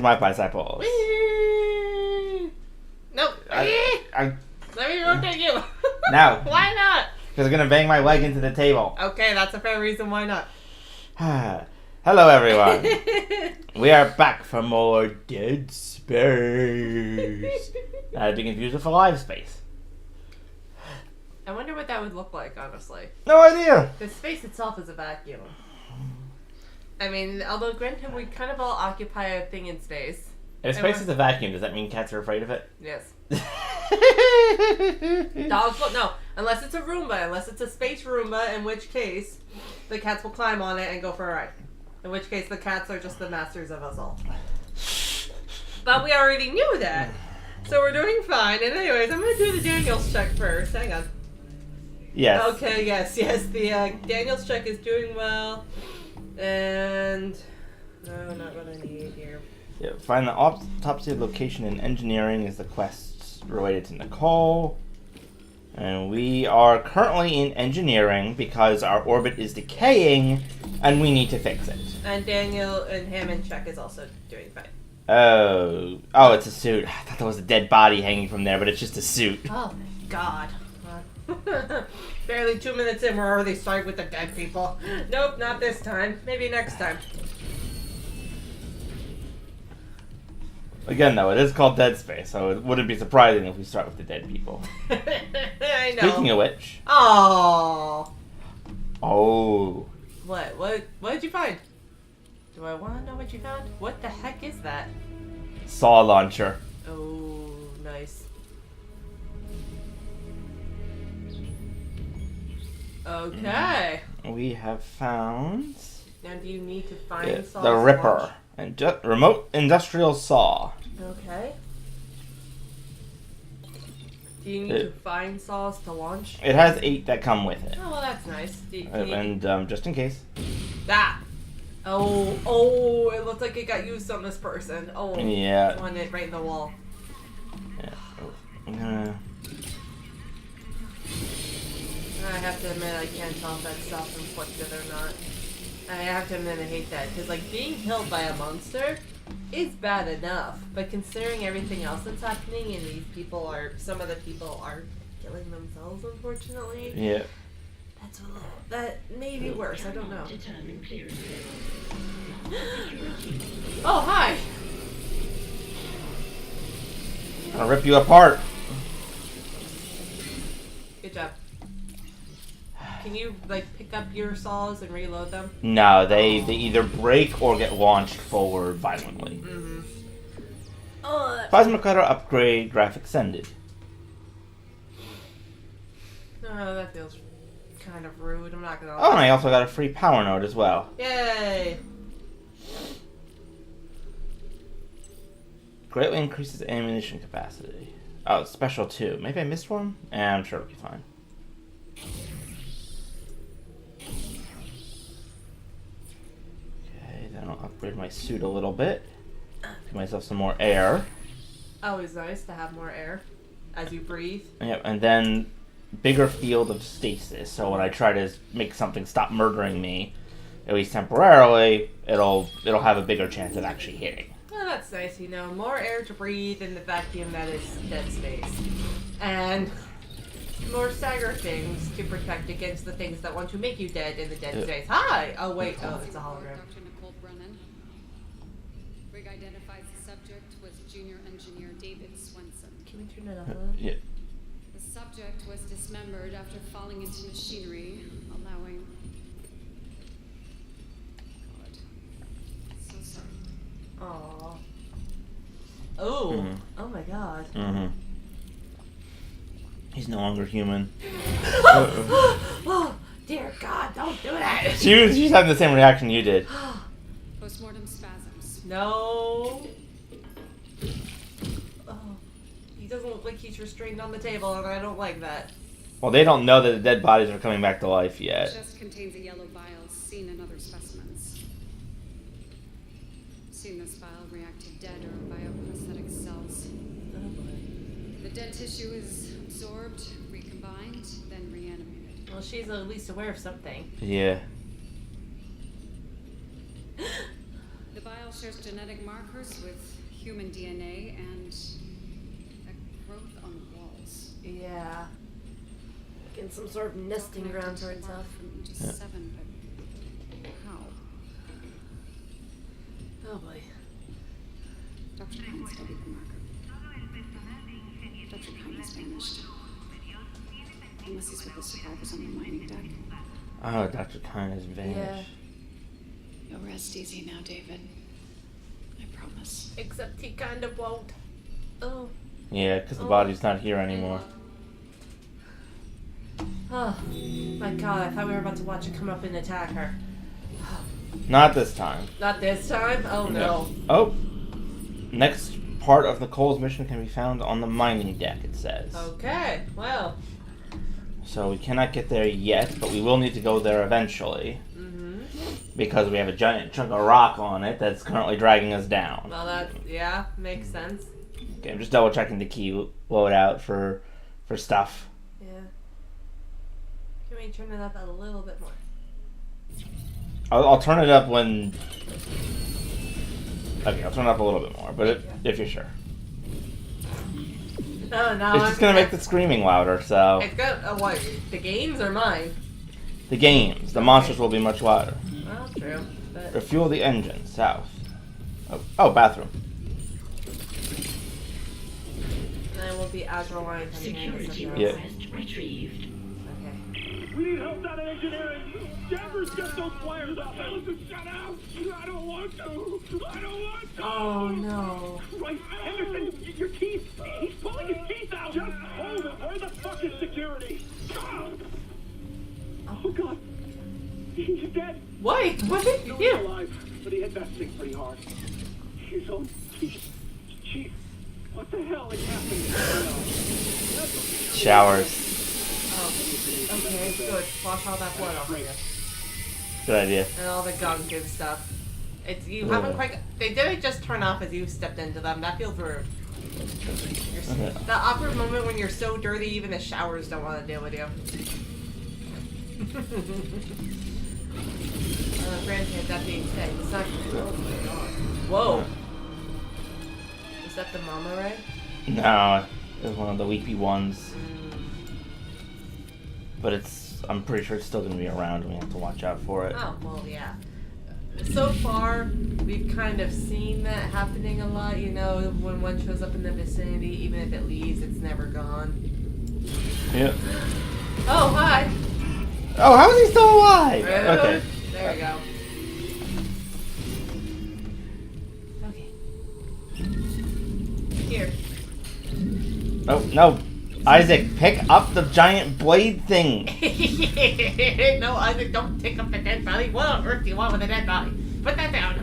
my bicycles. Whee! Nope. Let me rotate you. No. Why not? Because I'm going to bang my leg into the table. Okay, that's a fair reason why not. Hello, everyone. We are back for more Dead Space. I'd be confused with Alive Space. I wonder what that would look like, honestly. No idea. The space itself is a vacuum. I mean, although granted, we kind of all occupy a thing in space. If space is a vacuum, does that mean cats are afraid of it? Yes. Dogs will, no, unless it's a Roomba, unless it's a space Roomba, in which case the cats will climb on it and go for a ride. In which case the cats are just the masters of us all. But we already knew that, so we're doing fine. And anyways, I'm going to do the Daniels check first. Hang on. Yes. Okay, yes. The Daniels check is doing well. And no, not what I need here. Yeah, find the autopsy location in engineering is the quest related to Nicole. And we are currently in engineering because our orbit is decaying and we need to fix it. And Daniel and Hammond check is also doing fine. Oh, it's a suit. I thought there was a dead body hanging from there, but it's just a suit. Oh my god. Barely 2 minutes in, we're already starting with the dead people. Nope, not this time. Maybe next time. Again, though, it is called Dead Space, so it wouldn't be surprising if we start with the dead people. I know. Speaking of which... Oh. What did you find? Do I want to know what you found? What the heck is that? Saw launcher. Oh, nice. Okay. We have found... Now, do you need to find saws the to Ripper. launch? And remote industrial saw. Okay. Do you need to find saws to launch? It has 8 that come with it. Oh, well, that's nice. And just in case. Ah! Oh, it looks like it got used on this person. Oh, yeah. It's one right in the wall. Yeah. I'm gonna... I have to admit, I can't tell if that's self-inflicted or not. I have to admit, I hate that. Because, like, being killed by a monster is bad enough. But considering everything else that's happening, and some of the people are killing themselves, unfortunately. Yeah. That may be worse, I don't know. Oh, hi! I'll rip you apart. Good job. Can you, like, pick up your saws and reload them? No, they either break or get launched forward violently. Mm-hmm. Plasma cutter upgrade, graphics ended. Oh, that feels kind of rude, I'm not gonna lie. Oh, and I also got a free power node as well. Yay! Greatly increases ammunition capacity. Oh, it's special too. Maybe I missed one? I'm sure it'll be fine. Okay, then I'll upgrade my suit a little bit. Give myself some more air. Always nice to have more air as you breathe. Yep, and then bigger field of stasis. So when I try to make something stop murdering me, at least temporarily, it'll have a bigger chance of actually hitting. Oh, that's nice, you know. More air to breathe in the vacuum that is Dead Space. And more stagger things to protect against the things that want to make you dead in the Dead Space. Hi! Oh, wait. Oh, it's a hologram. Dr. Nicole Brennan. Rig identifies the subject was Junior Engineer David Swenson. Can we turn it up a little? Yeah. The subject was dismembered after falling into machinery, allowing... God. So sorry. Aww. Oh. Mhm. Oh my god. Mm-hmm. He's no longer human. Oh, dear God, don't do that. She's having the same reaction you did. Postmortem spasms. No. Oh. He doesn't look like he's restrained on the table, and I don't like that. Well, they don't know that the dead bodies are coming back to life yet. Just contains a yellow vial seen in other specimens. Seen this vial react to dead or bioprosthetic cells. Oh boy. The dead tissue is absorbed, recombined, then reanimated. Well, she's at least aware of something. Yeah. The vial shares genetic markers with human DNA and that growth on the walls. Yeah. In some sort of nesting ground for itself. From Aegis 7, but how? Oh boy. Dr. Khan studied the marker. Dr. Khan has vanished. Unless he's with the survivors on the mining deck. Oh, Dr. Khan has vanished. You'll rest easy now, David. I promise. Except he kind of won't. Oh. Yeah, because the body's not here anymore. Oh, my God, I thought we were about to watch it come up and attack her. Not this time. Not this time? Oh, no. Oh. Next part of Nicole's mission can be found on the mining deck, it says. Okay, well. So we cannot get there yet, but we will need to go there eventually. Mm-hmm. Because we have a giant chunk of rock on it that's currently dragging us down. Well, that, yeah, makes sense. Okay, I'm just double checking the key loadout for stuff. Yeah. Can we turn it up a little bit more? I'll turn it up when... Okay, I'll turn it up a little bit more, but if you're sure. Oh, no. It's just going to make the screaming louder, so... It's got, what, the games or mine? The games. The monsters will be much louder. Well, true, but... Refuel the engine, south. Oh, bathroom. And then we'll be as reliant on the Security else. request retrieved. Okay. We need help down in engineering. Danvers, get those flyers up. Listen, shut out. I don't want to. I don't want to. Oh, no. Right, Henderson, your teeth. He's pulling his teeth out. Just hold it. Where the fuck is security? Oh, God. He's dead. Wait, what did you He's do? alive, but he hit that thing pretty hard. His own teeth. Chief, what the hell is happening? Showers. Oh, okay, good. Wash all that blood off of you. Good idea. And all the gunk and stuff. It's, you haven't quite, they didn't just turn off as you stepped into them. That feels rude. The awkward moment when you're so dirty, even the showers don't want to deal with you. Granted, that being said, it's not. Oh my God. Whoa. Is that the mama ray? No, it was one of the weepy ones. But I'm pretty sure it's still going to be around and we have to watch out for it. Oh, well, yeah. So far, we've kind of seen that happening a lot, you know, when one shows up in the vicinity, even if it leaves, it's never gone. Yep. Oh, hi! Oh, how is he still alive? Okay. There we go. Okay. Here. Oh, no. Isaac, pick up the giant blade thing. No, Isaac, don't pick up the dead body. What on earth do you want with a dead body? Put that down.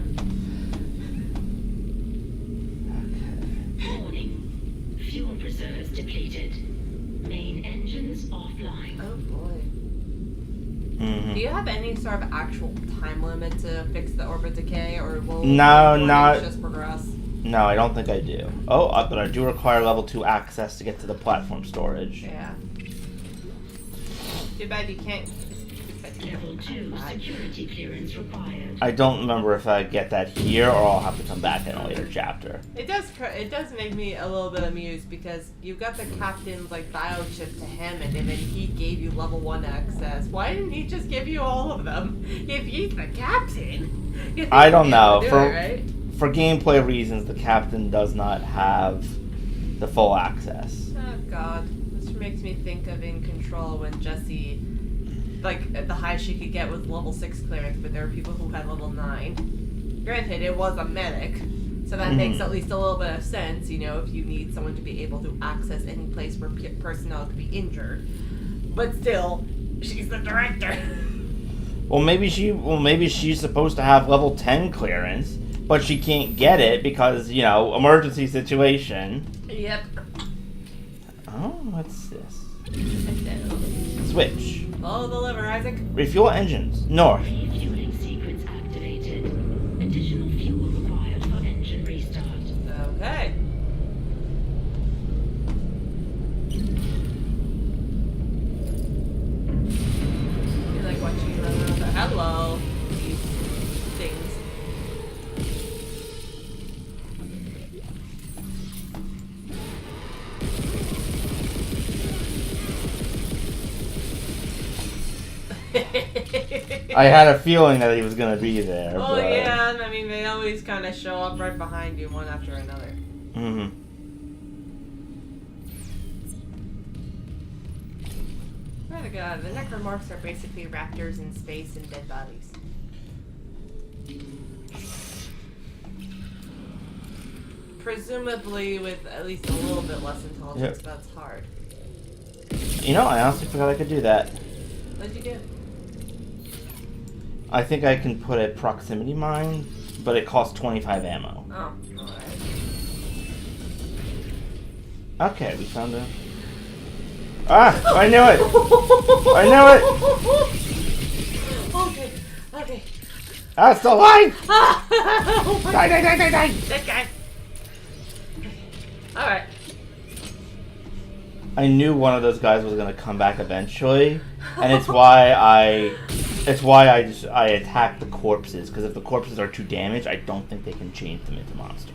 Warning. Fuel reserves depleted. Main engines offline. Oh boy. Mm-hmm. Do you have any sort of actual time limit to fix the orbit decay, or will No, will not- just progress? No, I don't think I do. Oh, but I do require level 2 access to get to the platform storage. Yeah. Too bad you can't. Level 2 security clearance required. I don't remember if I get that here or I'll have to come back in a later chapter. It does make me a little bit amused because you got the captain's like biochip to Hammond and then he gave you level 1 access. Why didn't he just give you all of them? If he's the captain, you think I don't he'd be able know. to do it, right? For gameplay reasons, the captain does not have the full access. Oh God, this makes me think of In Control when Jessie, like the highest she could get was level 6 cleric, but there were people who had level 9. Granted, it was a medic, so that makes at least a little bit of sense, you know, if you need someone to be able to access any place where personnel could be injured. But still, she's the director. Well, maybe she's supposed to have level 10 clearance, but she can't get it because, you know, emergency situation. Yep. Oh, what's this? Switch. Follow the lever, Isaac. Refuel engines. North. Refueling sequence activated. Additional fuel required for engine restart. Okay. You're like watching you run around the hello. These things. I had a feeling that he was gonna be there. Oh but... yeah, I mean they always kind of show up right behind you, one after another. Mm-hmm. Swear to God, the necromorphs are basically raptors in space and dead bodies. Presumably with at least a little bit less intelligence, Yep. That's hard. You know, I honestly forgot I could do that. What'd you do? I think I can put a proximity mine, but it costs 25 ammo. Oh, alright. Okay, we found a... Ah! I knew it! I knew it! Okay, okay. Ah, it's still alive! Oh my Die, die, die, die, die! That guy. Alright. I knew one of those guys was gonna come back eventually, and it's why I attack the corpses, because if the corpses are too damaged, I don't think they can change them into monsters.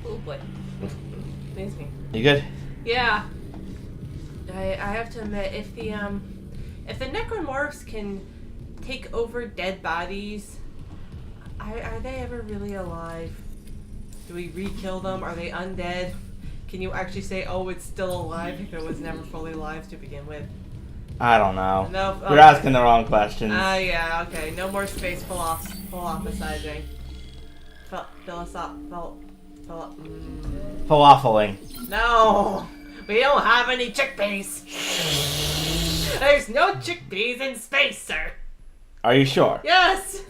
Oh boy. Amazes me. You good? Yeah. I have to admit, if the necromorphs can take over dead bodies, are they ever really alive? Do we re-kill them? Are they undead? Can you actually say, oh, it's still alive if it was never fully alive to begin with? I don't know. No, You're asking the wrong questions. Yeah, okay. No more space philosophizing. Falafeling. No! We don't have any chickpeas! There's no chickpeas in space, sir! Are you sure? Yes!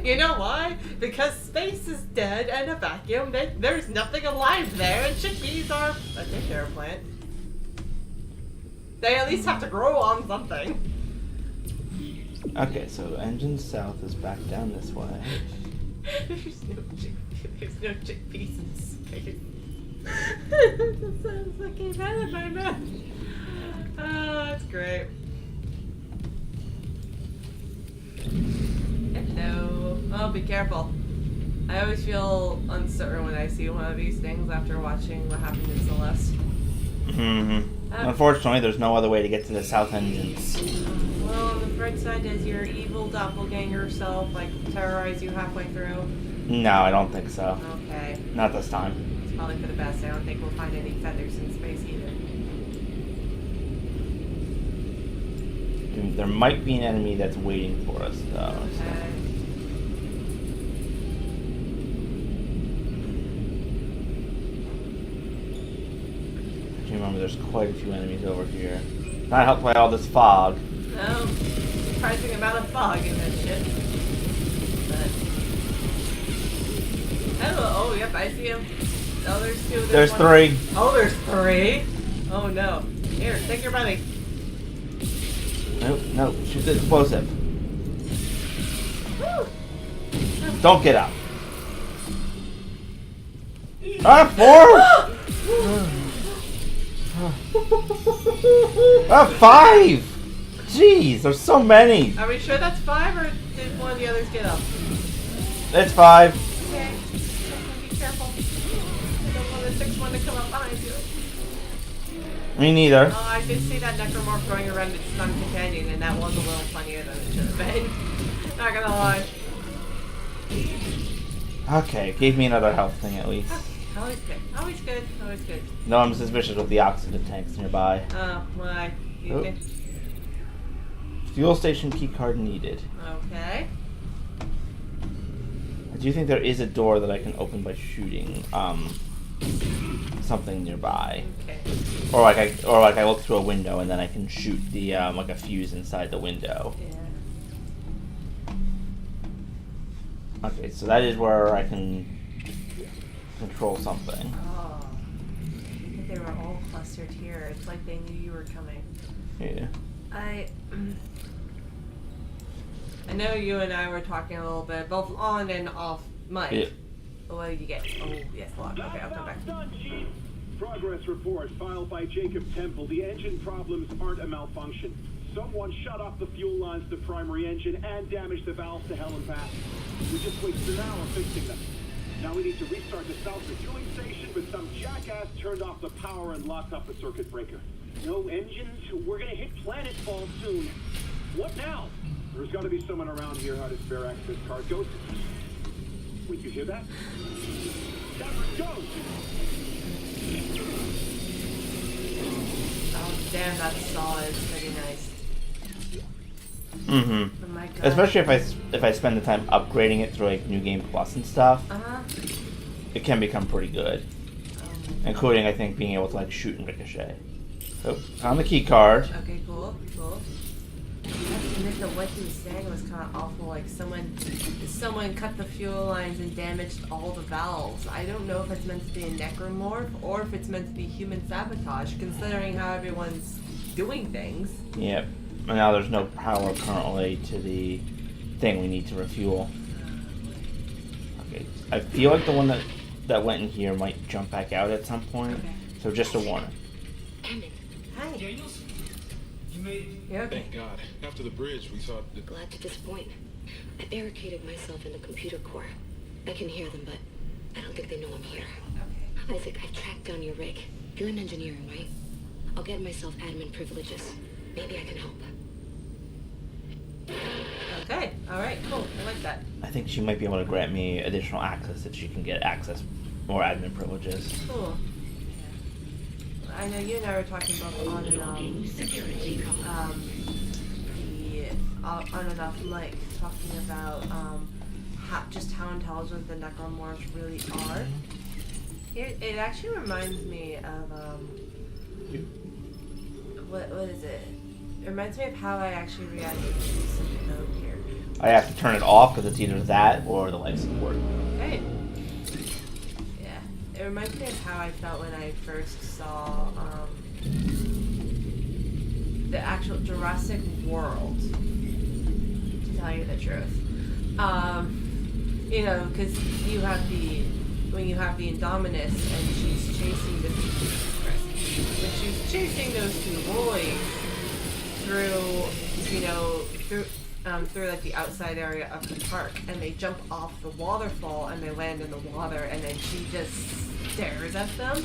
You know why? Because space is dead and a vacuum. There's nothing alive there, and chickpeas are... I think they're a plant. They at least have to grow on something. Okay, so engine south is back down this way. There's no chickpeas in space. That sounds like came out of my mouth. Oh, that's great. Hello. Oh, be careful. I always feel uncertain when I see one of these things after watching what happened in Celeste. Mm-hmm. Unfortunately, there's no other way to get to the south engines. Well, on the bright side, does your evil doppelganger self, like, terrorize you halfway through? No, I don't think so. Okay. Not this time. It's probably for the best. I don't think we'll find any feathers in space either. There might be an enemy that's waiting for us, though. Okay. Remember, there's quite a few enemies over here. Not helped by all this fog. No, surprising amount of fog in this shit. But... Oh, yep, I see him. Oh, there's two. There's one. three. Oh, there's three. Oh no. Here, take your money. Nope, nope. Shoot the explosive. Woo. Don't get up. Ah, four! Five! Jeez, there's so many. Are we sure that's five, or did one of the others get up? It's five. Okay. Be careful. I don't want the sixth one to come up behind you. Me neither. Oh, I did see that necromorph going around its stunned companion, and that was a little funnier than it should have been. Not gonna lie. Okay, gave me another health thing at least. Always good. Always good. Always good. No, I'm suspicious of the oxygen tanks nearby. Oh, why? You Oh. can... Fuel station keycard needed. Okay. I do think there is a door that I can open by shooting something nearby. Okay. Or like I look through a window and then I can shoot the like a fuse inside the window. Yeah. Okay, so that is where I can control something. Oh. I think they were all clustered here. It's like they knew you were coming. Yeah. I know you and I were talking a little bit, both on and off mic. Yeah. What did you get? Oh, yes, lock. Okay, I'll come back. Done, Chief. Progress report filed by Jacob Temple. The engine problems aren't a malfunction. Someone shut off the fuel lines to the primary engine and damaged the valves to hell and back. We just wasted an hour fixing them. Now we need to restart the south refueling station, but some jackass turned off the power and locked up the circuit breaker. No engines? We're gonna hit planetfall soon. What now? There's got to be someone around here who had a spare access card. Go. Wait, you hear that? Shepard, go! Oh, damn, that saw is pretty nice. Mm-hmm. Oh my god. Especially if I spend the time upgrading it through like New Game Plus and stuff, Uh-huh. it can become pretty good. Oh, Including, I think, being able to like shoot and ricochet. So, on the key card. okay, cool. I have to admit that what he was saying was kind of awful. Like someone cut the fuel lines and damaged all the valves. I don't know if it's meant to be a necromorph or if it's meant to be human sabotage, considering how everyone's doing things. Yep. And now there's no power currently to the thing we need to refuel. Okay. I feel like the one that went in here might jump back out at some point. Okay. So just a warning. Hi. Daniels? You made it. You okay? Thank God. After the bridge, we thought that... Glad to disappoint. I barricaded myself in the computer core. I can hear them, but I don't think they know I'm here. Okay. Isaac, I've tracked down your rig. You're in engineering, right? I'll get myself admin privileges. Maybe I can help. Okay. All right. Cool. I like that. I think she might be able to grant me additional access if she can get access, more admin privileges. Cool. I know you and I were talking about the on and Logging security card. the on and off mic, talking about how intelligent the necromorphs really are. It actually reminds me of what is it? It reminds me of how I actually reacted to some code here. I have to turn it off because it's either that or the life support. Okay. Yeah. It reminds me of how I felt when I first saw the actual Jurassic World, to tell you the truth. You know, because when you have the Indominus and she's chasing when she's chasing those two boys through like the outside area of the park, and they jump off the waterfall and they land in the water, and then she just stares at them.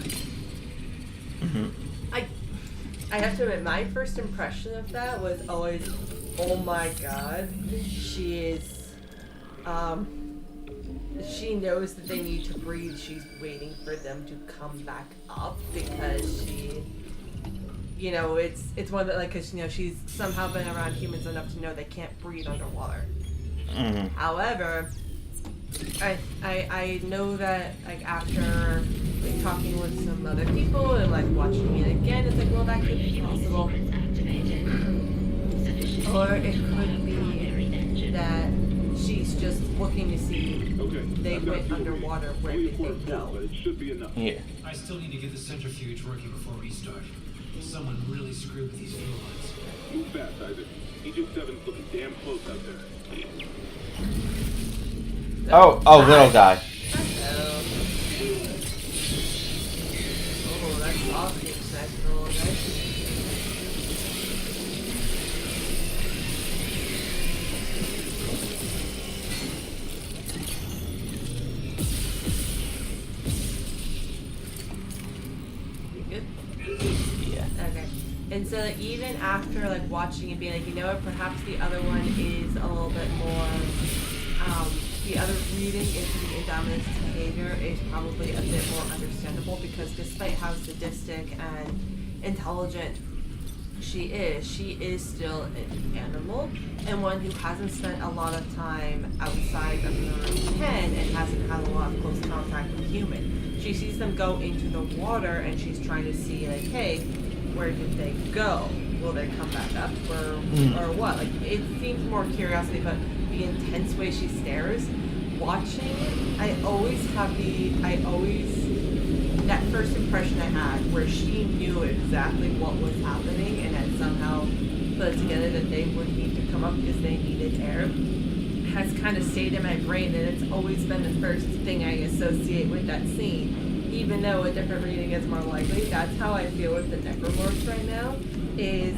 Mm-hmm. I have to admit, my first impression of that was always, oh my god, she is, she knows that they need to breathe. She's waiting for them to come back up because she, you know, it's one that, like, because, you know, she's somehow been around humans enough to know they can't breathe underwater. Mm-hmm. However, I know that, like, after like talking with some other people and like watching it again, it's like, well, that could be possible. Or it could be that she's just looking to see Okay. they I've got went fuel underwater, ready. where Only did for they a full, go? but it should be enough. Yeah. I still need to get the centrifuge working before restart. Someone really screwed with these fuel lines. Move fast, Isaac. Aegis 7's looking damn close out there. Oh, little guy. Oh, that's awfully sexual, right? You good? Yeah. Okay. And so like, even after like watching and being like, you know what, perhaps the other one is a little bit more, the other reading into the Indominus behavior is probably a bit more understandable, because despite how sadistic and intelligent she is still an animal, and one who hasn't spent a lot of time outside of her pen and hasn't had a lot of close contact with humans. She sees them go into the water and she's trying to see, like, hey, where did they go? Will they come back up or what? Like, it seems more curiosity, but the intense way she stares, watching, that first impression I had where she knew exactly what was happening and had somehow put it together that they would need to come up because they needed air, has kind of stayed in my brain, and it's always been the first thing I associate with that scene. Even though a different reading is more likely, that's how I feel with the necromorphs right now, is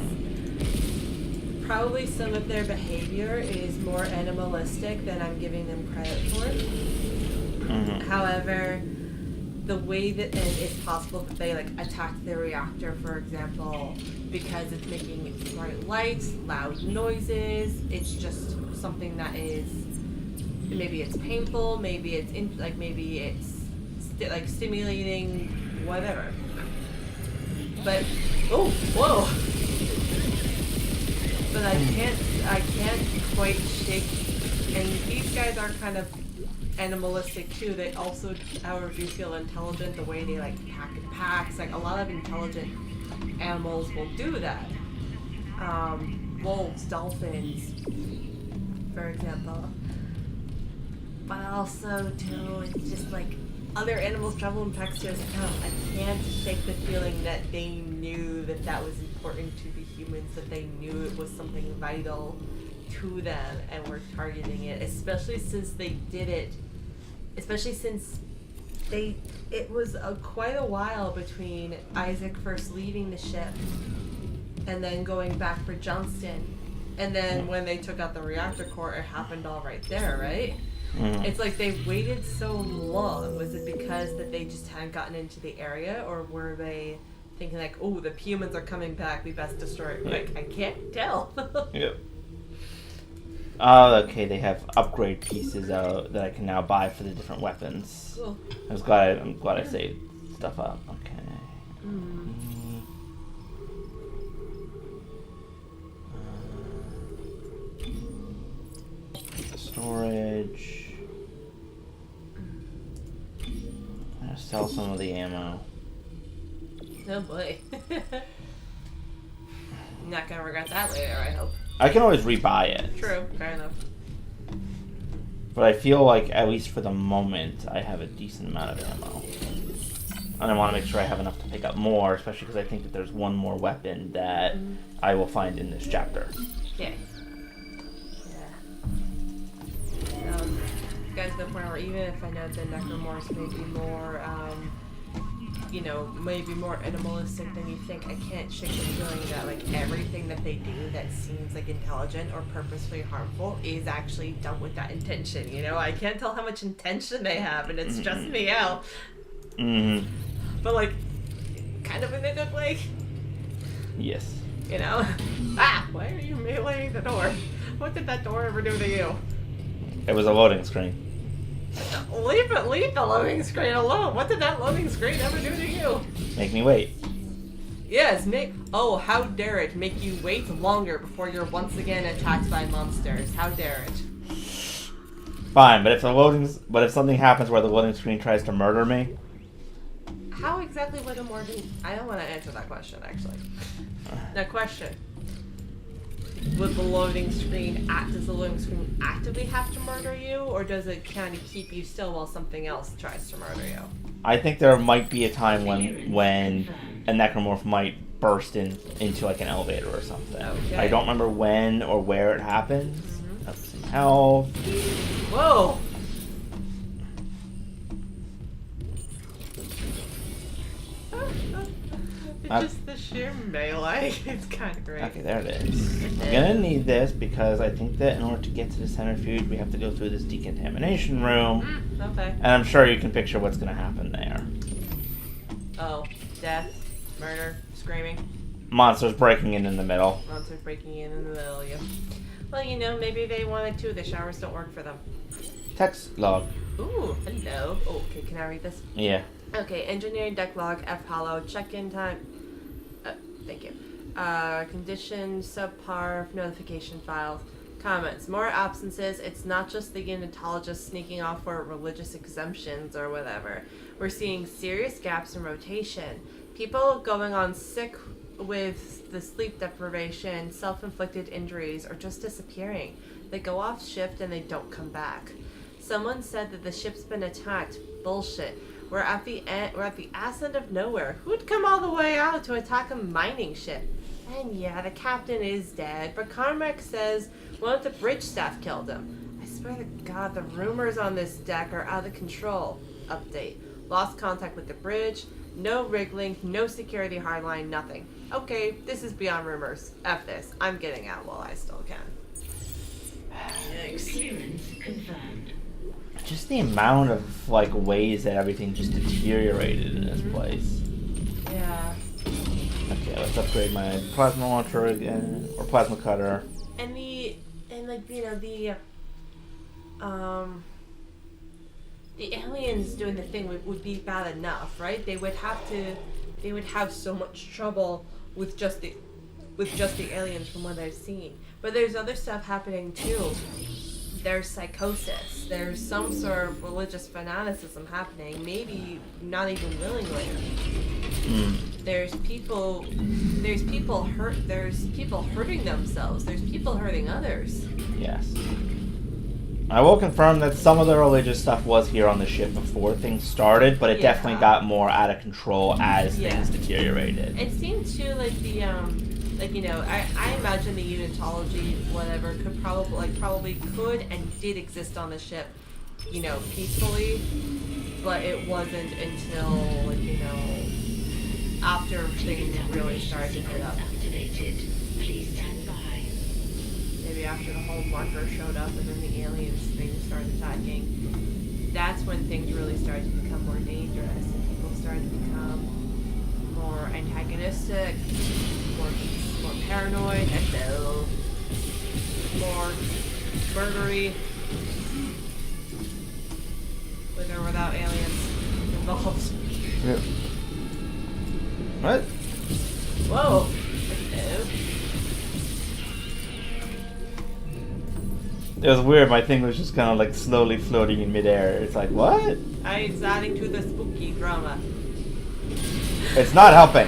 probably some of their behavior is more animalistic than I'm giving them credit for. Mm-hmm. However, the way that it's possible that they like attacked the reactor, for example, because it's making bright lights, loud noises. It's just something that is maybe it's painful, maybe it's maybe it's stimulating, whatever. But whoa. But I can't quite shake. And these guys are kind of animalistic too. They also, however, do feel intelligent. The way they like pack in packs, like a lot of intelligent animals will do that. Wolves, dolphins, for example. But also too, it's just like other animals travel in packs too. I can't shake the feeling that they knew that was important to the humans, that they knew it was something vital to them and were targeting it, especially since they did it, it was quite a while between Isaac first leaving the ship and then going back for Johnston, and then when they took out the reactor core, it happened all right there, right? Mm-hmm. It's like they waited so long. Was it because that they just hadn't gotten into the area, or were they thinking like, oh, the humans are coming back, we best destroy it? Like, I can't tell. Yep. Oh, okay, they have upgrade pieces that I can now buy for the different weapons. Cool. I'm glad I saved stuff up. Okay. Storage. I'm gonna sell some of the ammo. Oh boy. Not gonna regret that later, I hope. I can always rebuy it. True, fair enough. But I feel like, at least for the moment, I have a decent amount of ammo. And I want to make sure I have enough to pick up more, especially because I think that there's one more weapon that I will find in this chapter. Yeah. Guys, the point where even if I know the necromorphs may be more, maybe more animalistic than you think, I can't shake the feeling that like everything that they do that seems like intelligent or purposefully harmful is actually done with that intention. I can't tell how much intention they have, and it's stressed me out. Mm-hmm. But like, kind of in a good way. Yes. Why are you meleeing the door? What did that door ever do to you? It was a loading screen. Leave the loading screen alone. What did that loading screen ever do to you? Make me wait. Yes, how dare it make you wait longer before you're once again attacked by monsters. How dare it? Fine, but if something happens where the loading screen tries to murder me? How exactly would a murder... I don't want to answer that question, actually. Now, question. Does the loading screen actively have to murder you, or does it kind of keep you still while something else tries to murder you? I think there might be a time when a necromorph might burst into like an elevator or something. Okay. I don't remember when or where it happens. Mm-hmm. Up some health. Whoa! Just the sheer melee. It's kind of great. Okay, there it is. I'm gonna need this because I think that in order to get to the centrifuge, we have to go through this decontamination room. Okay. And I'm sure you can picture what's gonna happen there. Oh, death, murder, screaming. Monsters breaking in the middle. Monsters breaking in the middle, yeah. Well, maybe they wanted to. The showers don't work for them. Text log. Ooh, hello. Oh, okay, can I read this? Yeah. Okay, engineering deck log, F hollow, check-in time. Thank you. Condition, subpar, notification files. Comments. More absences. It's not just the unitologists sneaking off for religious exemptions or whatever. We're seeing serious gaps in rotation. People going on sick with the sleep deprivation, self-inflicted injuries, or just disappearing. They go off shift and they don't come back. Someone said that the ship's been attacked. Bullshit. We're at the ass end of nowhere. Who'd come all the way out to attack a mining ship? And yeah, the captain is dead, but Carmack says one of the bridge staff killed him. I swear to God, the rumors on this deck are out of control. Update. Lost contact with the bridge. No wriggling, no security hardline, nothing. Okay, this is beyond rumors. F this. I'm getting out while I still can. Clearance confirmed. just the amount of like ways that everything just deteriorated in this place. Yeah. Okay, let's upgrade my plasma launcher again, or plasma cutter. And the aliens doing the thing would be bad enough, right? They would have so much trouble with just the aliens from what I've seen. But there's other stuff happening too. There's psychosis. There's some sort of religious fanaticism happening, maybe not even willingly. There's people hurting themselves. There's people hurting others. Yes. I will confirm that some of the religious stuff was here on the ship before things started, but it definitely got more out of control as things deteriorated. It seemed too like the I imagine the unitology whatever could probably could and did exist on the ship, peacefully, but it wasn't until after things really started to hit up. Please stand by. Maybe after the whole marker showed up and then the aliens things started attacking. That's when things really started to become more dangerous and people started to become more antagonistic, more paranoid, more murdery, with or without aliens involved. Yeah. What? Whoa. Hello. It was weird. My thing was just kind of like slowly floating in midair. It's like, what? It's adding to the spooky drama. It's not helping.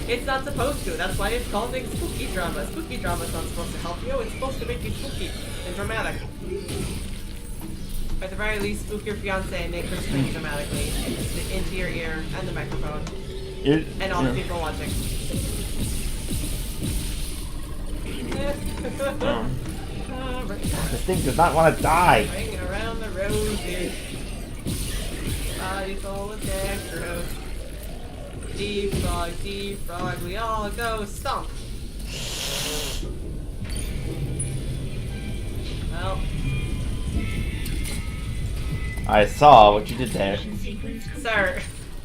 It's not supposed to. That's why it's called spooky drama. Spooky drama's not supposed to help you. It's supposed to make you spooky and dramatic. At the very least, spook your fiance and make her scream dramatically into your ear and the microphone. And all the people watching. This thing does not want to die. Ringing around the rosy. Body full of dextrose. Defrog, we all go stomp. Well. I saw what you did there. Sir.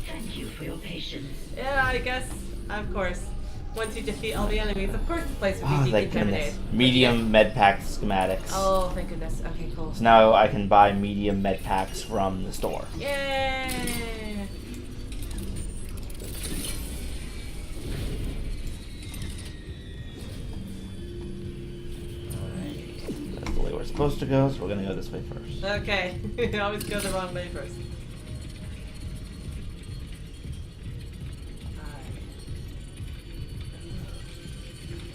Thank you for your patience. Yeah, I guess, of course. Once you defeat all the enemies, of course the place would be Oh, thank decontaminated. goodness. Medium med pack schematics. Oh, thank goodness. Okay, cool. So now I can buy medium med packs from the store. Yay! That's the way we're supposed to go, so we're gonna go this way first. Okay, you always go the wrong way first.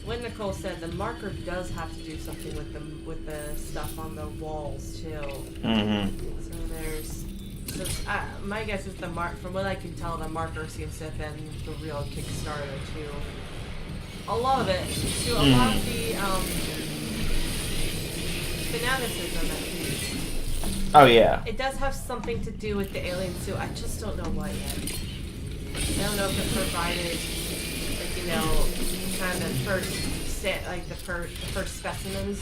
When Nicole said the marker does have to do something with the stuff on the walls too. So my guess is from what I can tell, the marker seems to have been the real Kickstarter to a lot of it, to a lot of the fanaticism at least. Oh yeah. It does have something to do with the aliens too. I just don't know what yet. I don't know if it provided, kind of the first specimens.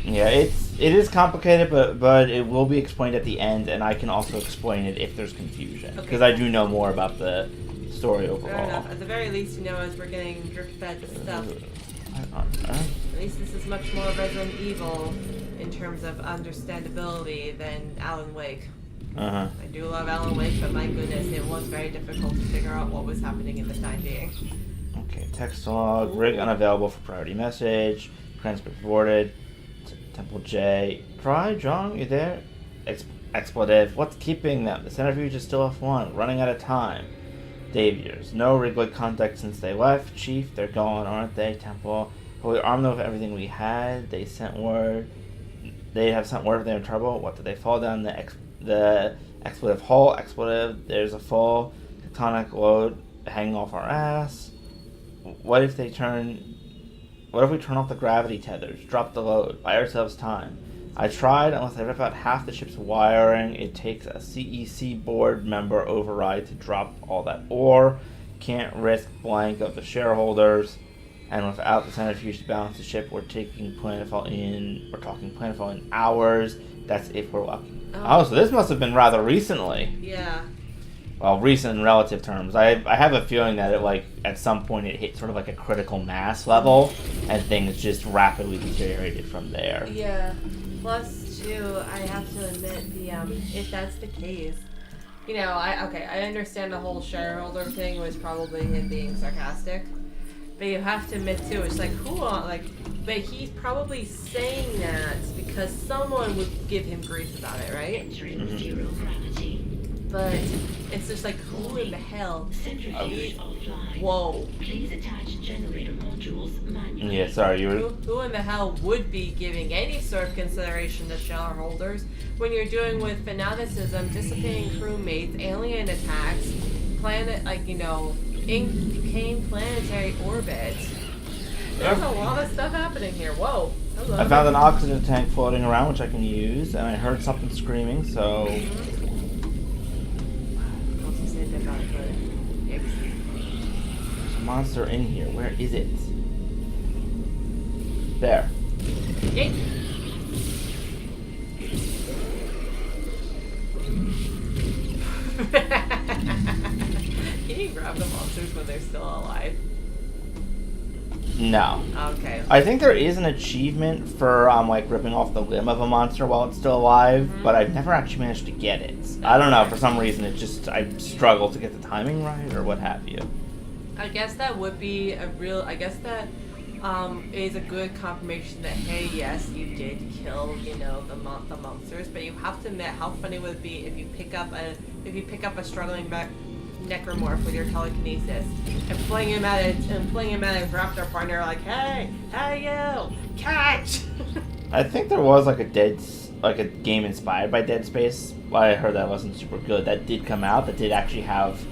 Yeah, it is complicated, but it will be explained at the end, and I can also explain it if there's confusion, because I do know more about the story overall. Fair enough. At the very least, as we're getting drip-fed stuff. At least this is much more Resident Evil in terms of understandability than Alan Wake. I do love Alan Wake, but my goodness, it was very difficult to figure out what was happening in the time being. Okay, text log, rig unavailable for priority message, transcript aborted, Temple J. Try, John, you there? Expletive, what's keeping them? The centrifuge is still F1, running out of time. Daviers, no Wrigley contact since they left. Chief, they're gone, aren't they? Temple, we armed them with everything we had. They have sent word if they're in trouble. What, did they fall down the expletive hole? Expletive, there's a full tectonic load hanging off our ass. What if we turn off the gravity tethers, drop the load, buy ourselves time? I tried, unless I rip out half the ship's wiring, it takes a CEC board member override to drop all that ore. Can't risk blank of the shareholders. And without the centrifuge to balance the ship, we're talking planetfall in hours. That's if we're lucky. Oh, so this must have been rather recently. Yeah. Well, recent in relative terms. I have a feeling that it, like, at some point it hit sort of like a critical mass level, and things just rapidly deteriorated from there. Yeah. Plus, too, I have to admit, if that's the case, you know, I understand the whole shareholder thing was probably him being sarcastic, but you have to admit too, it's like, but he's probably saying that because someone would give him grief about it, right? Entering zero gravity. But it's just like, who in the hell? Centrifuge offline. Whoa. Please attach generator modules manually. Yeah, sorry, you were... Who in the hell would be giving any sort of consideration to shareholders when you're dealing with fanaticism, dissipating crewmates, alien attacks, decaying planetary orbits? There's a lot of stuff happening here. Whoa. Hello. I found an oxygen tank floating around, which I can use, and I heard something screaming, so... There's a monster in here. Where is it? There. Yay. Can you grab the monsters when they're still alive? No. Okay. I think there is an achievement for like ripping off the limb of a monster while it's still alive, but I've never actually managed to get it. I don't know, for some reason it just, I struggle to get the timing right or what have you. I guess that would be that is a good confirmation that, hey, yes, you did kill, the monsters, but you have to admit, how funny would it be if you pick up a struggling necromorph with your telekinesis and fling him at a raptor partner like, hey you, catch! I think there was like a game inspired by Dead Space. I heard that wasn't super good. That did come out. That did actually have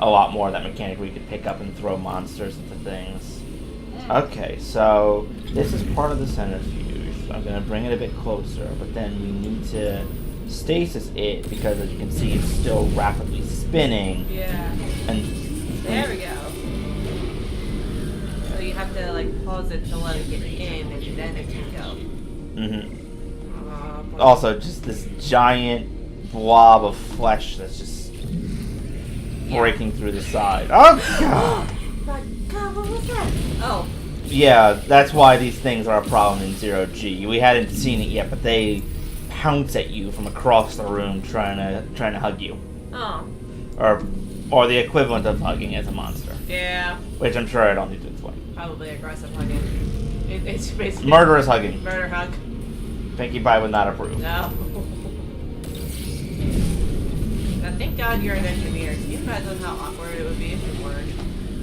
a lot more of that mechanic where you could pick up and throw monsters into things. Okay, so this is part of the centrifuge. I'm going to bring it a bit closer, but then we need to stasis it because, as you can see, it's still rapidly spinning. Yeah. And there we go. So you have to pause it to let it get in, and then it can go. Mm-hmm. Also, just this giant blob of flesh that's just breaking through the side. Oh god! My god, what was that? Oh. Yeah, that's why these things are a problem in 0G. We hadn't seen it yet, but they pounce at you from across the room trying to hug you. Oh. Or the equivalent of hugging as a monster. Yeah. Which I'm sure I don't need to explain. Probably aggressive hugging. It's basically murderous hugging. Murder hug. Pinkie Pie would not approve. No. Now, thank God you're an engineer. Can you imagine how awkward it would be if you weren't?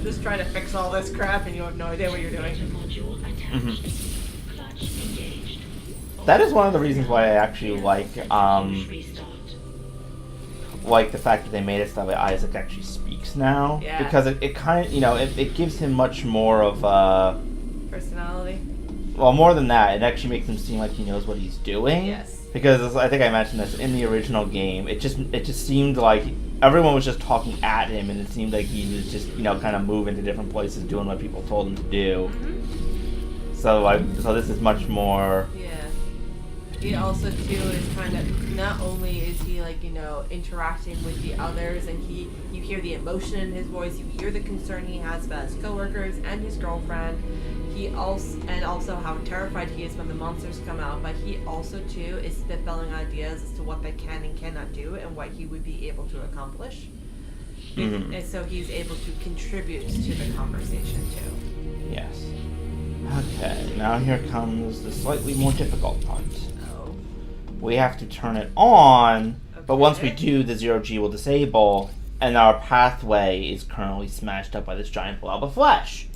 Just trying to fix all this crap and you have no idea what you're doing. Mm-hmm. That is one of the reasons why I actually like the fact that they made it so that Isaac actually speaks now. Yeah. Because it kind of, it gives him much more of a... personality? Well, more than that, it actually makes him seem like he knows what he's doing. Yes. Because I think I mentioned this in the original game. It just seemed like everyone was just talking at him, and it seemed like he was just kind of moving to different places, doing what people told him to do. Mm-hmm. So this is much more. Yeah. He also too is kind of, not only is he interacting with the others, and you hear the emotion in his voice, you hear the concern he has about his coworkers and his girlfriend. Also how terrified he is when the monsters come out, but he also too is spitballing ideas as to what they can and cannot do and what he would be able to accomplish. Mm-hmm. And so he's able to contribute to the conversation too. Yes. Okay, now here comes the slightly more difficult part. Oh. We have to turn it on, okay. But once we do, the 0G will disable, and our pathway is currently smashed up by this giant blob of flesh.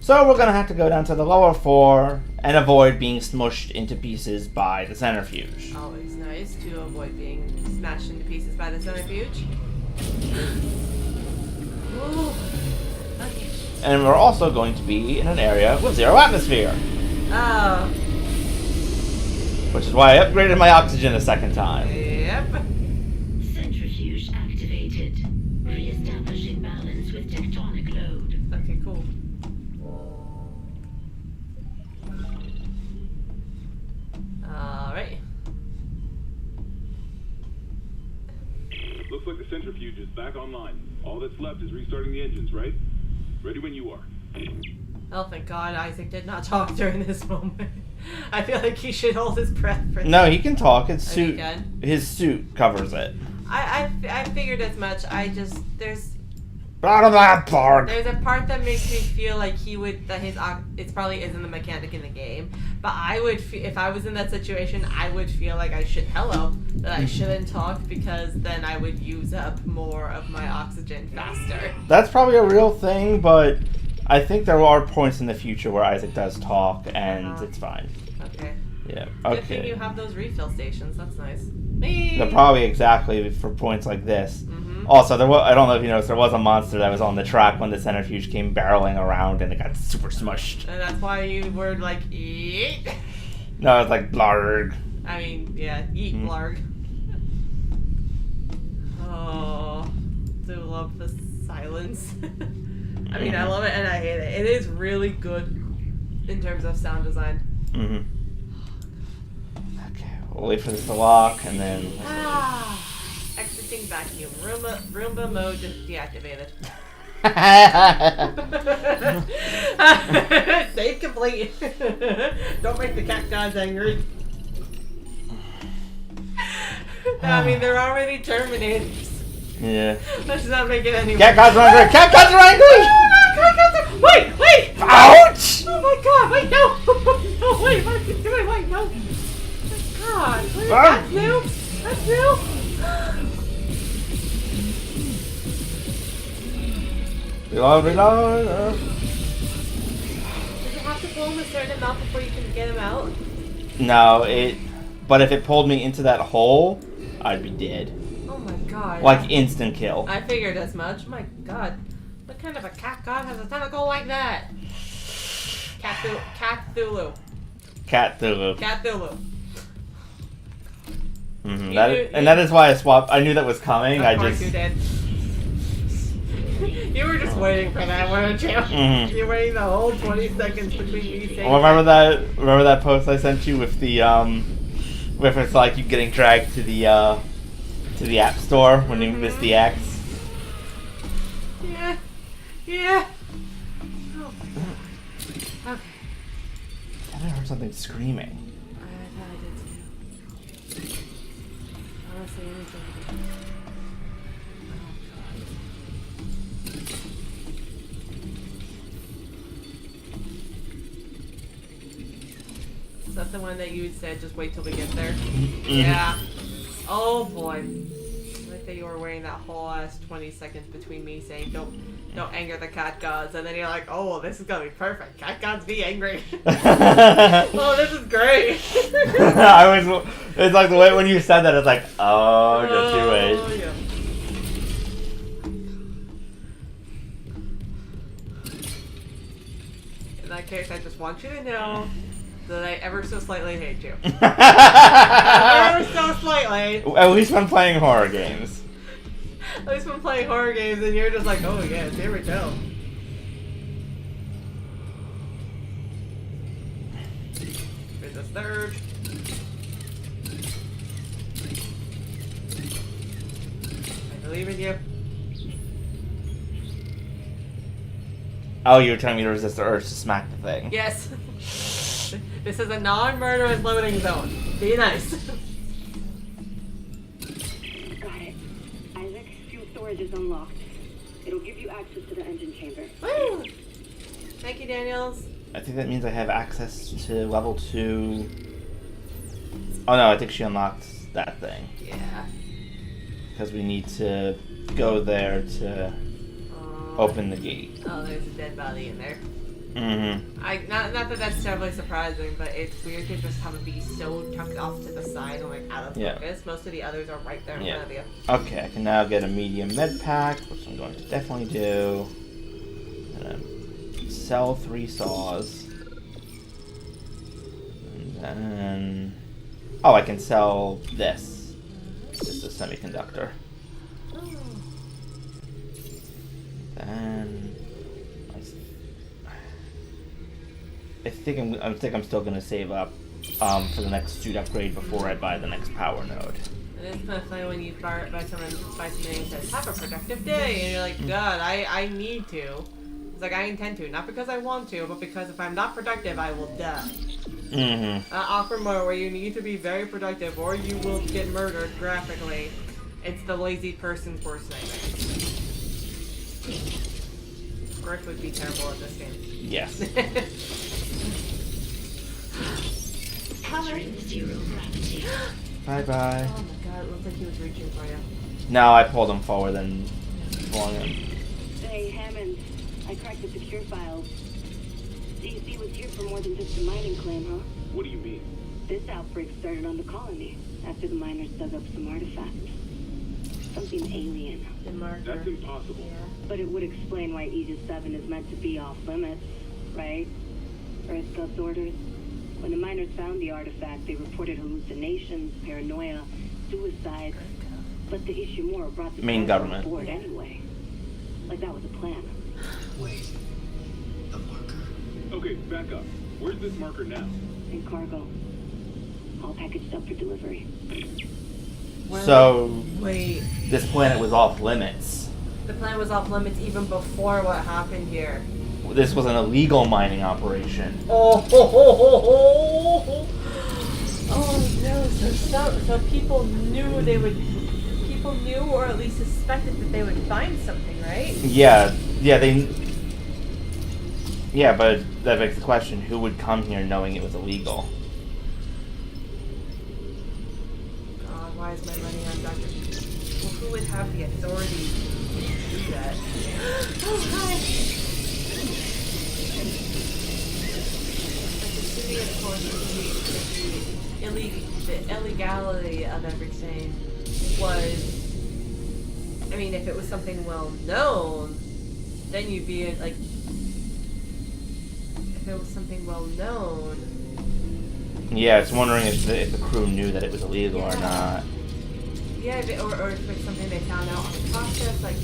So we're going to have to go down to the lower floor and avoid being smushed into pieces by the centrifuge. Always nice to avoid being smashed into pieces by the centrifuge. Ooh. Okay. And we're also going to be in an area with 0 atmosphere. Oh. Which is why I upgraded my oxygen a second time. Yep. Centrifuge activated. Re-establishing balance with tectonic load. Okay, cool. centrifuge is back online. All that's left is restarting the engines, right? Ready when you are. Oh, thank God Isaac did not talk during this moment. I feel like he should hold his breath for No, he can talk. His Oh, he suit, can? his suit covers it. I figured as much. There's Out of that park. There's a part that makes me feel like it probably isn't the mechanic in the game, but I would if I was in that situation, I would feel like that I shouldn't talk because then I would use up more of my oxygen faster. That's probably a real thing, but I think there are points in the future where Isaac does talk, and it's fine. Okay. Yeah. Good thing Okay. you have those refill stations. That's nice. Me. They're probably exactly for points like this. Mhm. Also, I don't know if you noticed, there was a monster that was on the track when the centrifuge came barreling around, and it got super smushed. And that's why you were like, eat. No, it's like blarg. I mean, yeah, eat Mhm. blarg. Oh, do love the silence. I mean, I love it and I hate it. It is really good in terms of sound design. Mm-hmm. Okay, we'll wait for this to lock, and then... Exiting vacuum. Roomba mode deactivated. Save complete. Don't make the cat gods angry. I mean, they're already terminated. Yeah. Let's not make it any Cat gods are angry! Cat gods are angry! Wait! Ouch! Oh my God! Wait, no! No, wait! What are you doing? Wait, no! God, that's new. That's new. Reload. Does it have to pull him a certain amount before you can get him out? No, but if it pulled me into that hole, I'd be dead. Oh my God! Like instant kill. I figured as much. My God, what kind of a cat god has a tentacle like that? Cat Thulu. Cat Thulu. Cat Thulu. Mm-hmm. That is why I swapped. I knew that was coming. Of course you did. You were just waiting for that, weren't you? Mhm. You're waiting the whole 20 seconds between me saying. Well, remember that post I sent you with the with it's like you getting dragged to the app store when you miss the X. Yeah. Yeah. Oh my God. Okay. I heard something screaming. I did too. I don't see anything. Is that the one that you said just wait till we get there? Yeah. Oh boy. Like that you were waiting that whole ass 20 seconds between me saying don't anger the cat gods, and then you're like, oh, this is gonna be perfect. Cat gods be angry. Oh, this is great. It's like the way when you said that, it's like, oh, just you wait. Yeah. In that case, I just want you to know that I ever so slightly hate you. Ever so slightly. At least when playing horror games. At least when playing horror games and you're just like, oh yes, here we go. Here's this third. I believe in you. Oh, you were telling me to resist the urge to smack the thing. Yes. This is a non-murderous loading zone. Be nice. Got it. Isaac, fuel storage is unlocked. It'll give you access to the engine chamber. Woo! Thank you, Daniels. I think that means I have access to level 2. Oh no, I think she unlocked that thing. Yeah. Because we need to go there to open the gate. Oh, there's a dead body in there. Mm-hmm. Not that that's terribly surprising, but it's weird to just have it be so tucked off to the side and like out of focus. Most of the others are right there in front of you. Okay, I can now get a medium med pack, which I'm going to definitely do. And then sell 3 saws. And then... Oh, I can sell this. It's just a semiconductor. Then... I think I'm still gonna save up for the next suit upgrade before I buy the next power node. It's kind of funny when you buy something and says, "Have a productive day," and you're like, "God, I need to." It's like I intend to, not because I want to, but because if I'm not productive, I will die. Mm-hmm. Awkward mode where you need to be very productive, or you will get murdered graphically. It's the lazy person's worst nightmare. Griff would be terrible at this game. Yes. Entering zero gravity. Bye-bye. Oh my god, it looked like he was reaching for you. No, I pulled him forward and flung him. Hey, Hammond. I cracked the secure files. DEC was here for more than just a mining claim, huh? What do you mean? This outbreak started on the colony after the miners dug up some artifacts. Something alien. The marker. That's impossible. Yeah. But it would explain why Aegis 7 is meant to be off limits, right? Earth God's orders. When the miners found the artifact, they reported hallucinations, paranoia, suicide. But the Ishimura brought the Main council government. on board anyway. Like that was a plan. Wait. The marker? Okay, back up. Where's this marker now? In cargo. All packaged up for delivery. So, Wait. this planet was off limits. The plan was off limits even before what happened here. This was an illegal mining operation. Oh, ho, ho, ho, ho. Oh no! So people knew they would. People knew, or at least suspected that they would find something, right? Yeah, but that begs the question: who would come here knowing it was illegal? God, why is my money on Dr. Well, who would have the authority to do that? Oh, hi. But the city, of course, the illegality of everything was. I mean, if it was something well known, then you'd be in, like. If it was something well known. Yeah, it's wondering if the crew knew that it was illegal or not. Yeah, or if it's something they found out on the process, like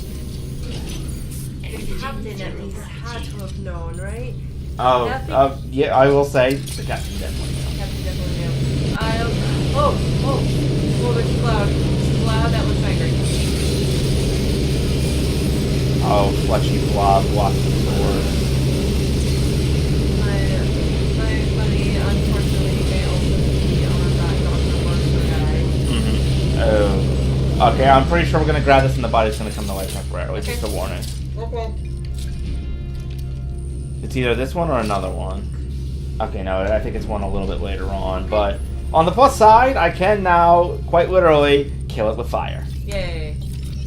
the captain at least had to have known, right? Yeah, I will say the captain definitely knew. Captain definitely knew. Oh, there's a cloud. There's a cloud that looks angry. Oh, fleshy blob walking forward. My money, unfortunately, may also be on that Dr. Monster guy. Oh. Okay, I'm pretty sure we're gonna grab this and the body's gonna come to life temporarily. Okay. Just a warning. Okay. It's either this one or another one. Okay, no, I think it's one a little bit later on. But on the plus side, I can now, quite literally, kill it with fire. Yay.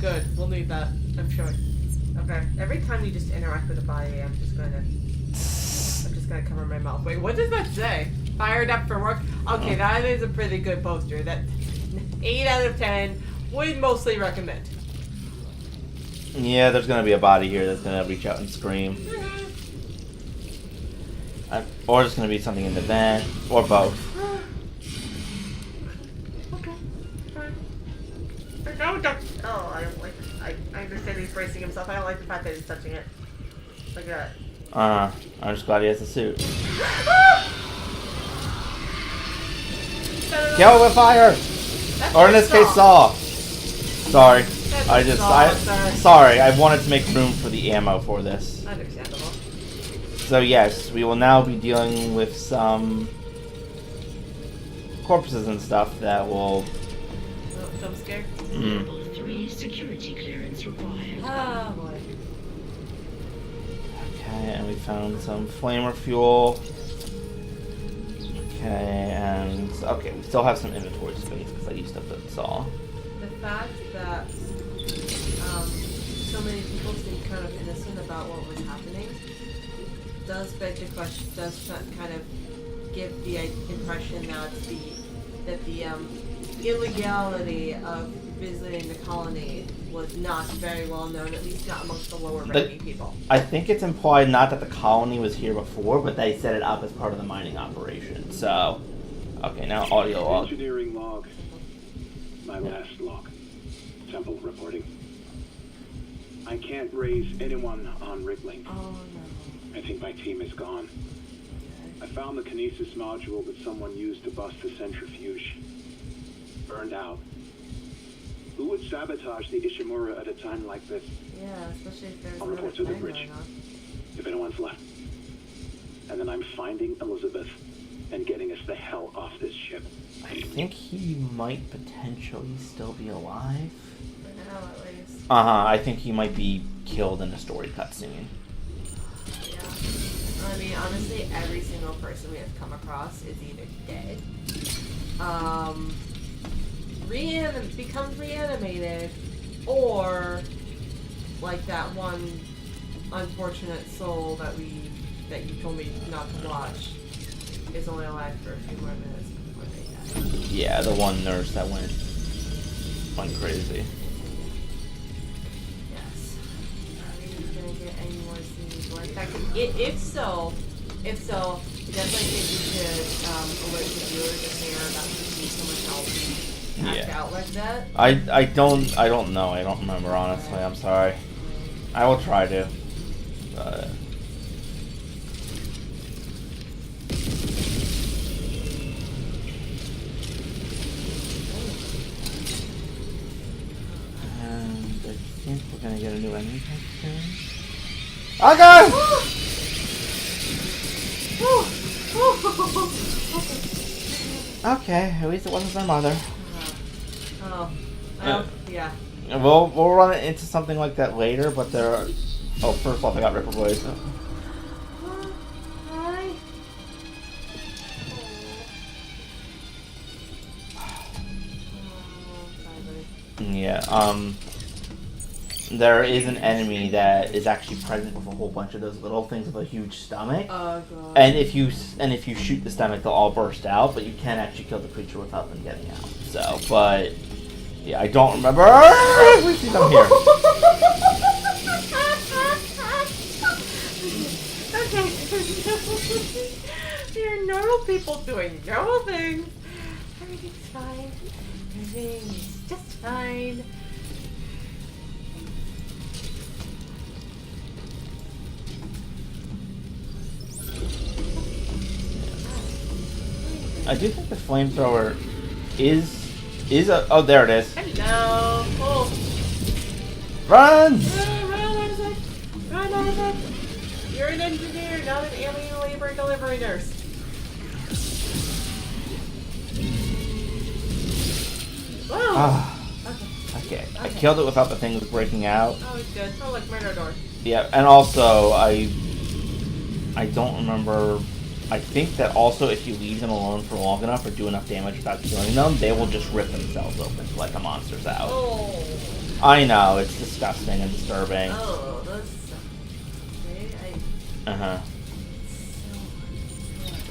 Good. We'll need that, I'm sure. Okay. Every time you just interact with a body, I'm just gonna cover my mouth. Wait, what does that say? Fired up for work? Okay, that is a pretty good poster. That 8 out of 10 would mostly recommend. Yeah, there's gonna be a body here that's gonna reach out and scream. Or there's gonna be something in the vent, or both. Okay. Fine. Oh, I don't like it. I understand he's bracing himself. I don't like the fact that he's touching it. Look at that. I'm just glad he has a suit. Kill it with fire! Or in this case, saw. Sorry. Sorry, I wanted to make room for the ammo for this. Understandable. So yes, we will now be dealing with some corpses and stuff that will... Oh, jump scare? Level 3 security clearance required. Oh boy. Okay, and we found some flamer fuel. Okay, and... Okay, we still have some inventory space because I used up the saw. The fact that so many people seem kind of innocent about what was happening does beg the question, does kind of give the impression that the illegality of visiting the colony was not very well known, at least not amongst the lower ranking people. I think it's implied not that the colony was here before, but they set it up as part of the mining operation. So, okay, now audio log. Engineering log. My last log. Temple reporting. I can't raise anyone on Riglink. Oh no. I think my team is gone. I found the kinesis module that someone used to bust the centrifuge. Burned out. Who would sabotage the Ishimura at a time like this? Yeah, especially if there's I'll another report to the plan bridge. going on. If anyone's left. And then I'm finding Elizabeth and getting us the hell off this ship. I think he might potentially still be alive. For now, at least. I think he might be killed in a story cutscene. Yeah. I mean, honestly, every single person we have come across is either dead, becomes reanimated, or like that one unfortunate soul that you told me not to watch is only alive for a few more minutes before they die. Yeah, the one nurse that went crazy. Yes. Are we gonna get any more scenes like that? If so, I definitely think we should alert the viewers if they are about to see someone else act out like that. I don't know. I don't remember, honestly. I'm sorry. I will try to. And I think we're gonna get a new enemy type soon. Okay! Okay, at least it wasn't their mother. Yeah. We'll run it into something like that later, but there are... Oh, first off, I got Ripper Blades. Hi. Yeah, there is an enemy that is actually pregnant with a whole bunch of those little things with a huge stomach. Oh god. And if you shoot the stomach, they'll all burst out, but you can't actually kill the creature without them getting out. So, but yeah, I don't remember. We see them here. Okay. You're normal people doing normal things. Everything's fine. Everything's just fine. I do think the flamethrower is a... Oh, there it is. Hello. Oh. Run! Run, Isaac. You're an engineer, not an alien labor delivery nurse. Whoa. Okay. I killed it without the things breaking out. Oh, it's good. Oh, like murder door. Yeah, and also I don't remember. I think that also if you leave them alone for long enough or do enough damage without killing them, they will just rip themselves open to let the monsters out. Oh. I know, it's disgusting and disturbing. Oh, that's so...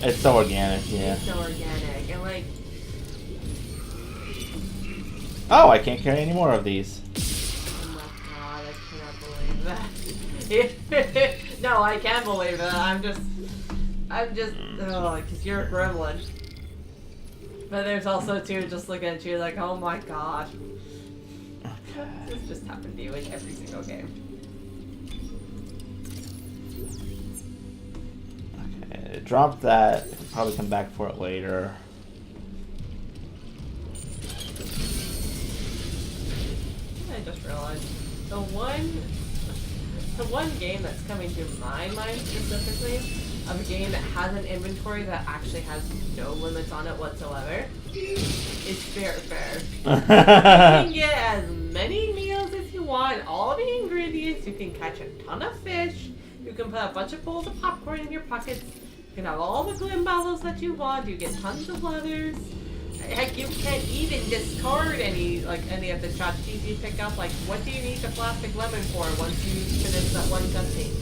It's so organic, yeah. It's so organic, and like... Oh, I can't carry any more of these. Oh my god, I cannot believe that. No, I can believe it. I'm just, because you're a gremlin. But there's also too, just looking at you like, oh my god. This just happened to you in every single game. Okay, drop that. I can probably come back for it later. I just realized the one game that's coming to my mind specifically of a game that has an inventory that actually has no limits on it whatsoever is Spirit Fair. You can get as many meals as you want, all the ingredients, you can catch a ton of fish, you can put a bunch of bowls of popcorn in your pockets, you can have all the glim bottles that you want, you get tons of leathers. Heck, you can't even discard any of the tchotchkes you pick up. Like, what do you need the plastic lemon for once you finish that one cutscene?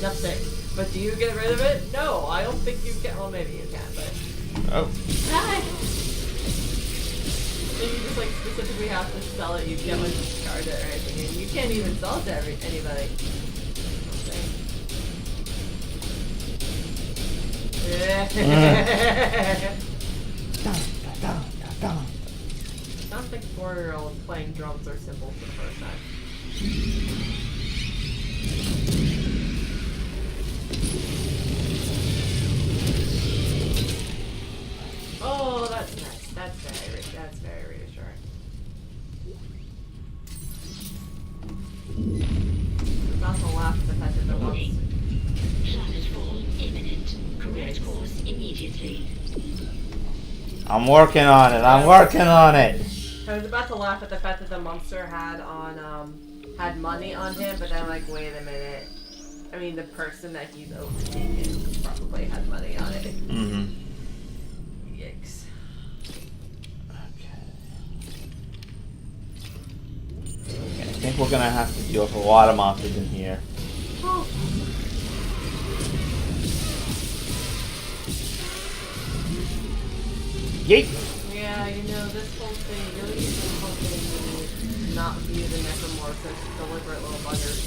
Nothing. But do you get rid of it? No, I don't think you can. Well, maybe you can, but... Oh. Hi! Then you just, specifically have to sell it. You can't, discard it or anything. And you can't even sell it to anybody. Yeah. Sounds like 4-year-olds playing drums or cymbals for the first time. Oh, that's nice. That's very reassuring. affected them once. Planetfall imminent. Correct course immediately. I'm working on it. I'm working on it. I was about to laugh at the fact that the monster had had money on him, but then like, wait a minute. I mean, the person that he's overtaken probably had money on it. Mm-hmm. Yikes. Okay. I think we're gonna have to deal with a lot of monsters in here. Oh. Yeet! Yeah, you know, this whole thing really isn't helping me not view the necromorphs as deliberate little buggers.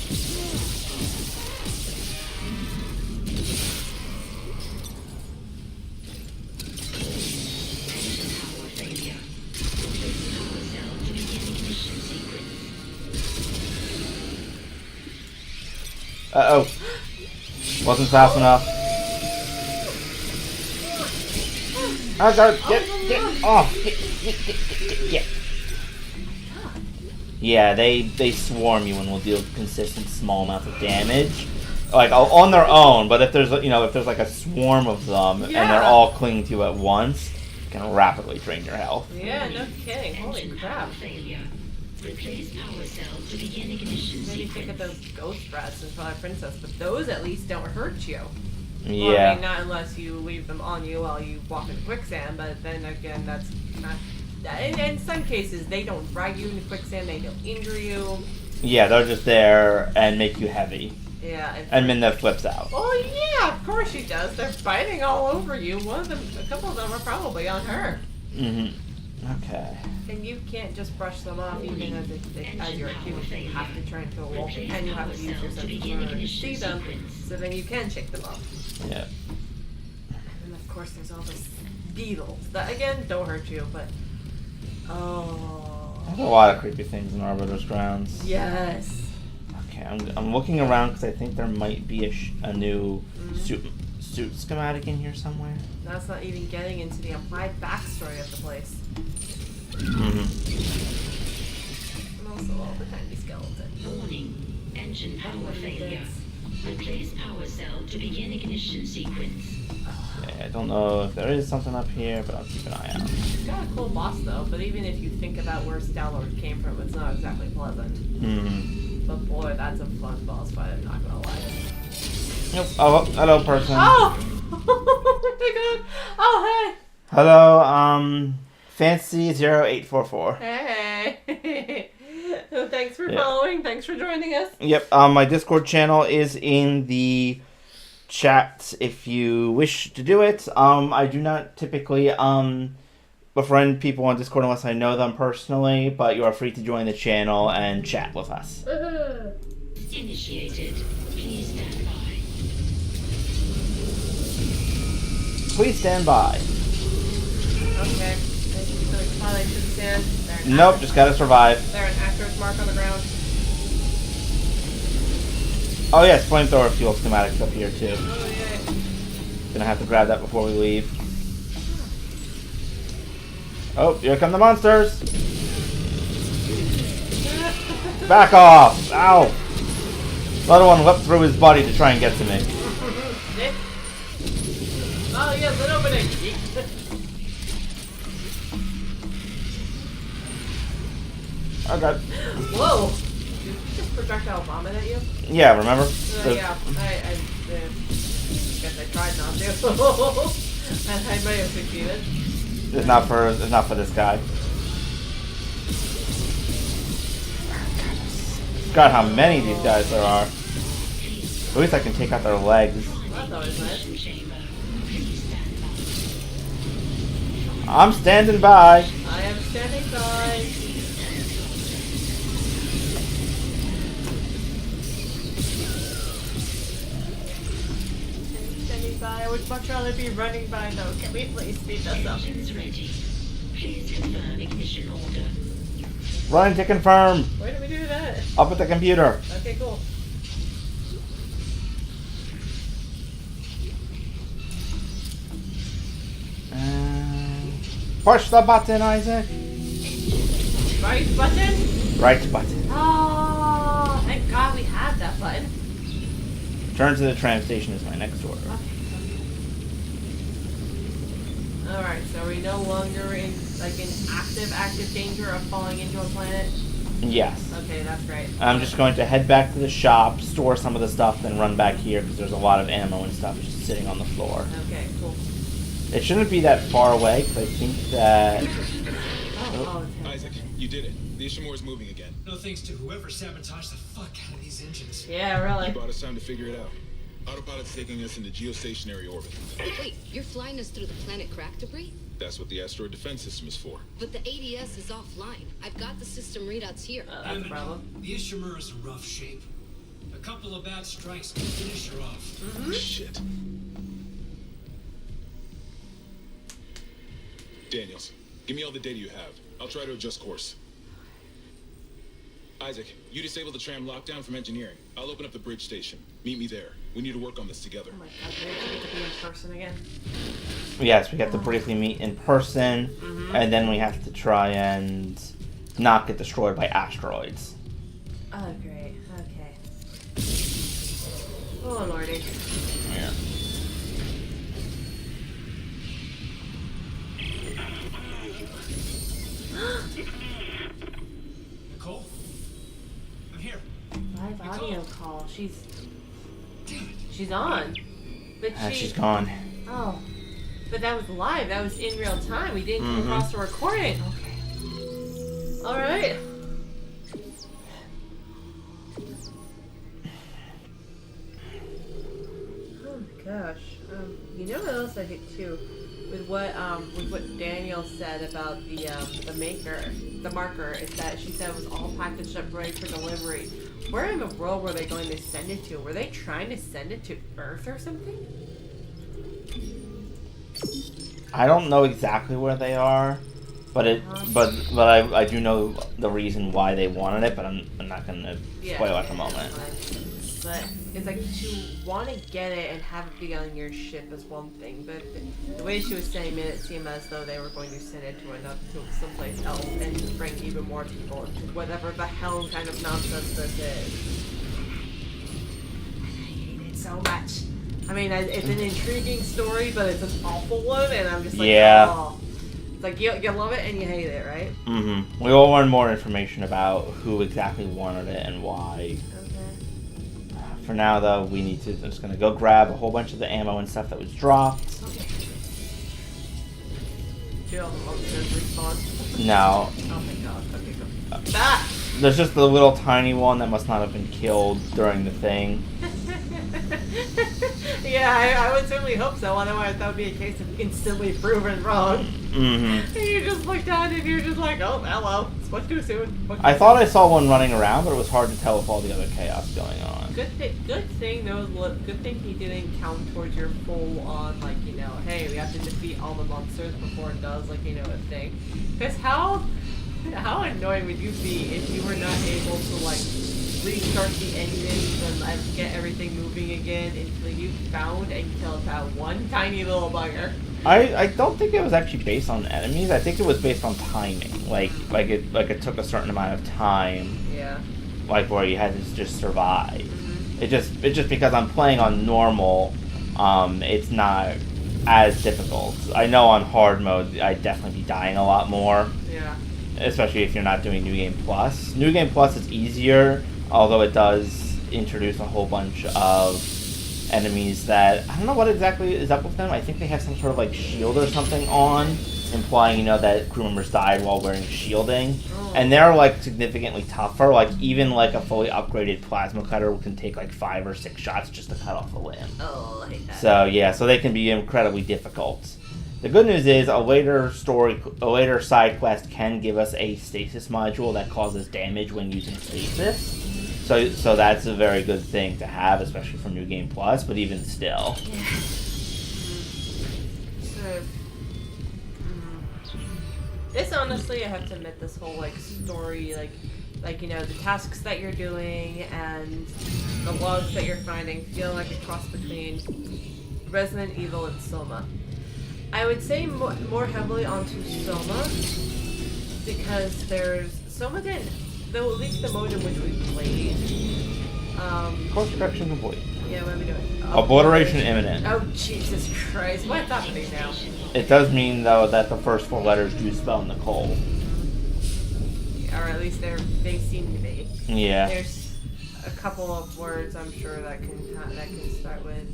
Power failure. Replace power cell to begin ignition sequence. Uh-oh. Wasn't fast enough. Oh god, get off! Get. Yeah, they swarm you and will deal consistent small amounts of damage, like on their own. But if there's like a swarm of them and they're all clinging to you at once, it can rapidly drain your health. Yeah, no kidding. Holy Engine crap. power failure. Replace power cell to begin ignition Maybe think of sequence. those ghost rats in Twilight Princess, but those at least don't hurt you. Yeah. Well, I mean, not unless you leave them on you while you walk in quicksand, but then again, that's not... In some cases, they don't drag you into quicksand, they don't injure you. Yeah, they're just there and make you heavy. Yeah. And then that flips out. Oh yeah, of course she does. They're fighting all over you. A couple of them are probably on her. Mm-hmm. Okay. And you can't just brush them off even as you're accused. You have to turn to a wolf and you have to use your sense of smell to see them, so then you can shake them off. Yeah. And of course there's all those beetles that again don't hurt you, but There's a lot of creepy things in Arbiter's grounds. yes. Okay, I'm looking around because I think there might be a new suit schematic in here somewhere. That's not even getting into the implied backstory of the place. Mm-hmm. And also all the tiny skeletons. Warning. Engine power Everybody failure. thinks. Replace power cell to begin ignition sequence. Okay, I don't know if there is something up here, but I'll keep an eye out. It's got a cool boss though, but even if you think about where Star-Lord came from, it's not exactly pleasant. Mm-hmm. But boy, that's a fun boss fight, I'm not gonna lie. Nope. Oh, hello, person. Oh! Oh my god! Oh, hey! Hello, Fancy0844. Hey! Thanks for Yeah. following, thanks for joining us. Yep, my Discord channel is in the chat if you wish to do it. I do not typically befriend people on Discord unless I know them personally, but you are free to join the channel and chat with us. Initiated. Please stand by. Please stand by. Okay. So it's probably should stand. Nope, just gotta survive. Is there an actor's mark on the ground? Oh yes, flamethrower fuel schematics up here too. Oh, yay. Gonna have to grab that before we leave. Oh, here come the monsters! Back off! Ow! Another one leapt through his body to try and get to me. Oh, yeah, little bit of geek. Oh god. Whoa! Did you just projectile vomit at you? Yeah, remember? Yeah, I guess I tried not to. And I may have succeeded. It's not for this guy. God, how many of these guys there are. At least I can take out their legs. That's always nice. I'm standing by. I am standing by. Standing by. I would much rather be running by though. Can we please speed this up? Engines ready. Please confirm ignition order. Running to confirm. Where do we do that? Up at the computer. Okay, cool. Push the button, Isaac. Right button? Right button. Oh, thank God we had that button. Return to the tram station is my next order. Alright, so are we no longer in active danger of falling into a planet? Yes. Okay, that's great. I'm just going to head back to the shop, store some of the stuff, then run back here because there's a lot of ammo and stuff just sitting on the floor. Okay, cool. It shouldn't be that far away because I think that... it's Isaac, you did it. The Ishimura's moving again. No thanks to whoever sabotaged the fuck out of these engines. Yeah, really. You bought us time to figure it out. Autopilot's taking us into geostationary orbit. Wait, you're flying us through the planet crack debris? That's what the asteroid defense system is for. But the ADS is offline. I've got the system readouts here. That's a problem. The Ishimura's in rough shape. A couple of bad strikes can finish her off. Shit. Daniels, give me all the data you have. I'll try to adjust course. Isaac, you disable the tram lockdown from engineering. I'll open up the bridge station. Meet me there. We need to work on this together. Oh my god, do we get to be in person again? Yes, we have to briefly meet in person, and then we have to try and not get destroyed by asteroids. Oh, great. Okay. Oh, lordy. Yeah. Nicole? I'm here. Live audio Nicole. call. Damn it. She's on. But She's gone. Oh. But that was live. That was in real time. We didn't come across a recording. Okay. Alright. Oh my gosh. You know what else I think too? With what Daniel said about the marker, is that she said it was all packaged up ready for delivery. Where in the world were they going to send it to? Were they trying to send it to Earth or something? I don't know exactly where they are, but I do know the reason why they wanted it, but I'm not gonna spoil at the moment. But it's like to want to get it and have it be on your ship is one thing, but the way she was saying it seemed as though they were going to send it to someplace else and bring even more people into whatever the hell kind of nonsense this is. I hate it so much. I mean, it's an intriguing story, but it's an awful one, and I'm just like, oh. It's like, you love it and you hate it, right? Mm-hmm. We will learn more information about who exactly wanted it and why. Okay. For now, though, we need to, I'm just going to go grab a whole bunch of the ammo and stuff that was dropped. Okay. Do all the monsters respawn? No. Oh my god. Okay, go. Ah! There's just the little tiny one that must not have been killed during the thing. Yeah, I would certainly hope so. Otherwise, that would be a case of instantly proven wrong. Mm-hmm. And you just look down and you're just like, oh, hello. It's much too soon. I thought I saw one running around, but it was hard to tell with all the other chaos going on. Good thing he didn't count towards your full-on, like, you know, hey, we have to defeat all the monsters before it does, like, you know, a thing. Because how annoying would you be if you were not able to, like, restart the engines and get everything moving again until you found and killed that one tiny little bugger? I don't think it was actually based on enemies. I think it was based on timing. Like it took a certain amount of time. Yeah. Like where you had to just survive. Mm-hmm. It's just because I'm playing on normal, it's not as difficult. I know on hard mode I'd definitely be dying a lot more. Yeah. Especially if you're not doing New Game Plus. New Game Plus is easier, although it does introduce a whole bunch of enemies that I don't know what exactly is up with them. I think they have some sort of like shield or something on, implying, you know, that crew members died while wearing shielding. Oh. And they're like significantly tougher. Like even like a fully upgraded plasma cutter can take like 5 or 6 shots just to cut off a limb. Oh, I hate that. So yeah, so they can be incredibly difficult. The good news is a later side quest can give us a stasis module that causes damage when using stasis. So that's a very good thing to have, especially for New Game Plus, but even still. Yeah. This honestly, I have to admit, this whole like story, like you know, the tasks that you're doing and the logs that you're finding feel like a cross between Resident Evil and Soma. I would say more heavily onto Soma because there's Soma didn't, though at least the mode in which we played, Course correction complete. Yeah, what are we doing? Obliteration imminent. Oh, Jesus Christ. What's happening now? It does mean, though, that the first 4 letters do spell Nicole. Or at least they seem to be. Yeah. There's a couple of words I'm sure that can start with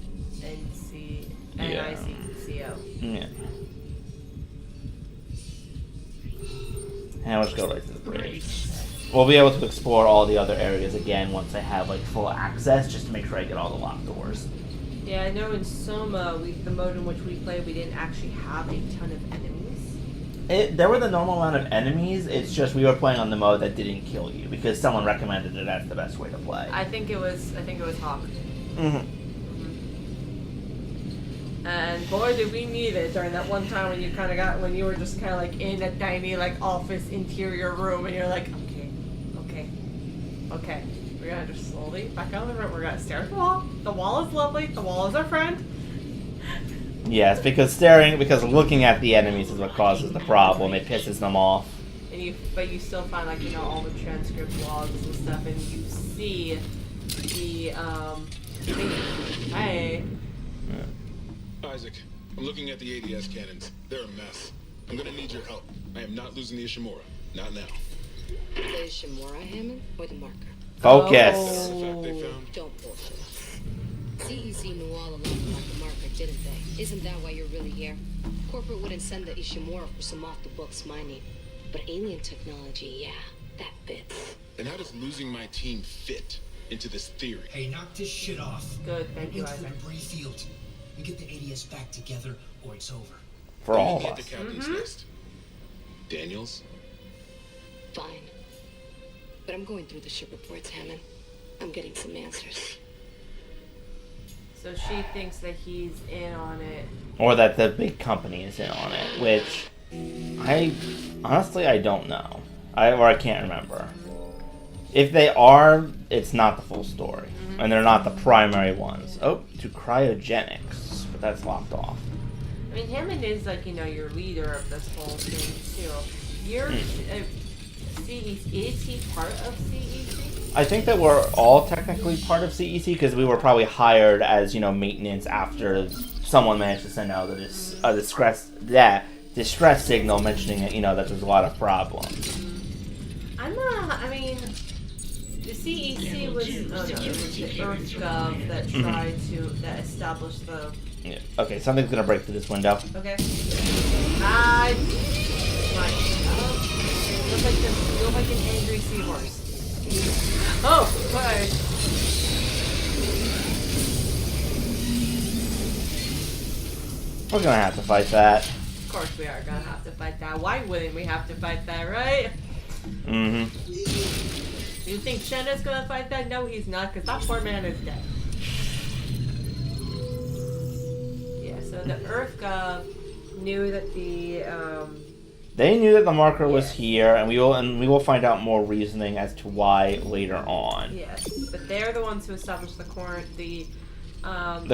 N-I-C-C-O. Yeah. And let's go right to the bridge. We'll be able to explore all the other areas again once I have like full access, just to make sure I get all the locked doors. Yeah, I know in Soma, the mode in which we played, we didn't actually have a ton of enemies. There were the normal amount of enemies, it's just we were playing on the mode that didn't kill you, because someone recommended it as the best way to play. I think it was Hawk. Mm-hmm. And boy, did we need it during that one time when you were just kind of like in a tiny like office interior room, and you're like, okay, we're gonna just slowly back out of the room. We're gonna stare at the wall. The wall is lovely. The wall is our friend. Yes, because looking at the enemies is what causes the problem. It pisses them off. But you still find like all the transcript logs and stuff, and you see the Hey. Isaac, I'm looking at the ADS cannons. They're a mess. I'm gonna need your help. I am not losing the Ishimura. Not now. The Ishimura, Hammond, or the marker? Focus. That's the fact they found. Don't bullshit us. CEC knew all along about the marker, didn't they? Isn't that why you're really here? Corporate wouldn't send the Ishimura for some off-the-books mining. But alien technology, yeah, that fits. And how does losing my team fit into this theory? Hey, knock this shit off. Good, thank you, Into the Isaac. debris field. We get the ADS back together, or it's over. For all of Get the us. captain's list. Daniels? Fine. But I'm going through the ship reports, Hammond. I'm getting some answers. So she thinks that he's in on it. Or that the big company is in on it, which I don't know. I can't remember. If they are, it's not the full story. And they're not the primary ones. Oh, to cryogenics. But that's locked off. I mean, Hammond is like, your leader of this whole thing, too. You're CEC. Is he part of CEC? I think that we're all technically part of CEC because we were probably hired as, maintenance after someone managed to send out a distress signal mentioning that, that there's a lot of problems. The CEC was the EarthGov that tried that established the... Yeah. Okay, something's gonna break through this window. Okay. You look like an angry seahorse. Oh, bye. We're gonna have to fight that. Of course we are gonna have to fight that. Why wouldn't we have to fight that, right? Mm-hmm. You think Shenna's gonna fight that? No, he's not, because that poor man is dead. Yeah, so the EarthGov knew that They knew that the marker was here, and we will find out more reasoning as to why later on. Yes, but they're the ones who established the quarantine on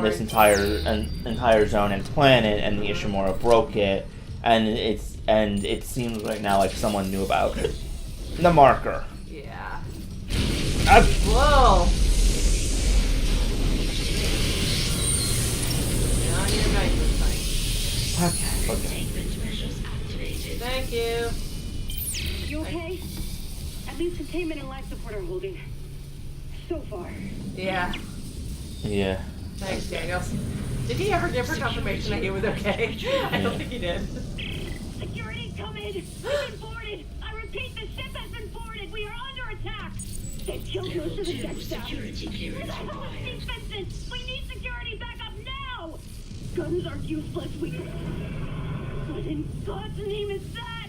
this entire zone and planet, and the Ishimura broke it, and it seems right now like someone knew about it. The marker. Yeah. Whoa. You're on your right this time. Okay. Thank you. You okay? At least containment and life support are holding. So far. Yeah. Yeah. Thanks, Daniels. Did he ever give her confirmation that he was okay? I don't think he did. Security's coming! We've been boarded! I repeat, the ship has been boarded! We are under attack! They've killed most of the deck staff! Security clearance required. Vincent! We need security backup now! Guns are useless, what in God's name is that?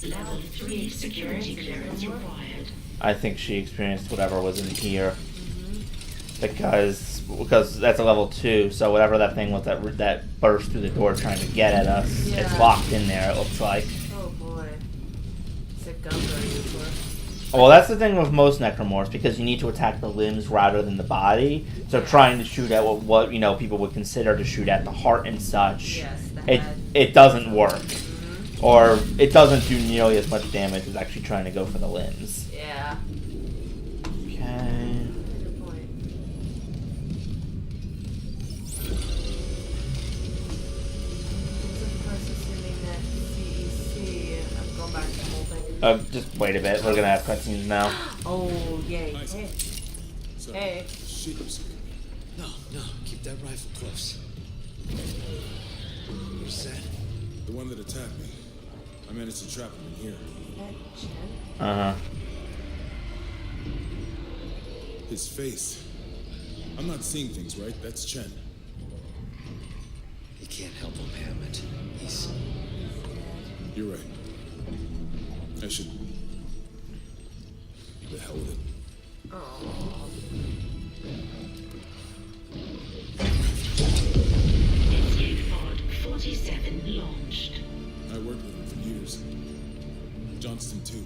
Level 3 security clearance required. I think she experienced whatever was in here. Because that's a level 2, so whatever that thing was that burst through the door trying to get at us, it's locked in there, it looks like. Oh boy. Sick guns are useless. Well, that's the thing with most necromorphs, because you need to attack the limbs rather than the body. So trying to shoot at what people would consider to shoot at the heart and such, it doesn't work. Or it doesn't do nearly as much damage as actually trying to go for the limbs. Yeah. Just wait a bit. We're gonna have cutscenes now. Oh, yay. Isaac. Hey. Sorry. Hey. Shit, you scared. No, keep that rifle close. You're sad? The one that attacked me. I managed to trap him in here. Uh huh. His face. I'm not seeing things, right? That's Chen. You can't help him, Hammond. He's... You're right. I should... The hell with it. Escape pod 47 launched. I worked with him for years. Johnston, too.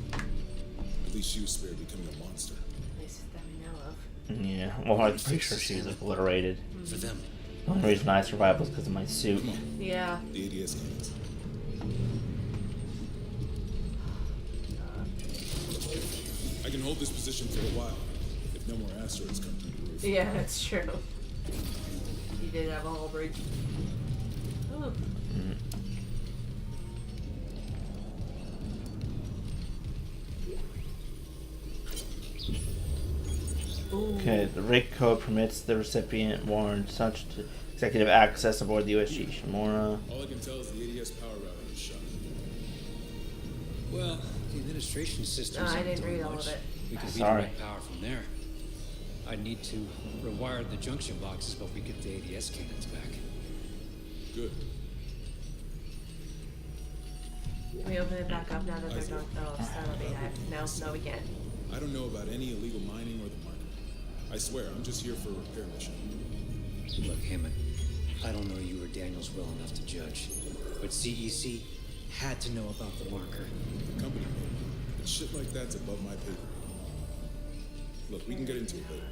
At least she was spared becoming a monster. At least that we know of. Yeah. Well, I'm pretty sure she was obliterated. for them. The only reason I survived was because of my suit. Yeah. The ADS cannons. I can hold this position for a while, if no more asteroids come through the roof. Yeah, that's true. You did have a whole bridge. Ooh. Okay, the rig code permits the recipient warrant such to executive access aboard the USG Shimura. All I can tell is the ADS power router is shut. Well, the administration system. I didn't read all of it. We could Sorry. redirect power from there. I'd need to rewire the junction boxes, but we get the ADS cannons back. Good. Can we open it back up now that they're done? Oh, son of a no, we can't. I don't know about any illegal mining or the marker. I swear, I'm just here for a repair mission. Look, Hammond, I don't know you or Daniels well enough to judge, but CEC had to know about the marker. The company made it, but shit like that's above my pay grade. Look, we can get into it later.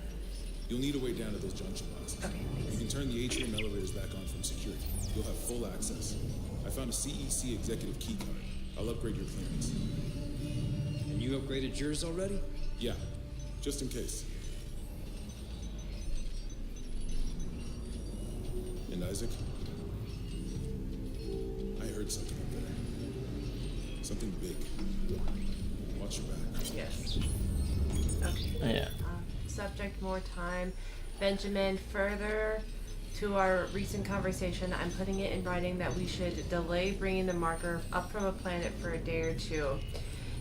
You'll need a way down to those junction boxes. Okay, You can turn the atrium elevators back on from security. You'll have full access. I found a CEC executive key card. I'll upgrade your clearance. And you upgraded yours already? Yeah, just in case. And Isaac? I heard something up there. Something big. Watch your back. Yes. Okay. Yeah. Subject more time. Benjamin, further to our recent conversation, I'm putting it in writing that we should delay bringing the marker up from a planet for a day or two.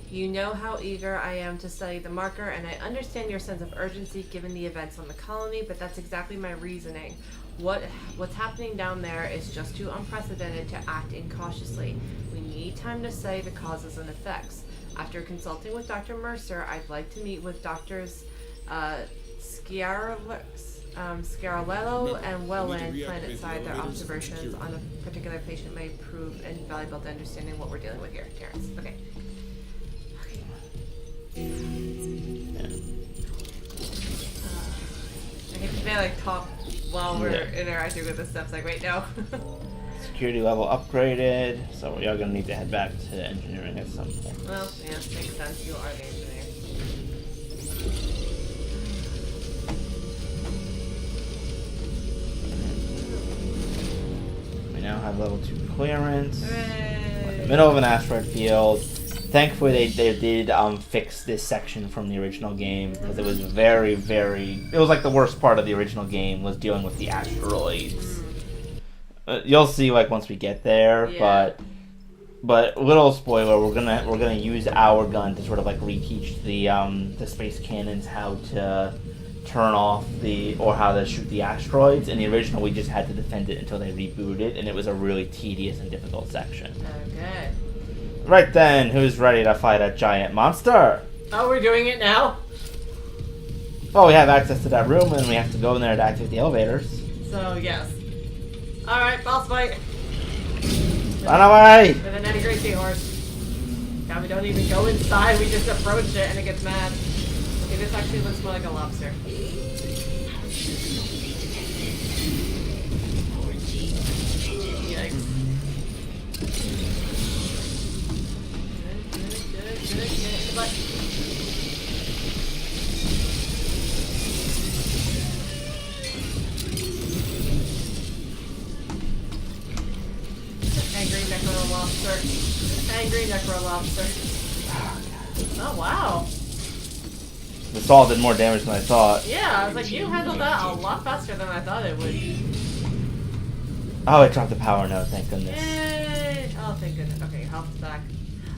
You know how eager I am to study the marker, and I understand your sense of urgency given the events on the colony, but that's exactly my reasoning. What's happening down there is just too unprecedented to act incautiously. We need time to study the causes and effects. After consulting with Dr. Mercer, I'd like to meet with Doctors Sciarello and Welland planetside. Their observations on a particular patient may prove invaluable to understanding what we're dealing with here. Terrence. Okay. I hate to say like talk while we're interacting with the stuff. Like, wait, no. Security level upgraded, so we are going to need to head back to engineering at some point. Well, yeah, makes sense. You are the engineer. We now have level 2 clearance. Hooray! Middle of an asteroid field. Thankfully, they did fix this section from the original game because it was very, it was like the worst part of the original game was dealing with the asteroids. You'll see like once we get there, Yeah. but little spoiler, we're gonna use our gun to sort of like reteach the space cannons how to turn off how to shoot the asteroids. In the original, we just had to defend it until they rebooted, and it was a really tedious and difficult section. Okay. Right then, who's ready to fight a giant monster? Oh, we're doing it now? Well, we have access to that room, and we have to go in there to activate the elevators. So, yes. Alright, boss fight. Run away! With a nitty gritty horse. God, we don't even go inside, we just approach it and it gets mad. Okay, this actually looks more like a lobster. Yikes. Good. But Angry necro lobster. Oh, wow. The saw did more damage than I thought. Yeah, I was like, you handled that a lot faster than I thought it would. Oh, it dropped the power node, thank goodness. Yay! Oh, thank goodness. Okay, health is back.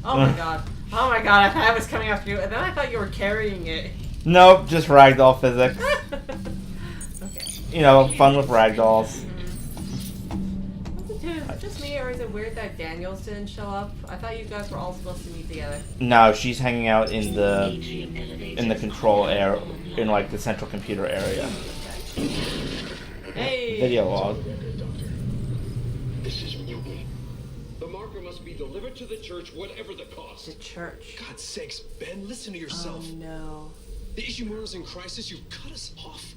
Oh my god. Oh my god, I thought I was coming after you, and then I thought you were carrying it. Nope, just ragdoll physics. Okay. You know, fun with ragdolls. Is it just me, or is it weird that Daniels didn't show up? I thought you guys were all supposed to meet together. No, she's hanging out in the control area, in like the central computer area. Hey! Video log. This is mutiny. The marker must be delivered to the church, whatever the cost. The church. God's sakes, Ben, listen to yourself. Oh no. The Ishimura's in crisis. You've cut us off.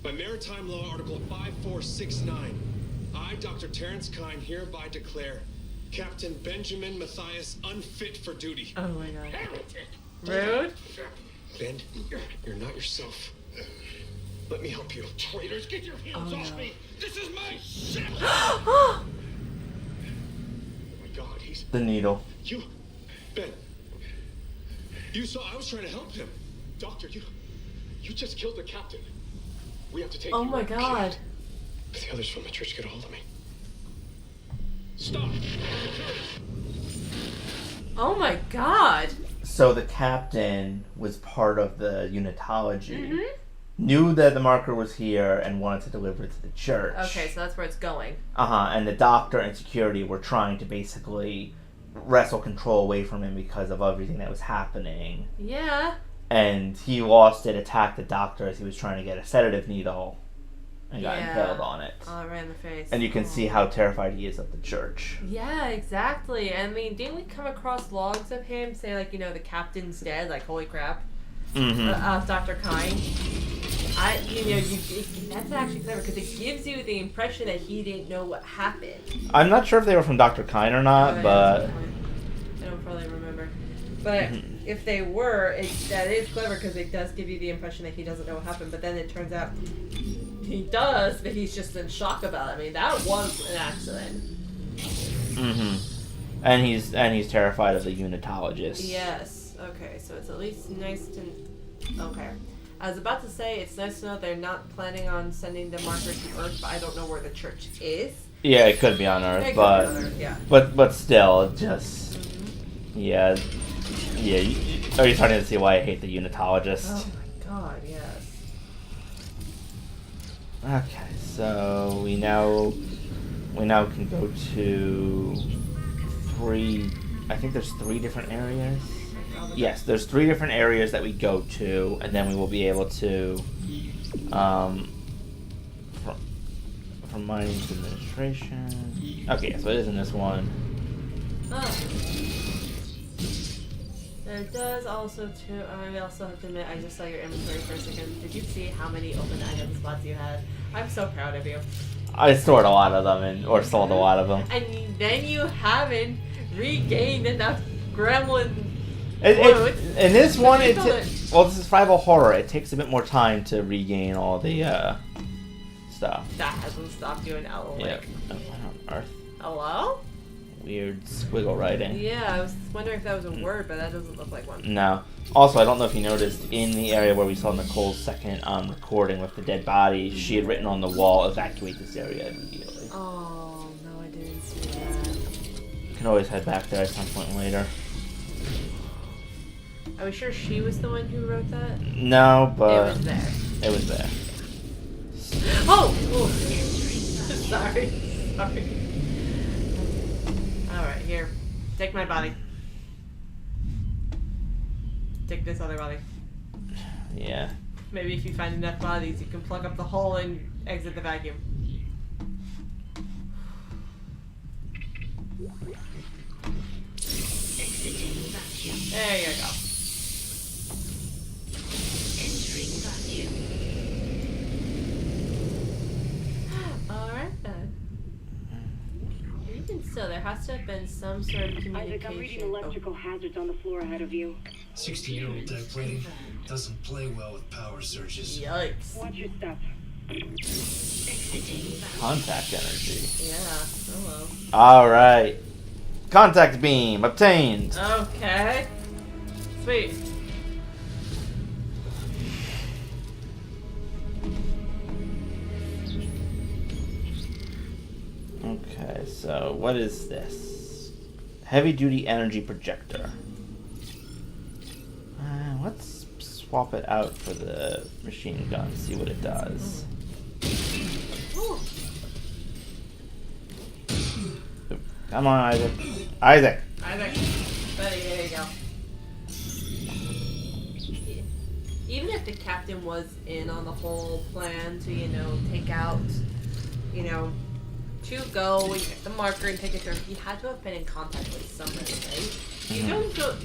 By Maritime Law, Article 5469, I, Dr. Terrence Kine, hereby declare Captain Benjamin Matthias unfit for duty. Oh my god. Heretic! Rude? Ben, you're not yourself. Let me help you. Traitors, get your hands off me! This is my ship! Oh my god, he's... The needle. You... Ben. You saw I was trying to help him. Doctor, you just killed the captain. We have to take Oh you my out. god. If the others from the church get a hold of me. Stop! Oh my god. So the captain was part of the unitology. Knew that the marker was here and wanted to deliver it to the church. Okay, so that's where it's going. And the doctor and security were trying to basically wrestle control away from him because of everything that was happening. Yeah. And he lost it, attacked the doctor as he was trying to get a sedative needle, and got impaled on it. Oh, right in the face. And you can see how terrified he is of the church. Yeah, exactly. I mean, didn't we come across logs of him saying, like, you know, the captain's dead? Like, holy crap. Dr. Kine. That's actually clever because it gives you the impression that he didn't know what happened. I'm not sure if they were from Dr. Kine or not, but... I don't probably remember. But if they were, that is clever because it does give you the impression that he doesn't know what happened. But then it turns out he does, but he's just in shock about it. I mean, that was an accident. And he's terrified of the unitologist. Yes. Okay, so it's at least nice to... Okay. I was about to say, it's nice to know they're not planning on sending the marker to Earth, but I don't know where the church is. Yeah, it could be on Earth, It but... could be on Earth, yeah. But still, it just... Yeah. Yeah, are you starting to see why I hate the unitologist? Oh my god, yes. Okay, so we now can go to I think there's 3 different areas. Yes, there's 3 different areas that we go to, and then we will be able to from mining to administration. Okay, so it is in this one. There does also too. I also have to admit, I just saw your inventory for a second. Did you see how many open item spots you had? I'm so proud of you. I stored a lot of them, or sold a lot of them. And then you haven't regained enough gremlin. In this one, well, this is survival horror. It takes a bit more time to regain all the stuff. That hasn't stopped you in Owl Lake. Yeah. Oh, what on earth? Hello? Weird squiggle writing. Yeah, I was wondering if that was a word, but that doesn't look like one. No. Also, I don't know if you noticed, in the area where we saw Nicole's second recording with the dead body, she had written on the wall, "Evacuate this area immediately." Oh, no, I didn't see that. You can always head back there at some point later. Are we sure she was the one who wrote that? No, but... It was there. It was there. Oh! Sorry. Alright, here. Take my body. Take this other body. Yeah. Maybe if you find enough bodies, you can plug up the hole and exit the vacuum. Exiting vacuum. There you go. Entering vacuum. Alright then. Even so, there has to have been some sort of communication. Isaac, I'm reading electrical hazards on the floor ahead of you. 60-year-old deck rating doesn't play well with power surges. Yikes. Watch your step. Exiting vacuum. Contact energy. Yeah, hello. Alright. Contact beam obtained. Okay. Sweet. Okay, so what is this? Heavy duty energy projector. Let's swap it out for the machine gun, see what it does. Ooh. Come on, Isaac. Isaac! Isaac. Buddy, there you go. Even if the captain was in on the whole plan to, you know, take out, you know, to go and get the marker and take a turn, he had to have been in contact with somebody, right? You don't just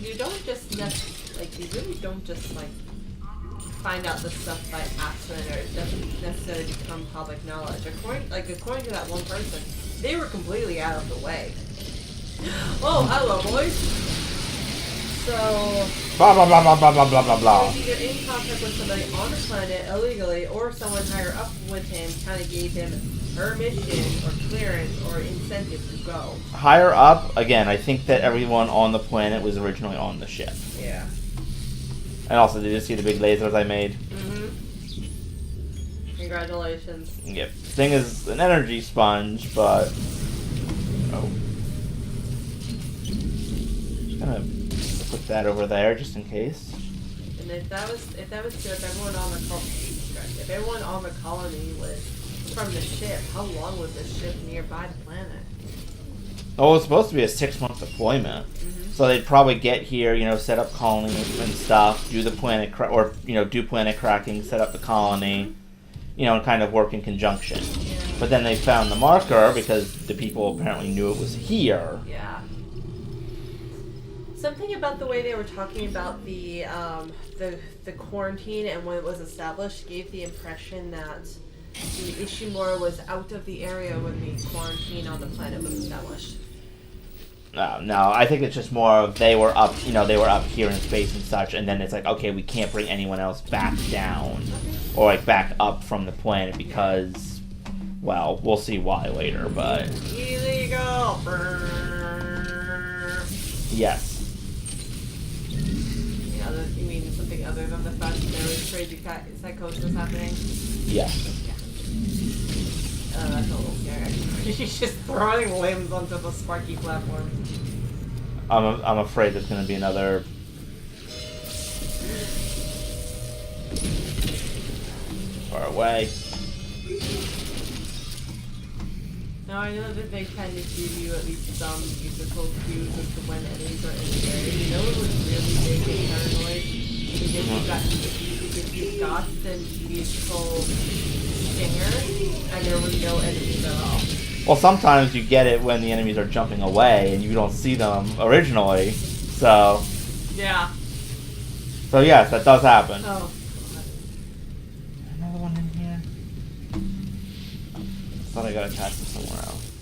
you really don't just like find out this stuff by accident, or it doesn't necessarily become public knowledge. According to that one person, they were completely out of the way. Oh, hello, boys. So, Blah blah blah blah blah blah blah blah blah. either in contact with somebody on the planet illegally, or someone higher up with him kind of gave him permission or clearance or incentive to go. Higher up, again, I think that everyone on the planet was originally on the ship. Yeah. And also, did you see the big lasers I made? Mm-hmm. Congratulations. Yep. Thing is an energy sponge, but oh, just gonna put that over there just in case. And if that was true, if everyone on the colony was from the ship, how long was the ship nearby the planet? Oh, it's supposed to be a 6-month deployment. So they'd probably get here, you know, set up colonies and stuff, do the planet do planet cracking, set up the colony, you know, and kind of work in conjunction. Yeah. But then they found the marker because the people apparently knew it was here. Yeah. Something about the way they were talking about the quarantine and when it was established gave the impression that the Ishimura was out of the area when the quarantine on the planet was established. No, I think it's just more of they were up here in space and such, and then it's like, okay, we can't bring anyone else back down or like back up from the planet because, well, we'll see why later, but illegal. Yes. You mean something other than the fact that there was crazy psychosis happening? Yeah. Oh, that's a little scary. He's just throwing limbs onto the sparky platform. I'm afraid there's going to be another. Far away. Now I know that they kind of give you at least some musical cues as to when enemies are in the area. You know it was really big and paranoid because you've got the musical singer and there was no enemies at all. Well, sometimes you get it when the enemies are jumping away and you don't see them originally, so. Yeah. So yes, that does happen. Oh. Another one in here. I thought I got attached to somewhere else.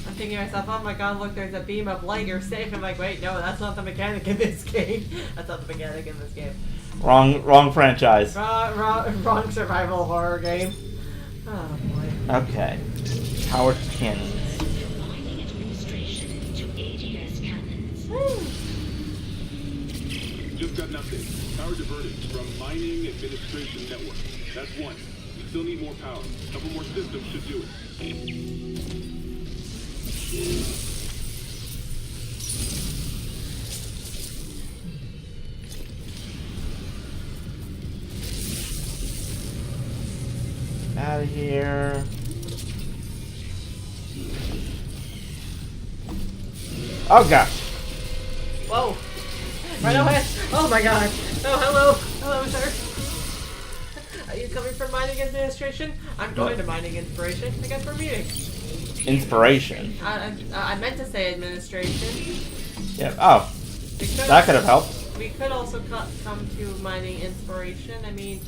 I'm thinking to myself, oh my god, look, there's a beam of light, you're safe. I'm like, wait, no, that's not the mechanic in this game. That's not the mechanic in this game. Wrong franchise. Wrong survival horror game. Oh boy. Okay. Power cannons. Aligning administration to ADS cannons. Just got an update. Power diverted from mining administration network. That's one. We still need more power. A couple more systems should do it. Out of here. Oh gosh. Whoa. Right away. Oh my god. Oh, hello. Hello, sir. Are you coming from mining administration? I'm going to mining inspiration. I guess we're meeting. Inspiration. I meant to say administration. Yeah. Oh. That could have helped. We could also come to mining inspiration. I mean,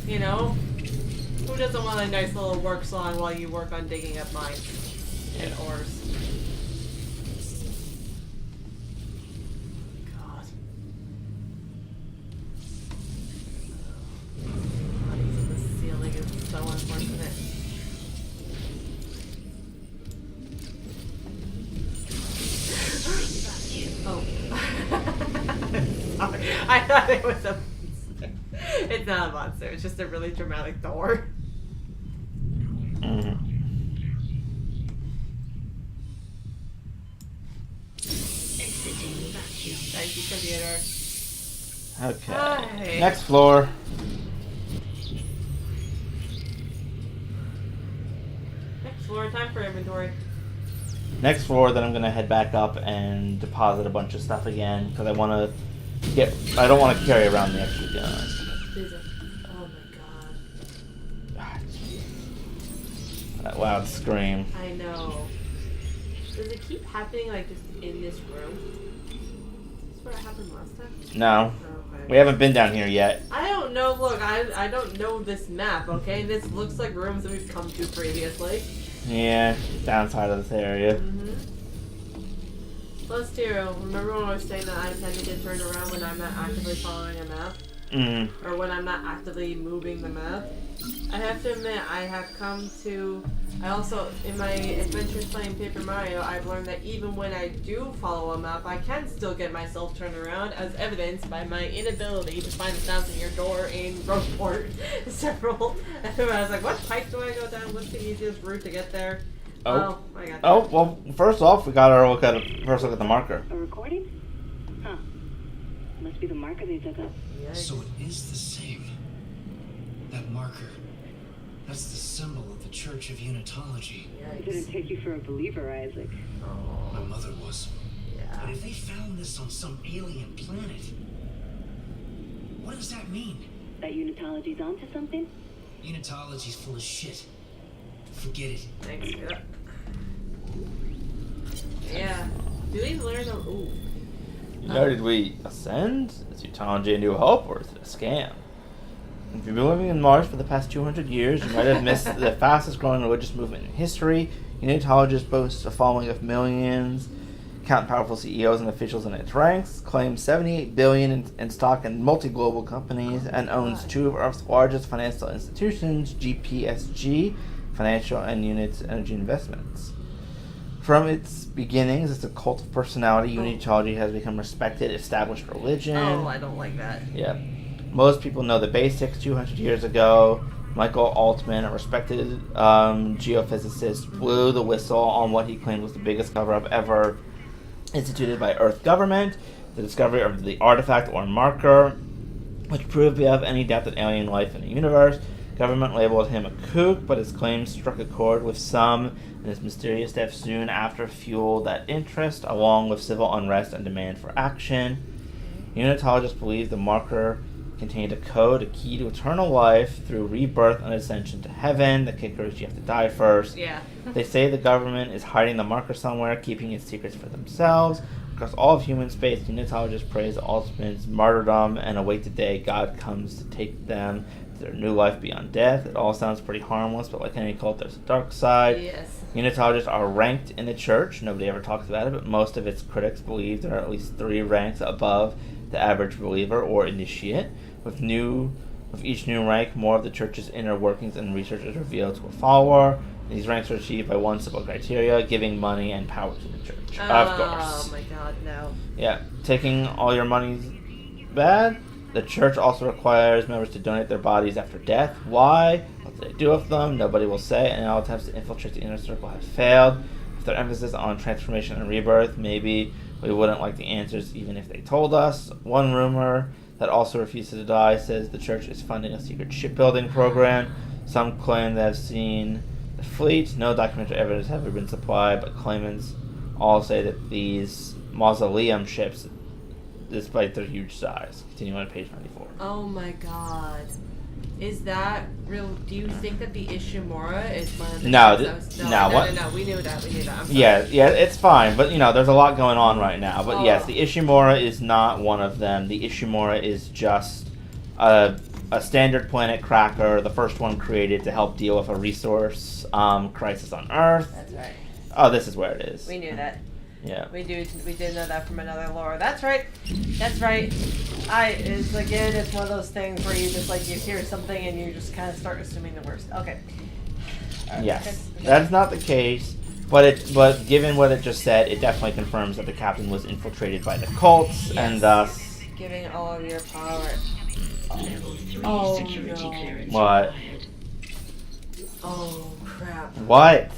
you know, who doesn't want a nice little work song while you work on digging up mines and ores? God. Bodies in the ceiling is so unfortunate. I thought it was a monster. It's not a monster. It's just a really dramatic door. Mm-hmm. Exiting vacuum. Thank you, computer. Okay. Hi. Next floor. Next floor, time for inventory. Next floor, then I'm gonna head back up and deposit a bunch of stuff again because I want to get. I don't want to carry around the extra guns. Oh my god. That loud scream. I know. Does it keep happening like just in this room? Is this what happened last time? No. Okay. We haven't been down here yet. I don't know. Look, I don't know this map, okay? This looks like rooms that we've come to previously. Yeah, downside of this area. Mm-hmm. Plus, too, remember when I was saying that I tend to get turned around when I'm not actively following a map? Mm-hmm. Or when I'm not actively moving the map? I have to admit, I have come to... I also, in my adventures playing Paper Mario, I've learned that even when I do follow a map, I can still get myself turned around, as evidenced by my inability to find a 1,000-year door in Roadport. Several. I was like, what pipe do I go down? What's the easiest route to get there? Oh. I got that. Oh, well, first off, we got our first look at the marker. A recording? Huh. Must be the marker they took up. So it is the same. That marker. That's the symbol of the Church of Unitology. I didn't take you for a believer, Isaac. My mother was. Yeah. But if they found this on some alien planet, what does that mean? That Unitology's onto something? Unitology's full of shit. Forget it. Thanks. Yeah. Do we learn a... Ooh. Did we ascend? Is Unitology a new hope, or is it a scam? If you've been living in Mars for the past 200 years, you might have missed the fastest growing religious movement in history. Unitologists boast a following of millions, count powerful CEOs and officials in its ranks, claims $78 billion in stock in multi-global companies, and owns two of Earth's largest financial institutions, GPSG, Financial and Units Energy Investments. From its beginnings as a cult of personality, Unitology has become respected, established religion. Oh, I don't like that. Yeah. Most people know the basics. 200 years ago, Michael Altman, a respected geophysicist, blew the whistle on what he claimed was the biggest cover-up ever instituted by Earth government, the discovery of the artifact or marker, which proved beyond any doubt that alien life in the universe. Government labeled him a kook, but his claims struck a chord with some, and his mysterious death soon after fueled that interest, along with civil unrest and demand for action. Unitologists believe the marker contained a code, a key to eternal life through rebirth and ascension to heaven. The kicker is you have to die first. Yeah. They say the government is hiding the marker somewhere, keeping its secrets for themselves. Across all of human space, Unitologists praise Altman's martyrdom and await the day God comes to take them to their new life beyond death. It all sounds pretty harmless, but like any cult, there's a dark side. Yes. Unitologists are ranked in the church. Nobody ever talks about it, but most of its critics believe there are at least 3 ranks above the average believer or initiate. With each new rank, more of the church's inner workings and research is revealed to a follower. These ranks are achieved by one simple criteria: giving money and power to the church. Of course. Oh my god, no. Yeah, taking all your money's bad. The church also requires members to donate their bodies after death. Why? What do they do with them? Nobody will say, and all attempts to infiltrate the inner circle have failed. With their emphasis on transformation and rebirth, maybe we wouldn't like the answers even if they told us. One rumor that also refuses to die says the church is funding a secret shipbuilding program. Some claim they have seen the fleet. No documentary evidence has ever been supplied, but claimants all say that these mausoleum ships, despite their huge size. Continue on page 94. Oh my god. Is that real? Do you think that the Ishimura is one of the... No, No, we knew that. I'm sorry. Yeah, it's fine, but there's a lot going on right now. But yes, the Ishimura is not one of them. The Ishimura is just a standard planet cracker, the first one created to help deal with a resource crisis on Earth. That's right. Oh, this is where it is. We knew that. Yeah. We did know that from another lore. That's right. It's one of those things where you just you hear something and you just kind of start assuming the worst. Okay. Yes, that's not the case, but given what it just said, it definitely confirms that the captain was infiltrated by the cults, and thus giving all of your power. Level 3 Oh, security no. clearance What? required. Oh crap. What?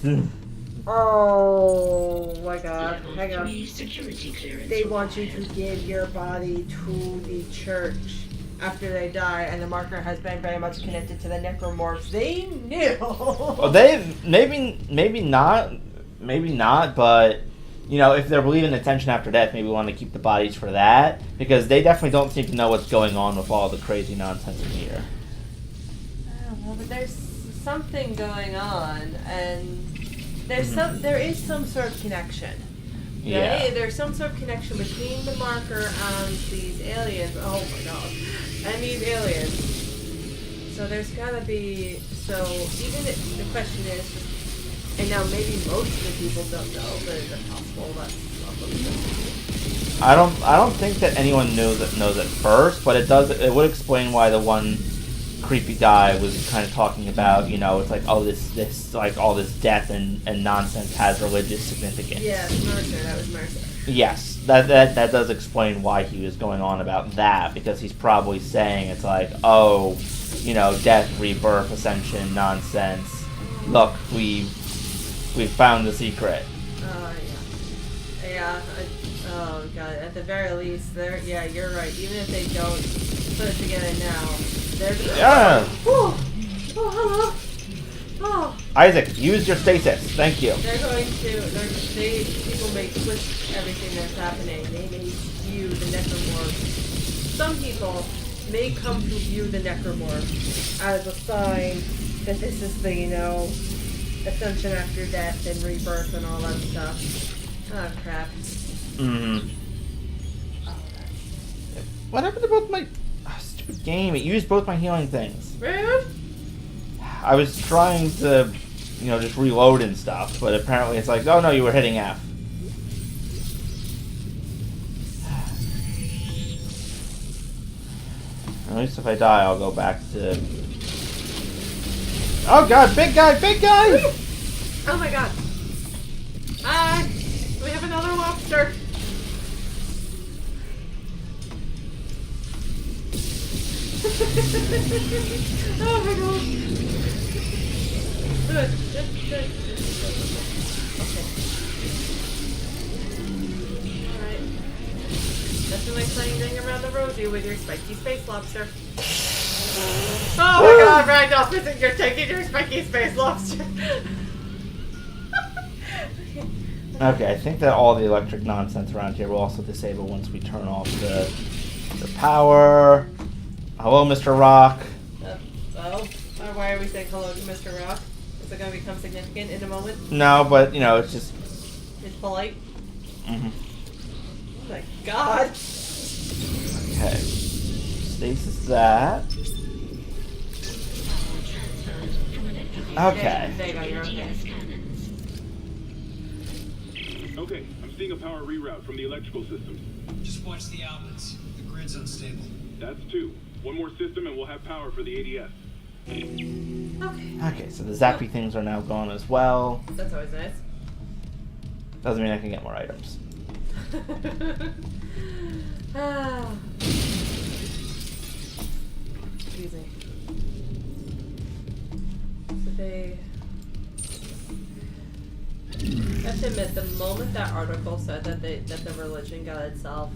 Oh my god. Level Hang on. 3 security clearance They want you required. to give your body to the church after they die, and the marker has been very much connected to the necromorphs. They knew. Well, they maybe not, but you know, if they're believing attention after death, maybe we want to keep the bodies for that, because they definitely don't seem to know what's going on with all the crazy nonsense in here. I don't know, but there's something going on, and there is some sort of connection. Yeah. Right? There's some sort of connection between the marker and these aliens. Oh my god. And these aliens. So there's gotta be. So even if the question is, and now maybe most of the people don't know, but is it possible that's I don't think that anyone knows at first, but it would explain why the one creepy guy was kind of talking about, you know, it's like, oh, this like all this death and nonsense has religious significance. Yeah, Mercer. That was Mercer. Yes, that does explain why he was going on about that, because he's probably saying it's like, oh, you know, death, rebirth, ascension, nonsense. Look, we've found the secret. Oh yeah. Yeah. Oh god. At the very least, they're. Yeah, you're right. Even if they don't put it together now, they're. Yeah. Oh, hello. Oh. Isaac, use your stasis. Thank you. They're going to. People may twist everything that's happening. They may view the necromorph. Some people may come to view the necromorph as a sign that this is the, you know, ascension after death and rebirth and all that stuff. Oh crap. Mm-hmm. What happened to both my stupid game? It used both my healing things. Rude. I was trying to, you know, just reload and stuff, but apparently it's like, oh no, you were hitting F. At least if I die, I'll go back to... Oh god, big guy, big guy! Oh my god. Hi! We have another lobster. Oh my god. Good. Okay. Alright. Nothing like playing Ring Around the Rosie with your spiky space lobster. Oh my god, Ragdoll, you're taking your spiky space lobster. Okay, I think that all the electric nonsense around here will also disable once we turn off the power. Hello, Mr. Rock. Why are we saying hello to Mr. Rock? Is it going to become significant in a moment? No, but, you know, it's just... It's polite? Mm-hmm. Oh my god! Okay. Stasis that. Okay. There you go, you're okay. Okay, I'm seeing a power reroute from the electrical systems. Just watch the outlets. The grid's unstable. That's 2. One more system and we'll have power for the ADS. Okay, so the zappy things are now gone as well. That's always nice. Doesn't mean I can get more items. Excuse me. So they... I have to admit, the moment that article said that the religion got itself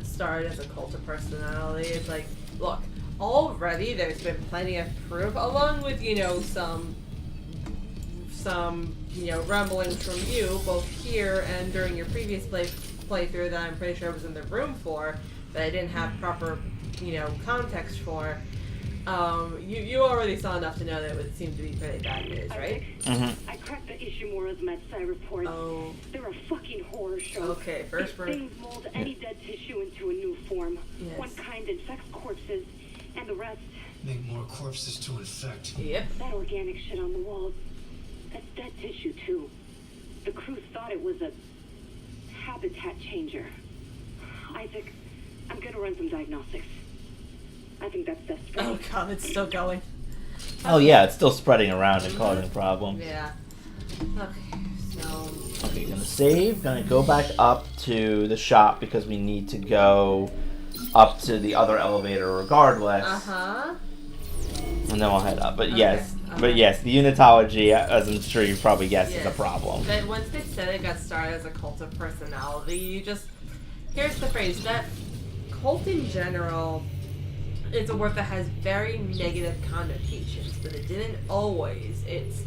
started as a cult of personality, it's like, look, already there's been plenty of proof, along with, you know, some you know, rumblings from you, both here and during your previous playthrough that I'm pretty sure I was in the room for, that I didn't have proper, you know, context for. You already saw enough to know that it would seem to be pretty bad news, right? Mm-hmm. I cracked the Ishimura's MedSci report. Oh. They're a fucking horror show. Okay, first we're... Things mold any dead tissue into a new form. Yes. One kind infects corpses, and the rest... Make more corpses to infect. Yep. That organic shit on the walls, that's dead tissue too. The crew thought it was a habitat changer. Isaac, I'm gonna run some diagnostics. I think that's best for Oh me. god, it's still going. Oh yeah, it's still spreading around and causing problems. Yeah. Okay, so... Okay, gonna save, gonna go back up to the shop because we need to go up to the other elevator regardless. Uh-huh. And then we'll head up. But Okay, yes, okay. the unitology, as I'm sure you probably guessed, is a Yes. problem. But once they said it got started as a cult of personality, you just... Here's the phrase, that cult in general is a word that has very negative connotations, but it didn't always. It's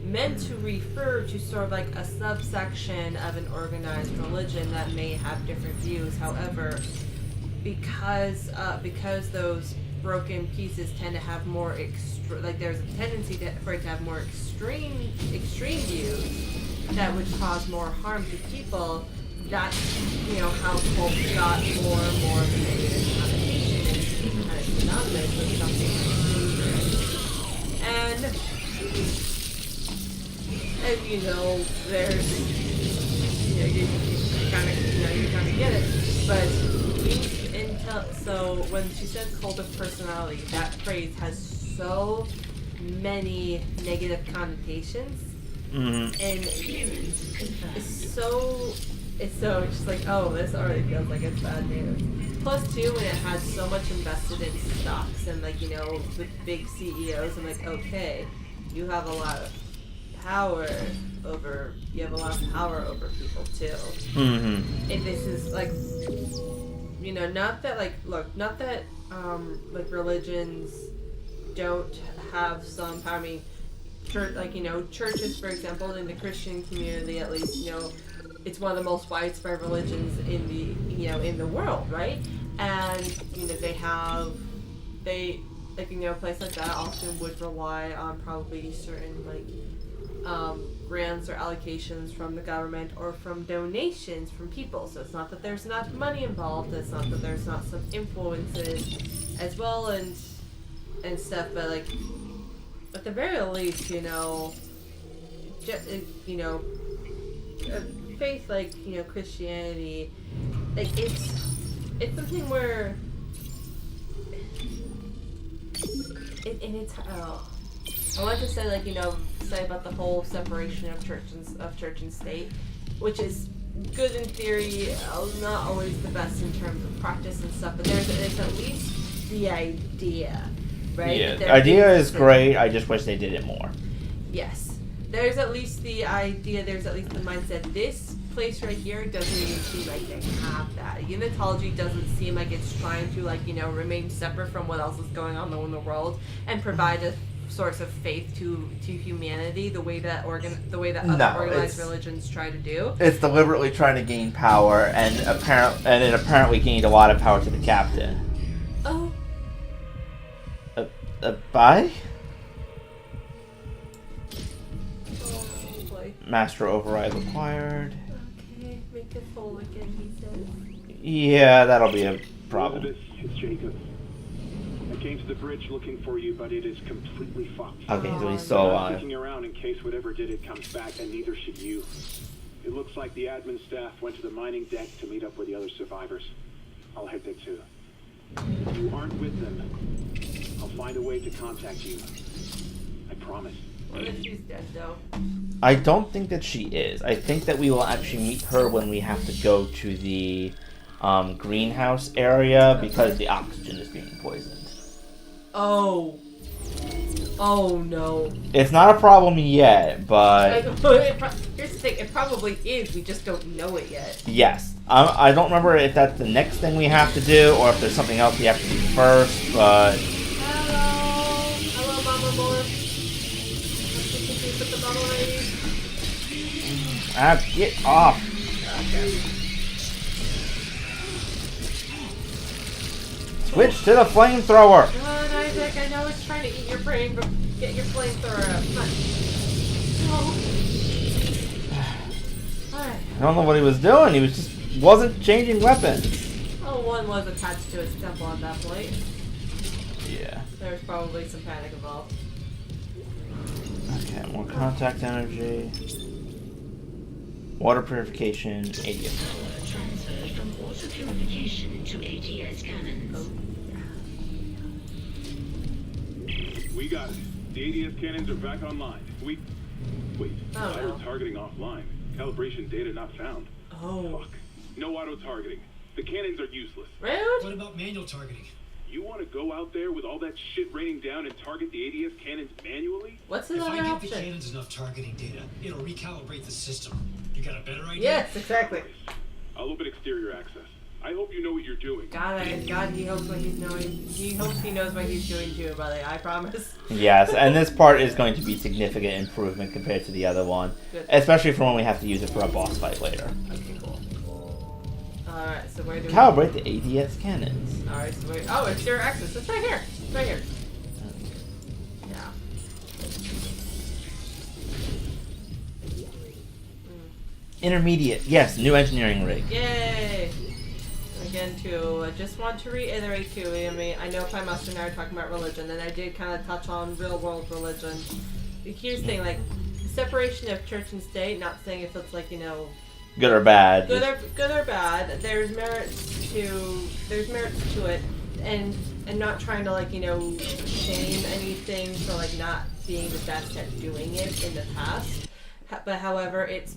meant to refer to sort of like a subsection of an organized religion that may have different views. However, because those broken pieces tend to have more there's a tendency for it to have more extreme views that would cause more harm to people. That's how cults got more and more of a negative connotation and kind of synonymous with something dangerous. And as you know, there's you kind of get it, but. So when she says cult of personality, that phrase has so many negative connotations, and it's just like, oh, this already feels like it's bad news. Plus, too, when it has so much invested in stocks and with big CEOs, I'm like, okay, you have a lot of power over people too. If this is like. Not that religions don't have some power. I mean, churches, for example, in the Christian community, at least, it's one of the most widespread religions in the world, right? And a place like that often would rely on probably certain grants or allocations from the government or from donations from people. So it's not that there's not money involved, it's not that there's not some influences as well and stuff, but at the very least, faith Christianity, it's something where I want to say say about the whole separation of church and state, which is good in theory, not always the best in terms of practice and stuff. But there's at least the idea, right? Yeah, the idea is great. I just wish they did it more. Yes, there's at least the idea. There's at least the mindset. This place right here doesn't even seem like they have that. Unitology doesn't seem like it's trying to remain separate from what else is going on in the world and provide a source of faith to humanity the way that other organized religions try to do. It's deliberately trying to gain power, and it apparently gained a lot of power to the captain. Oh. Bye? Oh boy. Master override required. Okay, make it full again, he says. Yeah, that'll be a problem. Elizabeth, it's Jacob. I came to the bridge looking for you, but it is completely fucked. Okay, so he's still I'm alive. sticking around in case whatever did it comes back, and neither should you. It looks like the admin staff went to the mining deck to meet up with the other survivors. I'll head there too. If you aren't with them, I'll find a way to contact you. I promise. What if she's dead, though? I don't think that she is. I think that we will actually meet her when we have to go to the greenhouse area because the oxygen is being poisoned. Oh no. It's not a problem yet, but... Here's the thing, it probably is, we just don't know it yet. Yes. I don't remember if that's the next thing we have to do, or if there's something else we have to do first, but... Hello, Mama Moore. Put the bottle ready. Get off. Okay. Switch to the flamethrower. Come on, Isaac, I know it's trying to eat your brain, but get your flamethrower out. Come on. Alright. I don't know what he was doing. He wasn't changing weapons. Well, one was attached to his temple at that point. Yeah. There's probably some panic involved. Okay, more contact energy. Water purification, ADS. Transfer from water purification to ATS cannons. We got it. The ADS cannons are back online. Wait. Auto-targeting offline. Calibration data not found. Oh. Fuck. No auto-targeting. The cannons are useless. Rude. What about manual targeting? You want to go out there with all that shit raining down and target the ADS cannons manually? What's If another I give the option? cannons enough targeting data, it'll recalibrate the system. You got a better idea? Yes, exactly. I'll open exterior access. I hope you know what you're doing. God, he hopes what he's knowing. He hopes he knows what he's doing too, buddy. I promise. Yes, and this part is going to be significant improvement compared to the other one. Good. Especially for when we have to use it for a boss fight later. Okay, cool. Alright, so where do we... Calibrate the ADS cannons. Alright, so where... Oh, exterior access. It's right here. It's right here. Yeah. Intermediate. Yes, new engineering rig. Yay! Again, too, I just want to reiterate, too, I mean, I know Piemaster and I are talking about religion, and I did kind of touch on real-world religion. Here's the thing, like, separation of church and state, not saying if it's, like, you know... Good or bad. Good or bad. There's merits to it, and not trying to, like, you know, shame anything for, like, not being the best at doing it in the past. But however, it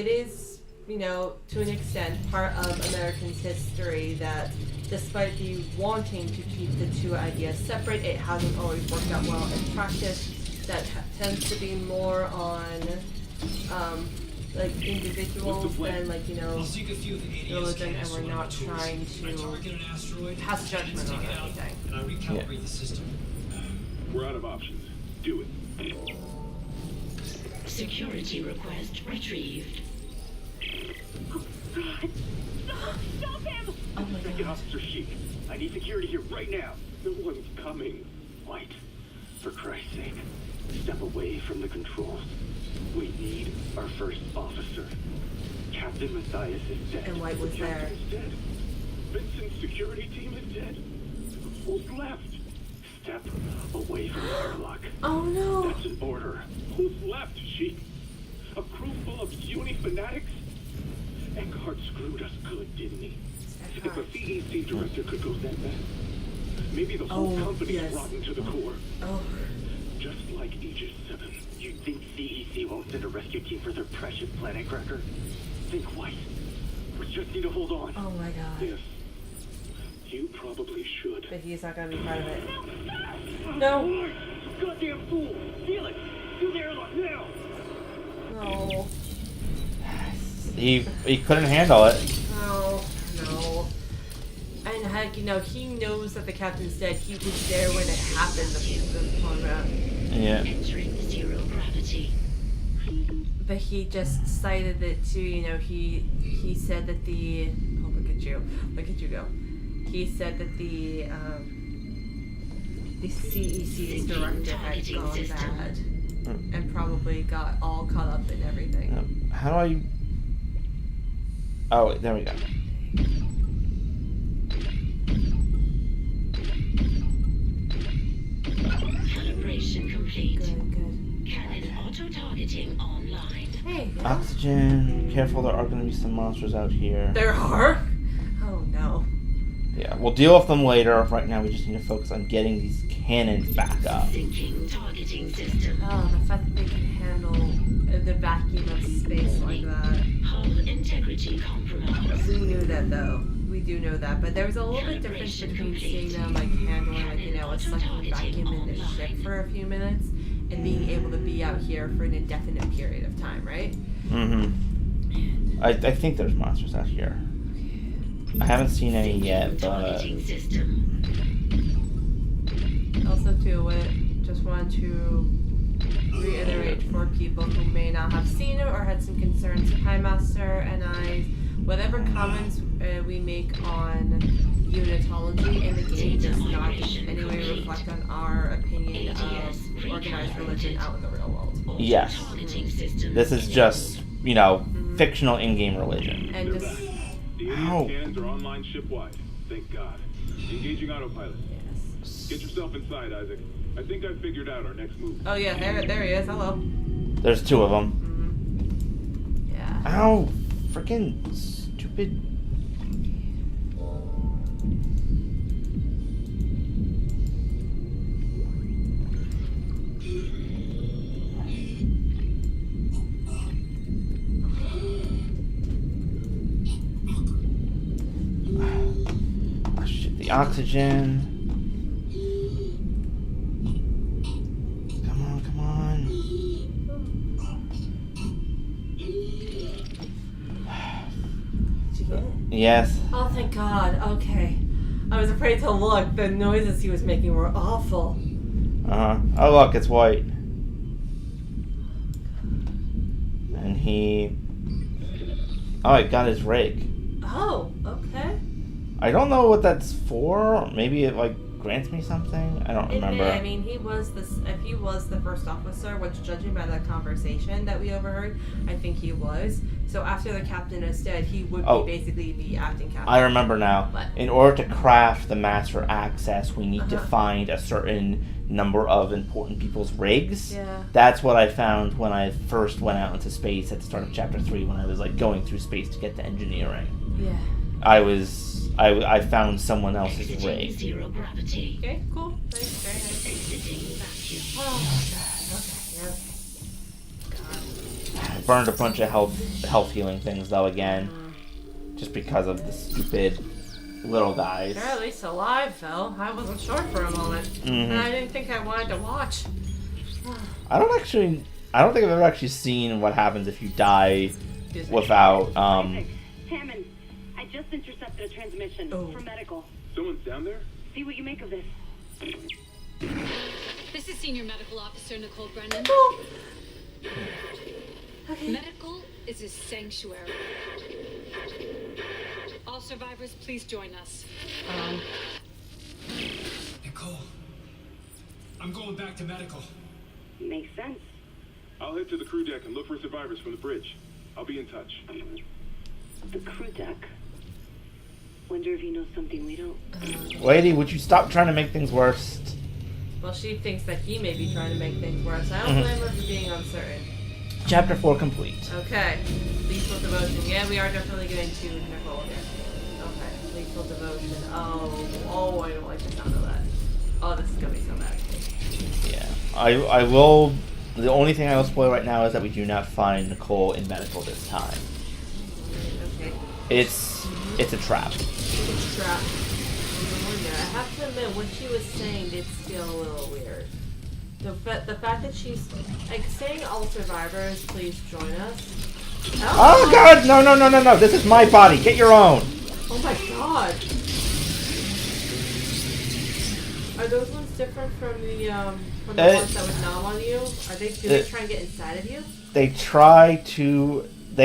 is, you know, to an extent, part of Americans' history that despite the wanting to keep the two ideas separate, it hasn't always worked out well in practice. That tends to be more on, like, individuals than, like, you know, religion, and we're not trying to pass judgment on anything. And I recalibrate the system. We're out of options. Do it. Security request retrieved. Stop him! Oh my Second God. Officer Sheik. I need security here right now. No one's coming. White, for Christ's sake, step away from the controls. We need our first officer. Captain Matthias is dead. And White was The there. captain is dead. Vincent's security team is dead. Who's left? Step away from the airlock. Oh no! That's an order. Who's left, Sheik? A crew full of uni fanatics? Eckhart screwed us good, didn't he? If a CEC director could go that bad, maybe the whole company is rotten to the core. Oh. Just like Aegis 7. You think CEC won't send a rescue team for their precious planet cracker? Think White. We just need to hold on. Oh my God. Yes. You probably should. But he's not gonna be part of it. No. Goddamn fool! Steal it! Do the airlock now! No. He couldn't handle it. No. And heck, you know, he knows that the captain's dead. He was there when it happened. The combat. Yeah. Entering zero gravity. But he just cited it too. You know, he said that the look at you go. He said that the CEC's director had gone bad and probably got all caught up in everything. How do I... Oh, wait, there we go. Calibration complete. Good. Cannon auto-targeting online. Hey. Oxygen. Careful, there are going to be some monsters out here. There are? Oh no. Yeah, we'll deal with them later. Right now, we just need to focus on getting these cannons back up. Syncing targeting system. Oh, the fact that they can handle the vacuum of space like that. Hull integrity compromised. We knew that though. We do know that, but there was a little bit difference between seeing them like handling like, you know, a sucking vacuum in the ship for a few minutes and being able to be out here for an indefinite period of time, right? Mm-hmm. I think there's monsters out here. I haven't seen any yet, but... Also too, just wanted to reiterate for people who may not have seen it or had some concerns, Piemaster and I, whatever comments we make on unitology in the game does not in any way reflect on our opinion of organized religion out in the real world. Yes. This is just, you know, fictional in-game religion. And just... The ADS cannons are online ship-wide. Thank God. Engaging autopilot. Yes. Get yourself inside, Isaac. I think I figured out our next move. Oh yeah, there he is. Hello. There's two of them. Yeah. Ow! Freaking stupid... the oxygen. Come on, come on. Did you get it? Yes. Oh, thank God. Okay. I was afraid to look. The noises he was making were awful. Uh-huh. Oh, look, it's white. And he... Oh, I got his rake. Oh, okay. I don't know what that's for. Maybe it, like, grants me something? I don't remember. I mean, he was if he was the first officer, which judging by that conversation that we overheard, I think he was. So after the captain is dead, he would be basically the acting captain. I remember now. But, in order to craft the master access, we need to find a certain number of important people's rigs. Yeah. That's what I found when I first went out into space at the start of chapter 3 when I was like going through space to get to engineering. Yeah. I found someone else's rig. Zero gravity. Okay, cool. Nice, very nice. Exiting vacuum. Oh, God. Okay, I burned a bunch of health healing things though again. Just because of the stupid little guys. They're at least alive, though. I wasn't sure for a moment. And I didn't think I wanted to watch. I don't think I've ever actually seen what happens if you die without Hammond, I just intercepted a transmission for medical. Someone's down there? See what you make of this. This is Senior Medical Officer Nicole Brennan. Medical is a sanctuary. All survivors, please join us. Nicole, I'm going back to medical. Makes sense. I'll head to the crew deck and look for survivors from the bridge. I'll be in touch. The crew deck. Wonder if he knows something we don't. Lady, would you stop trying to make things worse? Well, she thinks that he may be trying to make things worse. I don't blame her for being uncertain. Chapter 4 complete. Okay. Lethal devotion. Yeah, we are definitely getting to Nicole here. Okay. Lethal devotion. Oh, I don't like the sound of that. Oh, this is gonna be so bad. Yeah. I will... The only thing I will spoil right now is that we do not find Nicole in medical this time. Okay. It's a trap. It's a trap. I have to admit, what she was saying did feel a little weird. The fact that she's like saying all survivors, please join us. Oh God! No! This is my body. Get your own. Oh my God! Are those ones different from the ones that would nom on you? Do they try and get inside of you? They try to. A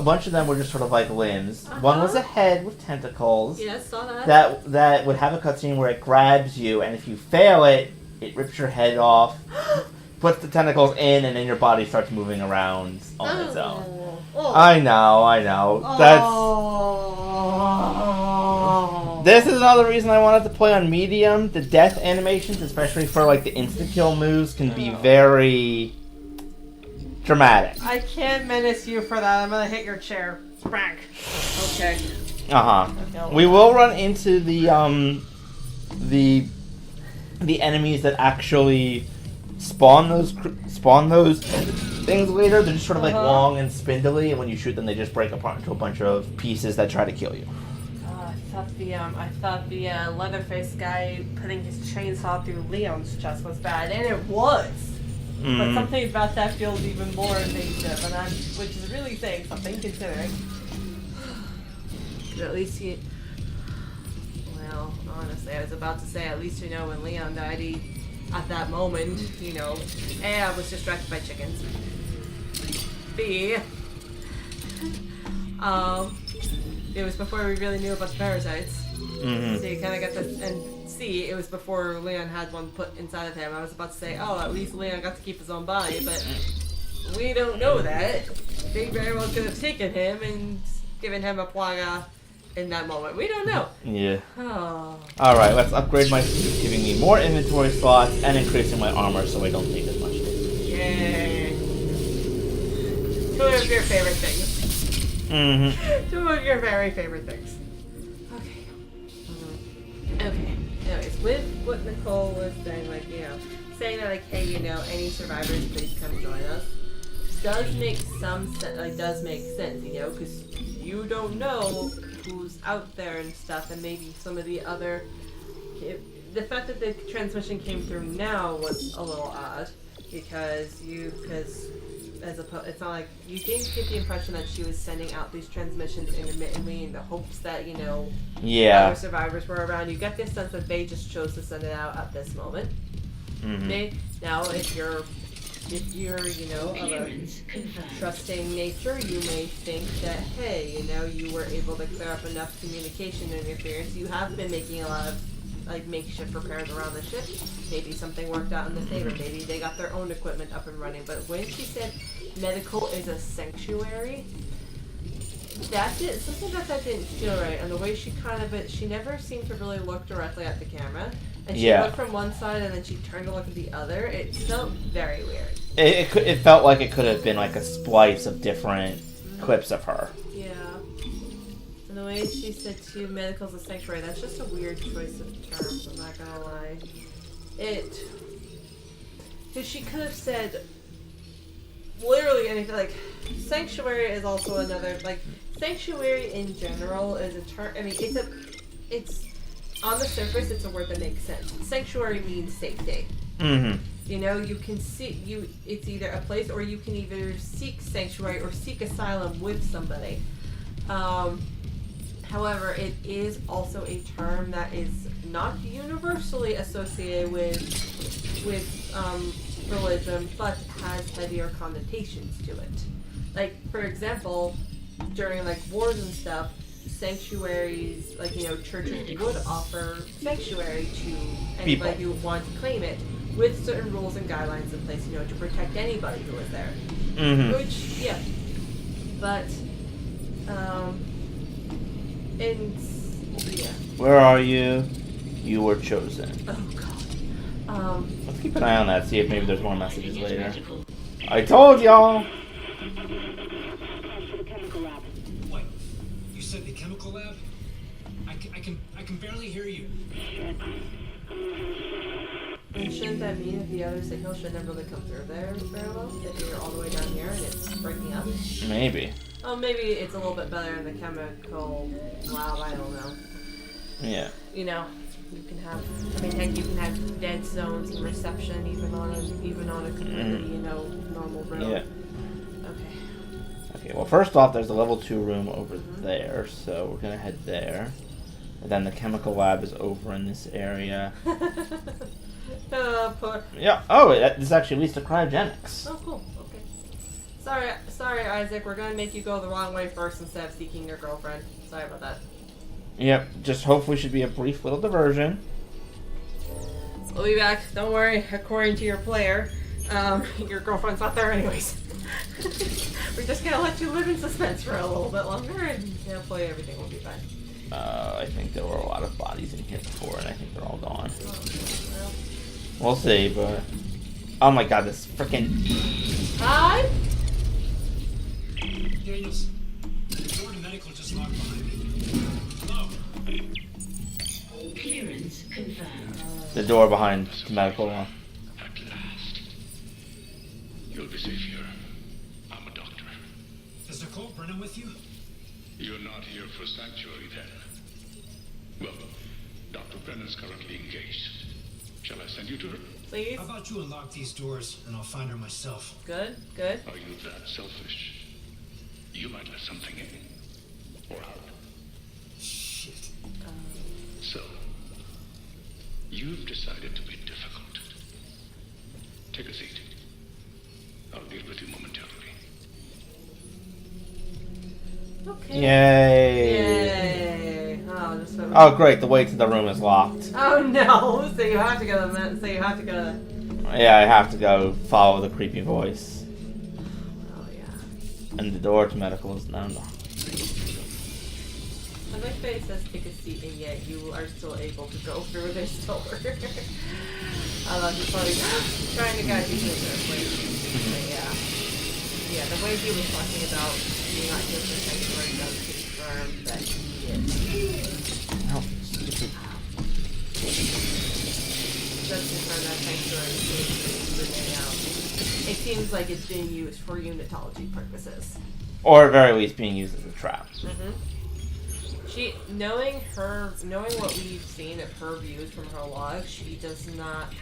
bunch of them were just sort of like limbs. One was a head with tentacles. Yeah, saw that. That would have a cutscene where it grabs you, and if you fail it, it rips your head off, puts the tentacles in, and then your body starts moving around on its own. Oh. I know. This is another reason I wanted to play on medium. The death animations, especially for like the insta-kill moves, can be very dramatic. I can't menace you for that. I'm gonna hit your chair. Spank. Okay. We will run into the enemies that actually spawn those things later. They're just sort of like long and spindly, and when you shoot them, they just break apart into a bunch of pieces that try to kill you. I thought the Leatherface guy putting his chainsaw through Leon's chest was bad, and it was. But something about that feels even more invasive, which is really saying something, considering. But at least well, honestly, I was about to say, at least when Leon died, at that moment, A, I was distracted by chickens. B, it was before we really knew about the parasites. So you kind of got this, and C, it was before Leon had one put inside of him. I was about to say, at least Leon got to keep his own body, but we don't know that. They very well could have taken him and given him a plaga in that moment. We don't know. Yeah. Oh. Alright, let's upgrade my suit, giving me more inventory slots and increasing my armor so I don't take as much damage. Yay. Two of your favorite things. Two of your very favorite things. Okay. Anyways, with what Nicole was saying, saying that hey, any survivors, please come join us, does make some sense. Does make sense, because you don't know who's out there and stuff, and maybe some of the other. The fact that the transmission came through now was a little odd because it's not like you didn't get the impression that she was sending out these transmissions intermittently in the hopes that other survivors were around. You get this sense that they just chose to send it out at this moment. Now, if you're of a trusting nature, you may think that hey, you were able to clear up enough communication interference. You have been making a lot of makeshift repairs around the ship. Maybe something worked out in the favor. Maybe they got their own equipment up and running. But when she said medical is a sanctuary, something that didn't feel right. And the way she she never seemed to really look directly at the camera. And she looked from one side and then she turned to look at the other. It felt very weird. It felt like it could have been like a splice of different clips of her. Yeah. And the way she said to medical's a sanctuary, that's just a weird choice of terms, I'm not gonna lie. Because she could have said literally anything, sanctuary is also another, sanctuary in general is a term, it's on the surface, it's a word that makes sense. Sanctuary means safety. Mm-hmm. You can see, it's either a place or you can either seek sanctuary or seek asylum with somebody. However, it is also a term that is not universally associated with religion, but has heavier connotations to it. For example, during wars and stuff, sanctuaries, churches would offer sanctuary to anybody who wanted to claim it, with certain rules and guidelines in place, to protect anybody who was there. Mm-hmm. Which, yeah. But, Where are you? You were chosen. Oh, God. Let's keep an eye on that, see if maybe there's more messages later. I told y'all! What? You said the chemical lab? I can barely hear you. And shouldn't that mean that the other signal shouldn't have really come through there very well? If you're all the way down here and it's breaking up? Maybe. Oh, maybe it's a little bit better in the chemical lab, I don't know. Yeah. You can have, heck, you can have dead zones and reception even on a completely, normal room. Yeah. Okay. Okay, well, first off, there's a level 2 room over there, so we're gonna head there. And then the chemical lab is over in this area. Yeah. Oh, this actually leads to cryogenics. Oh, cool. Okay. Sorry, Isaac. We're gonna make you go the wrong way first instead of seeking your girlfriend. Sorry about that. Yep. Just hopefully should be a brief little diversion. We'll be back. Don't worry. According to your player, your girlfriend's not there anyways. We're just gonna let you live in suspense for a little bit longer, and hopefully everything will be fine. I think there were a lot of bodies in here before, and I think they're all gone. Oh, well. We'll see, but... Oh my god, this freaking... Hi? Daniels, the door to medical just locked behind me. Hello? Clearance confirmed. The door behind the medical one. At last. You'll be safe here. I'm a doctor. Is Nicole Brennan with you? You're not here for sanctuary, then. Well, Dr. Brennan's currently engaged. Shall I send you to her? Please. How about you unlock these doors and I'll find her myself? Good. Are you that selfish? You might let something in. Or out. Shit. So, you've decided to be difficult. Take a seat. I'll deal with you momentarily. Okay. Yay! Oh, great, the way to the room is locked. Oh no! So you have to go. Yeah, I have to go follow the creepy voice. Oh yeah. And the door to medical is now locked. I like that it says take a seat, and yet you are still able to go through this door. I love just like trying to guide you through this way. Yeah, the way he was talking about being not here for sanctuary does confirm that he is. No, stupid. Does confirm that sanctuary is living out. It seems like it's being used for unitology purposes. Or at very least being used as a trap. Mm-hmm. Knowing what we've seen of her views from her log, she does not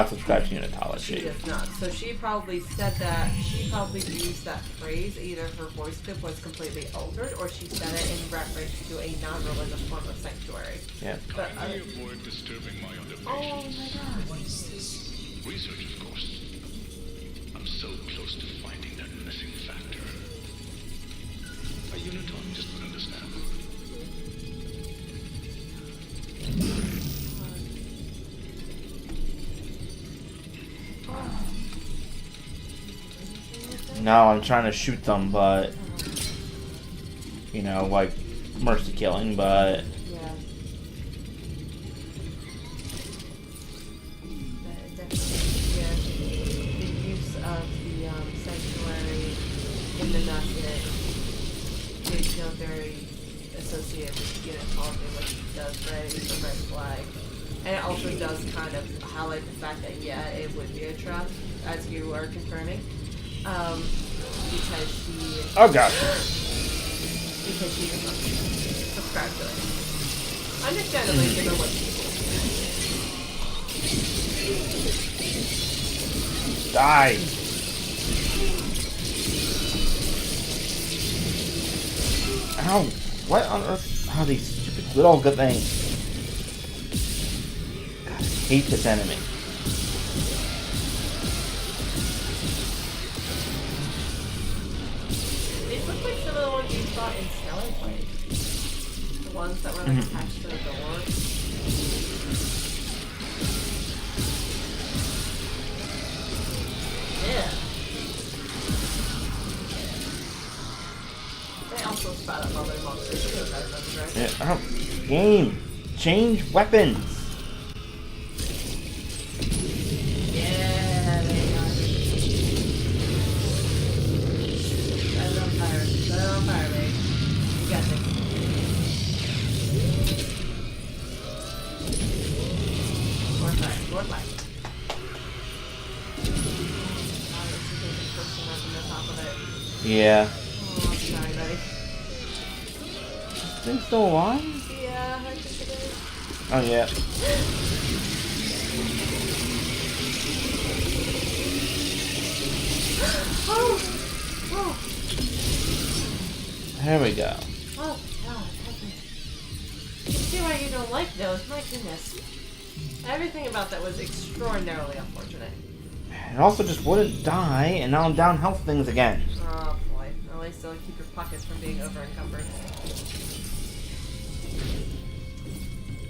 subscribe to Unitology. She does not. So she probably said that, she probably used that phrase, either her voice clip was completely altered, or she said it in reference to a non-religious form of sanctuary. Yeah. But Kindly avoid disturbing my other patients. oh my god. What is this? Research, of course. I'm so close to finding that missing factor. A unitologist would understand. No, I'm trying to shoot them, but you know, like mercy killing, but Yeah. But definitely, yeah, the use of the sanctuary in the Nazi did feel very associated with unitology, which does raise a red flag. And it also does kind of highlight the fact that, yeah, it would be a trap, as you are confirming. Because she... Oh god. Because she does not subscribe to it. Understandably, given what people Die. Ow. What on earth? Oh, these stupid little good things. God, I hate this enemy. These look like some of the ones you saw in Stellar Play. The ones that were like attached to the door. Yeah. They also spat up other monsters too, if I remember right. Yeah. Oh, game. Change weapons. Yeah, they are. Set it on fire. Set it on fire, babe. You got this. More fire. More fire. Yeah. Oh, I'm sorry, buddy. Thing still alive? Yeah, I think it is. Oh yeah. Oh! Oh! There we go. Oh, God, help me. You see why you don't like those? My goodness. Everything about that was extraordinarily unfortunate. It also just wouldn't die, and now I'm down health things again. Oh boy. At least it'll keep your pockets from being over encumbered.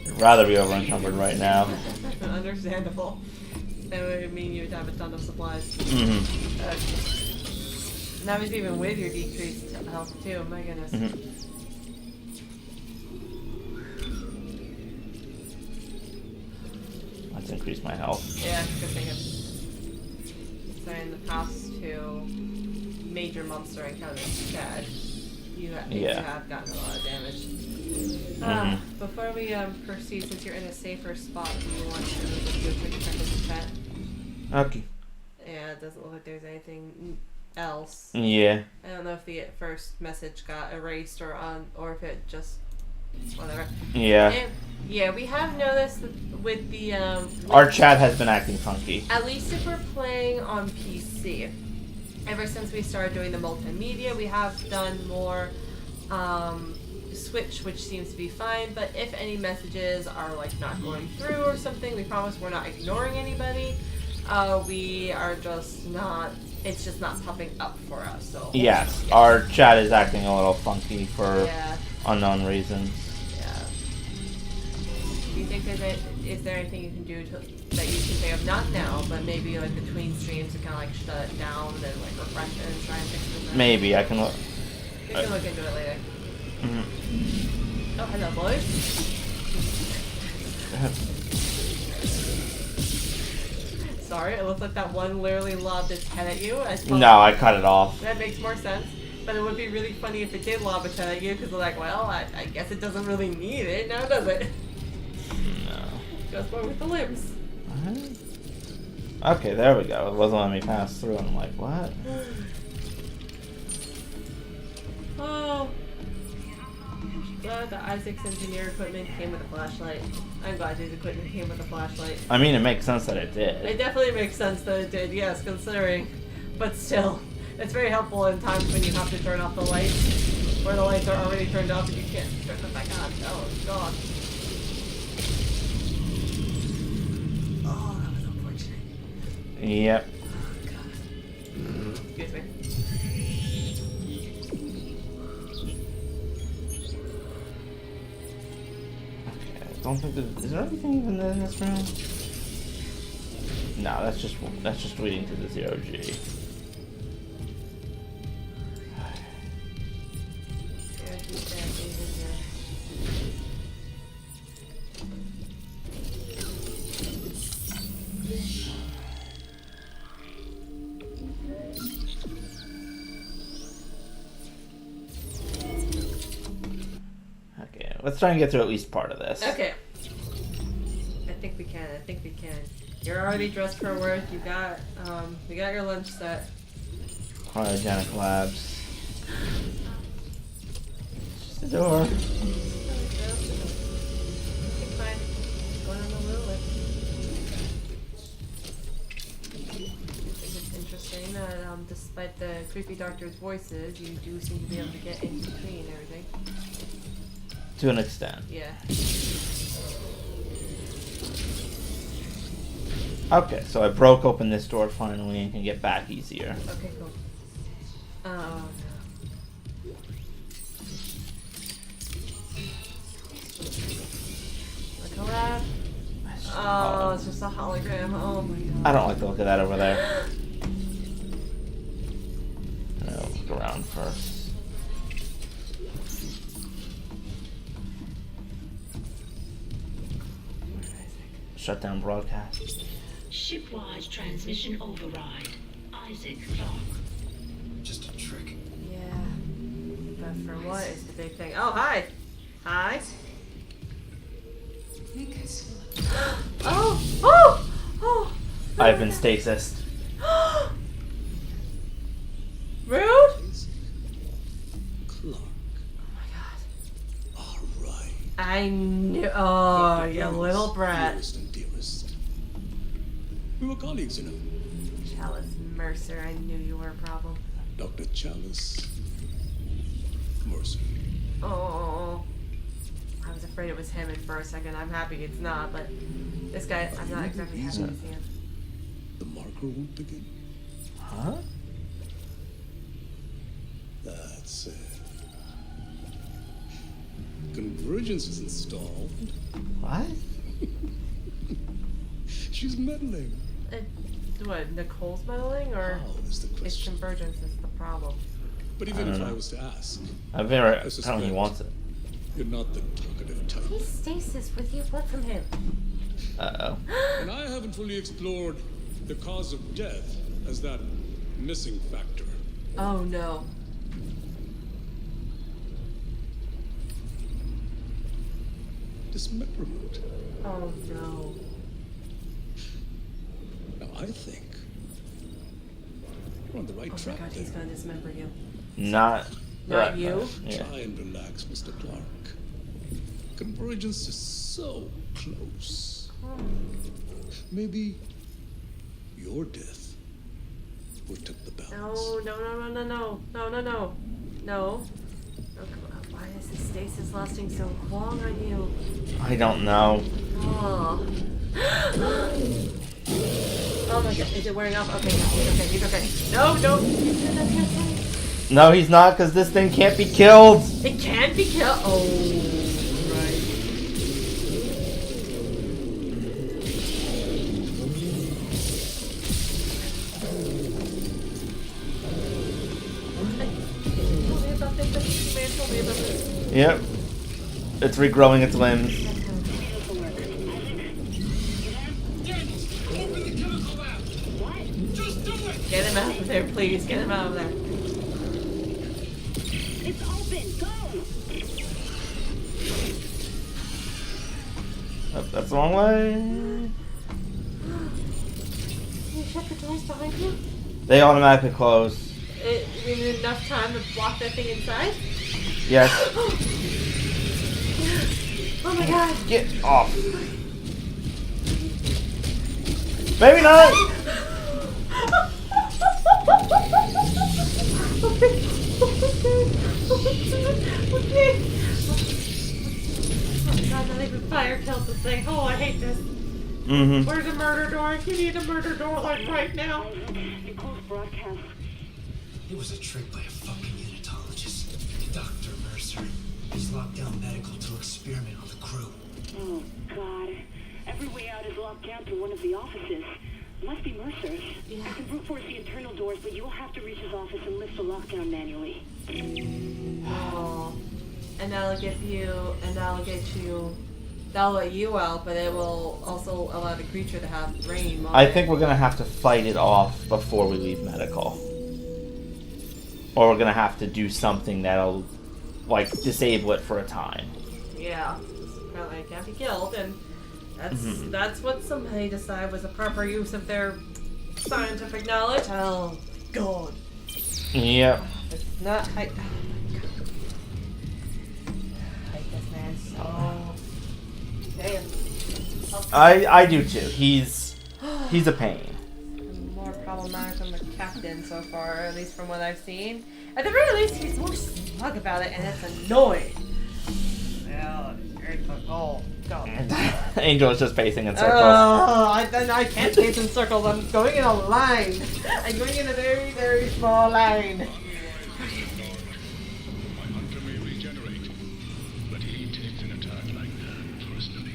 I'd rather be over encumbered right now. Understandable. That would mean you would have a ton of supplies. Mm-hmm. And that was even with your decreased health too. My goodness. Mm-hmm. Let's increase my health. Yeah, good thing. So in the past two major monster encounters Chad, you have gotten a lot of damage. Before we proceed, since you're in a safer spot, do you want to just do a quick check with the chat? Okay. Yeah, it doesn't look like there's anything else. Yeah. I don't know if the first message got erased or if it just whatever. Yeah. And, yeah, we have noticed that with the our chat has been acting funky. At least if we're playing on PC. Ever since we started doing the multimedia, we have done more Switch, which seems to be fine, but if any messages are like not going through or something, we promise we're not ignoring anybody. We are just not, it's just not popping up for us. So Yes, our chat is acting a little funky for unknown reasons. Yeah. Do you think is there anything you can do that you can think of, not now, but maybe like between streams to kind of like shut it down and then like refresh it and try and fix it? Maybe I can look. We can look into it later. Mm-hmm. Oh, hello, boys. Sorry, it looks like that one literally lobbed its head at you. No, I cut it off. That makes more sense. But it would be really funny if it did lob its head at you, because they're like, well, I guess it doesn't really need it now, does it? No. Just one with the limbs. What? Okay, there we go. It wasn't letting me pass through, and I'm like, what? Oh. glad that Isaac's engineer equipment came with a flashlight. I'm glad his equipment came with a flashlight. I mean, it makes sense that it did. It definitely makes sense that it did, yes, considering. But still, it's very helpful in times when you have to turn off the lights, or the lights are already turned off and you can't turn them back on. Oh, God. Oh, that was unfortunate. Yep. Excuse me. Okay, I don't think is there anything even in this room? No, that's just leading to the 0G. Okay, let's try and get through at least part of this. Okay. I think we can. You're already dressed for work. You got your lunch set. Cryogenic labs. Just the door. Okay, fine. Going on a little bit. I think it's interesting that despite the creepy doctor's voices, you do seem to be able to get in between everything. To an extent. Yeah. Okay, so I broke open this door finally and can get back easier. Okay, cool. Oh, no. Like a lab? Oh, it's just a hologram. Oh my god. I don't like the look of that over there. I'll look around first. Shut down broadcast. Shipwise transmission override. Isaac Clark. Just a trick. Yeah. But for what is the big thing? Oh, hi! Hi! Oh! Oh! Oh! I've been stasis. Rude? Clark. Oh my god. All right. I knew. Oh, you little brat. Dearest and dearest. We were colleagues, you know. Chalice Mercer, I knew you were a problem. Dr. Chalice Mercer. Oh. I was afraid it was him for a second. I'm happy it's not, but this guy, I'm not exactly happy to see him. The marker won't begin. Huh? That's it. Convergence is installed. What? She's meddling. What, Nicole's meddling, or How is the is question? convergence is the problem? But even if I was to ask, I've never. I don't suspect think he wants it. you're not the talkative type. He's stasis with you. What from him? Uh oh. And I haven't fully explored the cause of death as that missing factor. Oh no. Dismemberment. Oh no. Now I think we're on the right Oh my track god, there. he's gonna dismember you. Not. Not you? Yeah. Try and relax, Mr. Clark. Convergence is so close. Maybe your death would tip the balance. No. No. Oh, come on. Why is the stasis lasting so long on you? I don't know. Oh. Oh my god, is it wearing off? Okay, he's okay. No. No, he's not, because this thing can't be killed. It can be killed. Oh, right. Tell me about this. Man, tell me about this. Yep. It's regrowing its limbs. Get him out of there, please. Get him out of there. It's open. Go. Oh, that's the wrong way. Can you shut the doors behind you? They automatically close. You need enough time to block that thing inside? Yes. God. Get off. Maybe not. Okay. Oh God, not even fire kills this thing. Oh, I hate this. Mm-hmm. Where's a murder door? You need a murder door like right now. Broadcast. It was a trick by a fucking unitologist. Dr. Mercer. He's locked down medical to experiment on the crew. Oh, God. Every way out is locked down through one of the offices. Must be Mercer's. Yeah. I can brute force the internal doors, but you will have to reach his office and lift the lockdown manually. Oh. And that'll let you out, but it will also allow the creature to have brain. I think we're gonna have to fight it off before we leave medical. Or we're gonna have to do something that'll, like, disable it for a time. Yeah. Apparently it can't be killed, and that's what somebody decided was a proper use of their scientific knowledge. Oh, God. Yep. It's not... oh, my God. I hate this man so... Damn. I do too. He's a pain. More problematic than the captain so far, at least from what I've seen. At the very least, he's more smug about it, and it's annoying. Well, oh, God. Angel is just pacing in circles. I can't pace in circles. I'm going in a line. I'm going in a very, very small line. My hunter may regenerate, but he takes an attack like that personally.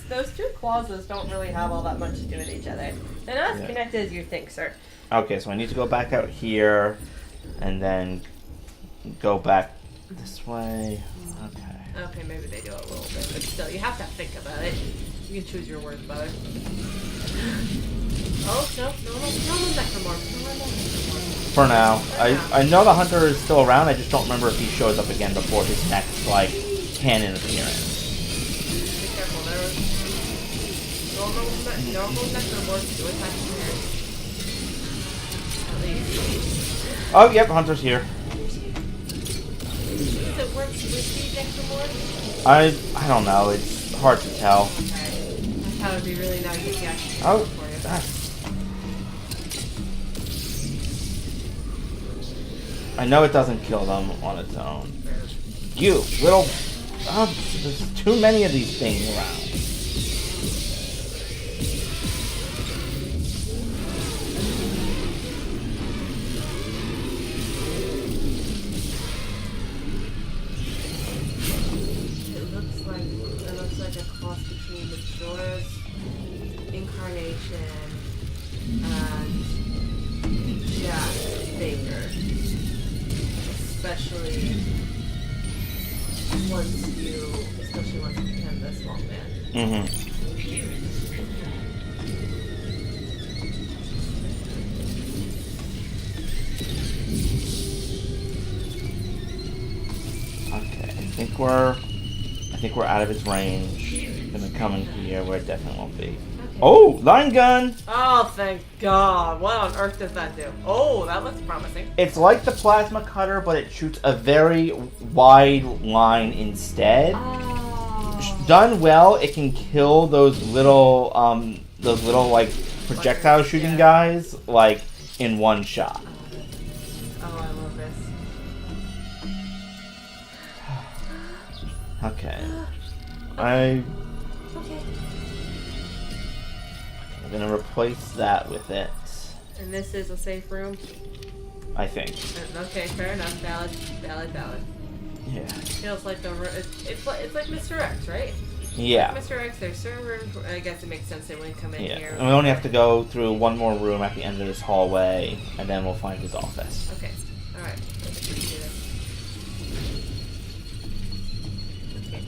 Those two clauses don't really have all that much to do with each other. They're not as connected as you think, sir. Okay, so I need to go back out here, and then go back this way. Okay. Okay, maybe they do it a little bit, but still, you have to think about it. You can choose your words better. Oh, no necromorph. For now. I know the hunter is still around, I just don't remember if he shows up again before his next, like, canon appearance. Be careful, there was... Normal necromorphs do attack appearance. At least. Oh, yep, hunter's here. Does it work with the necromorphs? I don't know, it's hard to tell. Okay. I thought it would be really nice if you actually Oh, for you. I know it doesn't kill them on its own. You little... Oh, there's too many of these things around. It looks like a cross between Majora's Incarnation and Jack Baker. Especially once you become this long man. Mm-hmm. Okay, I think we're out of its range. Gonna come in here where it definitely won't be. Okay. Oh, line gun! Oh, thank God. What on earth does that do? Oh, that looks promising. It's like the plasma cutter, but it shoots a very wide line instead. Oh. Done well, it can kill those little like projectile shooting guys like in one shot. Oh, I love this. Okay. Okay. I'm gonna replace that with it. And this is a safe room? I think. Okay, fair enough. Valid. Yeah. Feels like it's like Mr. X, right? Yeah. Mr. X, there's certain rooms where I guess it makes sense they wouldn't come in here. And we only have to go through one more room at the end of this hallway, and then we'll find his office. Okay. Alright. Let's do this. Okay.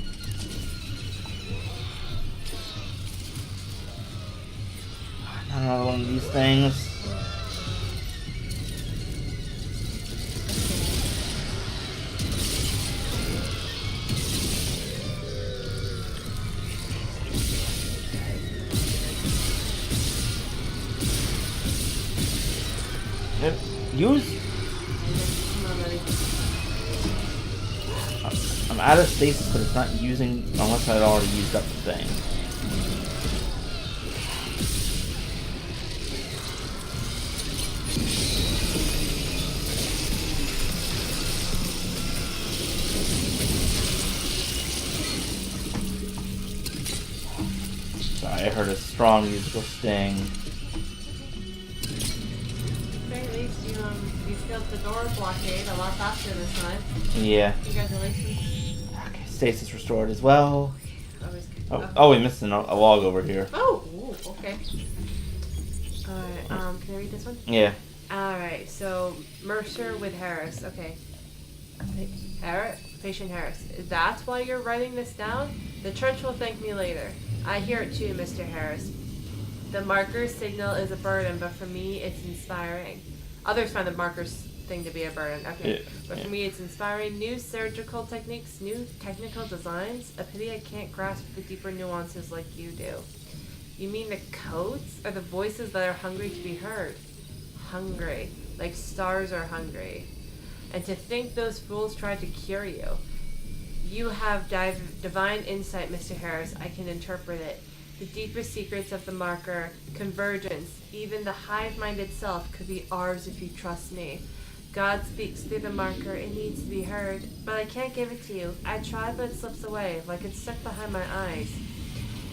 Another one of these things. Use. I'm out of stasis, but it's not using unless I'd already used up the thing. Sorry, I heard a strong musical sting. Okay, at least you scaled the door blockade a lot faster this time. Yeah. Congratulations. Okay, stasis restored as well. Oh, Oh, we missed a log over here. Oh, ooh, okay. Alright, can I read this one? Yeah. Alright, so Mercer with Harris. Okay. Patient Harris. That's why you're writing this down? The church will thank me later. I hear it too, Mr. Harris. The marker's signal is a burden, but for me, it's inspiring. Others find the marker's thing to be a burden. Okay. Yeah, But for me, it's inspiring. New surgical techniques, new technical designs. A pity I can't grasp the deeper nuances like you do. You mean the codes? Or the voices that are hungry to be heard? Hungry. Like stars are hungry. And to think those fools tried to cure you. You have divine insight, Mr. Harris. I can interpret it. The deepest secrets of the marker, convergence, even the hive mind itself could be ours if you trust me. God speaks through the marker. It needs to be heard. But I can't give it to you. I try, but it slips away, like it's stuck behind my eyes.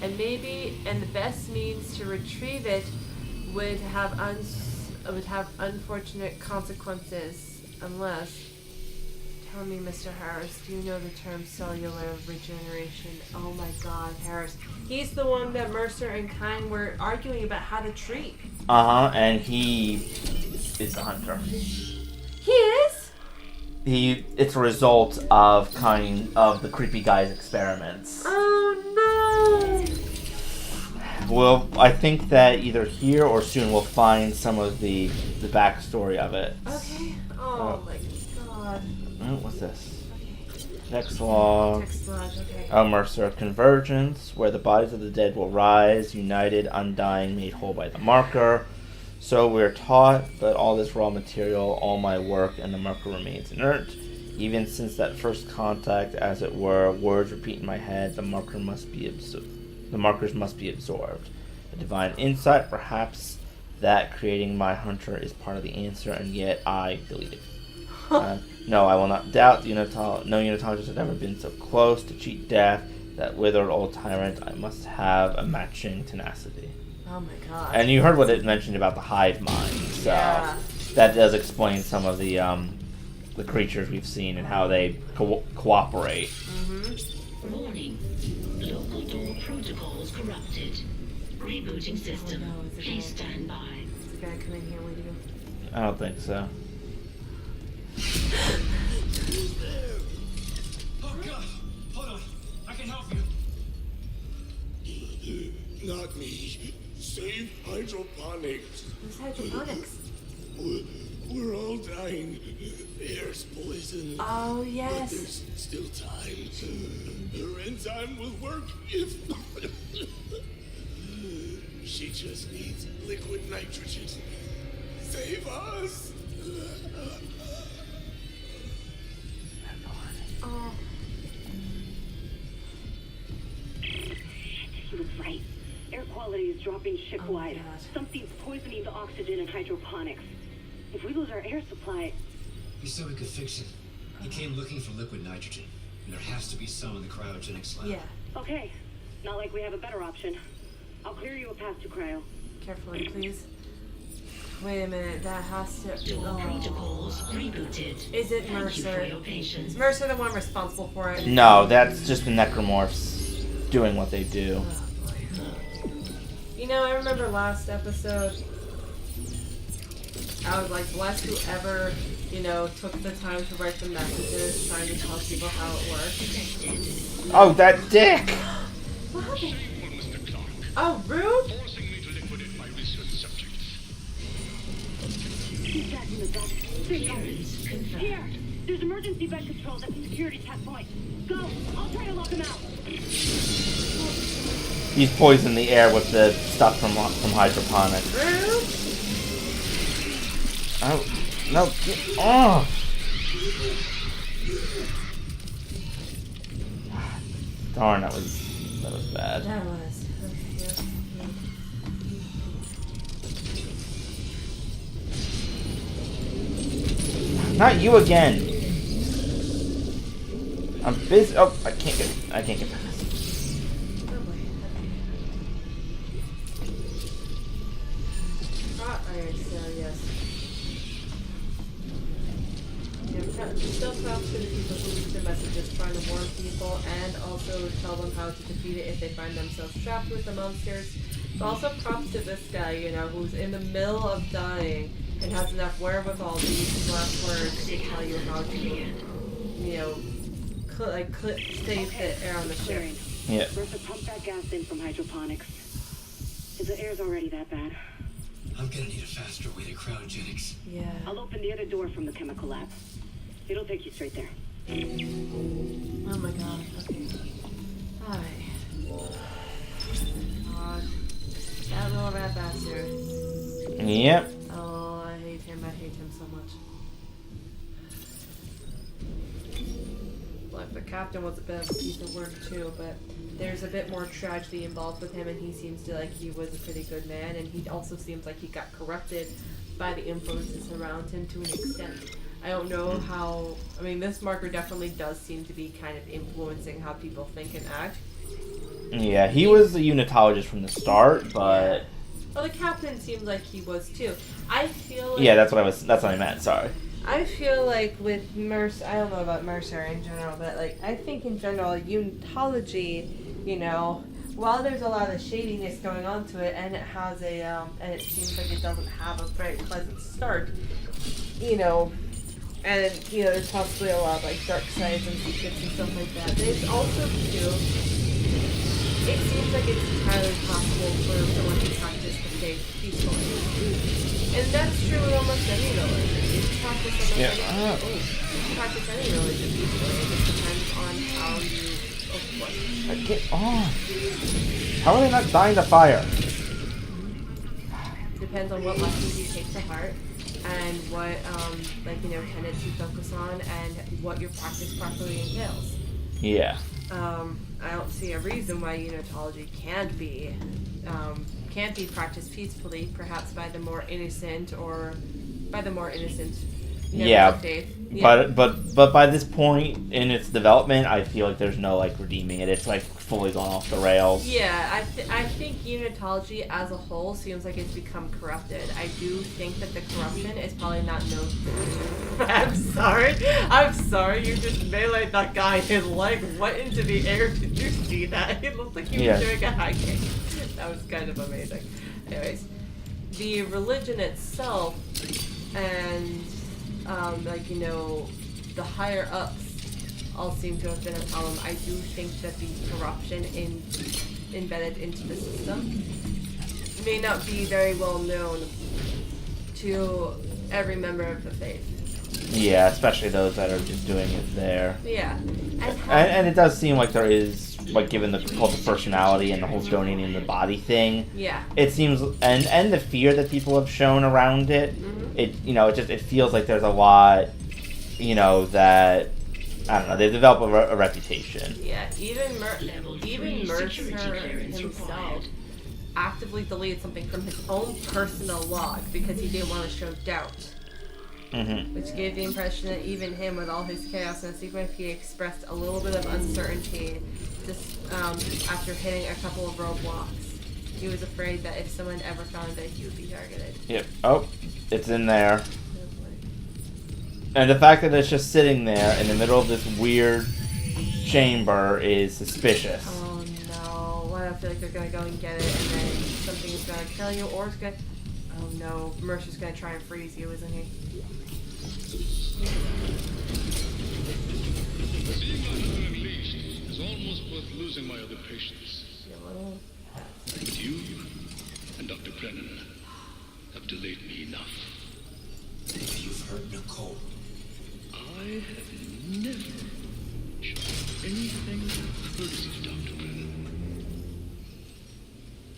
And the best means to retrieve it would have unfortunate consequences, unless... Tell me, Mr. Harris, do you know the term cellular regeneration? Oh my god, Harris. He's the one that Mercer and Kine were arguing about how to treat. And he is the hunter. He is? It's a result of the creepy guy's experiments. Oh no! Well, I think that either here or soon we'll find some of the backstory of it. Okay. Oh my god. Oh, what's this? Text log. Text log, okay. Oh, Mercer. Convergence, where the bodies of the dead will rise, united, undying, made whole by the marker. So we're taught, but all this raw material, all my work, and the marker remains inert. Even since that first contact, as it were, words repeat in my head, the markers must be absorbed. A divine insight, perhaps, that creating my hunter is part of the answer, and yet I delete it. No, I will not doubt no unitologist has ever been so close to cheat death. That withered old tyrant, I must have a matching tenacity. Oh my god. And you heard what it mentioned about the hive mind, so yeah. That does explain some of the creatures we've seen and how they cooperate. Mm-hmm. Warning. Local door protocols corrupted. Rebooting system. Oh no, Please stand by. Is the guy come in here with you? I don't think so. Oh god! Hold on. I can help you. Not me. Save hydroponics. Who's hydroponics? We're all dying. Air's poison. Oh, yes. But there's still time. Her enzyme will work if... She just needs liquid nitrogen. Save us! Oh. He was right. Air quality is dropping shipwide. Something's poisoning the oxygen and hydroponics. If we lose our air supply... He said we could fix it. He came looking for liquid nitrogen. And there has to be some in the cryogenics lab. Yeah. Okay. Not like we have a better option. I'll clear you a path to cryo. Carefully, please. Wait a minute, that has to... Door protocols rebooted. Is it Mercer? Is Mercer the one responsible for it? No, that's just the necromorphs doing what they do. You know, I remember last episode, I was like, bless whoever, took the time to write the messages trying to tell people how it worked. Oh, that dick! What happened? Oh, rude? He's back in the duct. Here! There's emergency vent controls at the security checkpoint. Go! I'll try to lock him out. He's poisoned the air with the stuff from hydroponics. Rude? Oh, no, get off! Darn, that was bad. That was. Not you again. I'm busy. Oh, I can't get past. Alright, so yes. Still props to the people who leave the messages trying to warn people and also tell them how to defeat it if they find themselves trapped with the monsters. But also props to this guy, you know, who's in the middle of dying and has enough wherewithal to use his last words to tell you how to, you know, save the air on the ship. Yeah. Bertha, pump that gas in from hydroponics. If the air's already that bad. I'm gonna need a faster way to cryogenics. Yeah. I'll open the other door from the chemical lab. It'll take you straight there. Oh my god. Okay. Alright. God. That little rat bastard. Yep. Oh, I hate him so much. Look, the captain was a bit of a piece of work too, but there's a bit more tragedy involved with him, and he seems to like he was a pretty good man, and he also seems like he got corrupted by the influences around him to an extent. I don't know how. I mean, this marker definitely does seem to be kind of influencing how people think and act. Yeah, he was a unitologist from the start, but. Well, the captain seems like he was too. I feel like. Yeah, that's what I meant. Sorry. I feel like with Mercer, I don't know about Mercer in general, but like I think in general, unitology, you know, while there's a lot of shadiness going on to it, and it has a, and it seems like it doesn't have a very pleasant start, you know. And, you know, there's possibly a lot of, like, dark sides and secrets and stuff like that. There's also, too, it seems like it's entirely possible for someone to practice the faith peacefully. And that's true with almost any religion. You can practice any religion peacefully. It just depends on how you approach. Get on. How are they not dying to fire? Depends on what lessons you take to heart. And what, like, you know, tenets you focus on, and what your practice properly entails. Yeah. I don't see a reason why unitology can't be practiced peacefully, perhaps by the more innocent Yeah, faith. Yeah. But by this point in its development, I feel like there's no like redeeming it. It's like fully gone off the rails. Yeah, I think unitology as a whole seems like it's become corrupted. I do think that the corruption is probably not known. I'm sorry, you just meleeed that guy. His leg went into the air. Did you see that? It looked like he was doing a high kick. That was kind of amazing. Anyways, the religion itself and like, you know, the higher ups all seem to have been a problem. I do think that the corruption embedded into the system may not be very well known to every member of the faith. Yeah, especially those that are just doing it there. Yeah. And it does seem like there is, like, given the cult of personality and the whole donating the body thing. Yeah. It seems, and the fear that people have shown around it, it, you know, it feels like there's a lot, you know, that, I don't know, they've developed a reputation. Yeah, even Mercer himself actively deleted something from his own personal log because he didn't want to show doubt. Mm-hmm. Which gave the impression that even him, with all his chaosness, even if he expressed a little bit of uncertainty just after hitting a couple of roadblocks, he was afraid that if someone ever found it, he would be targeted. Yep. Oh, it's in there. And the fact that it's just sitting there in the middle of this weird chamber is suspicious. Oh no. Why do I feel like they're gonna go and get it and then something is gonna kill you, or it's gonna... Oh no. Mercer's gonna try and freeze you, isn't he? Seeing my husband unleashed is almost worth losing my other patients. But you and Dr. Brennan have delayed me enough. You've heard Nicole. I have never shown anything courtesy to Dr. Brennan.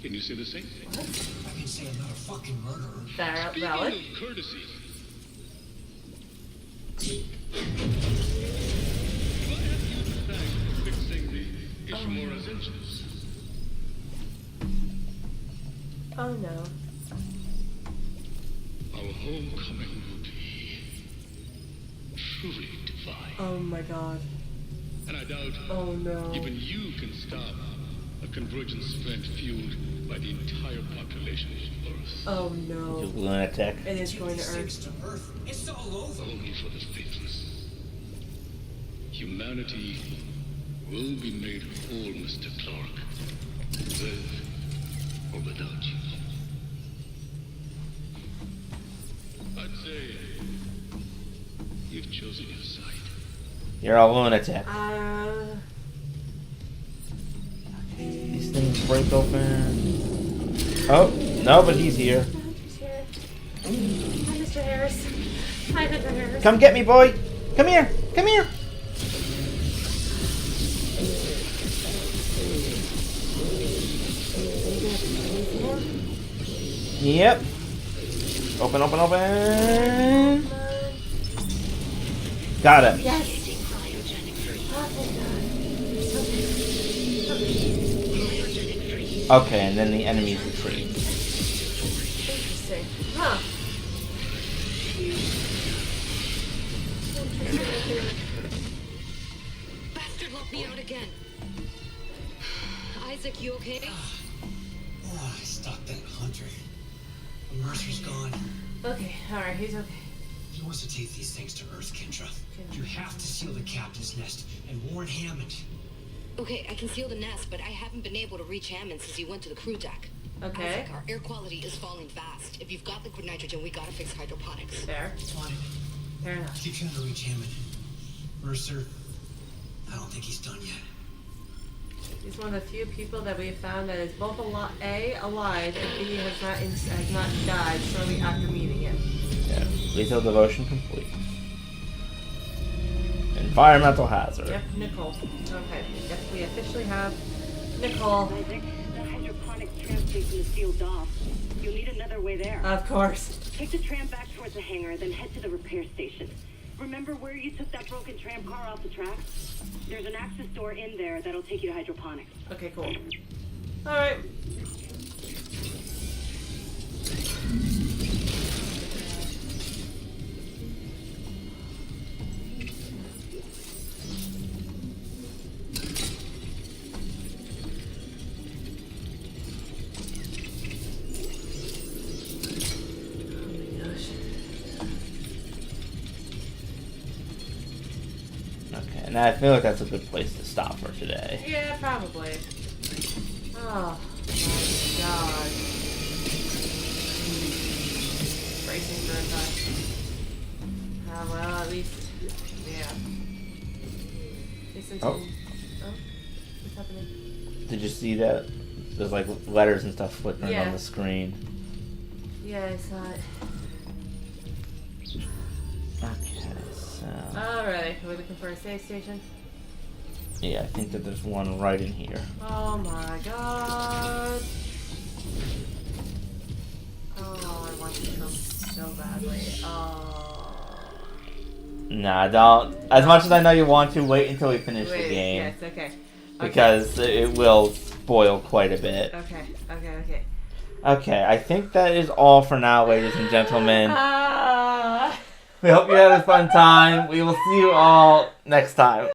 Can you say the same thing? What? I can say I'm not a fucking murderer. Speaking Valid. of courtesy, if I had you to thank for fixing the issue Ishimura's engines. Oh no. Our homecoming will be truly divine. Oh my god. And I doubt even you can stop a convergence event fueled by the entire population of Earth. Oh no. You lunatic. It is going to Earth. It's all over. Only for the faithless. Humanity will be made whole, Mr. Clark. With or without you. I'd say you've chosen your side. You're a lunatic. These things break open. Oh, no, but he's here. He's here. Hi, Mr. Harris. Hi, Mr. Harris. Come get me, boy. Come here. Come here. Yep. Open, open, open. Got it. Yes. Okay, and then the enemies retreat. Interesting. Huh. Bastard locked me out again. Isaac, you okay? Oh, I stopped that hunter. Mercer's gone. Okay, alright, he's okay. He wants to take these things to Earth, Kendra. You have to seal the captain's nest and warn Hammond. Okay, I can seal the nest, but I haven't been able to reach Hammond since he went to the crew deck. Okay. Isaac, our air quality is falling fast. If you've got liquid nitrogen, we gotta fix hydroponics. Fair. On it. Fair enough. Keep trying to reach Hammond. Mercer, I don't think he's done yet. He's one of the few people that we've found that is both A, alive, and B, has not died shortly after meeting him. Yeah, lethal devotion complete. Environmental hazard. Yep, Nicole. Okay, yep, we officially have Nicole. Isaac, the hydroponics tram station is sealed off. You'll need another way there. Of course. Take the tram back towards the hangar, then head to the repair station. Remember where you took that broken tram car off the tracks? There's an access door in there that'll take you to hydroponics. Okay, cool. Alright. Okay, and I feel like that's a good place to stop for today. Yeah, probably. Oh my god. Bracing for a time. Well, at least, yeah. At least until, oh, what's happening? Did you see that? There's like letters and stuff flickering Yeah. on the screen. Yeah, I saw it. Okay, so... Alright, we're looking for a safe station. Yeah, I think that there's one right in here. Oh my god. Oh, I want to come so badly. Oh. Nah, don't. As much as I know you want to, wait until we finish the Wait, game. yes, okay. Because it will spoil quite a bit. Okay, okay, okay. Okay, I think that is all for now, ladies and gentlemen. Ah. We hope you had a fun time. We will see you all next time.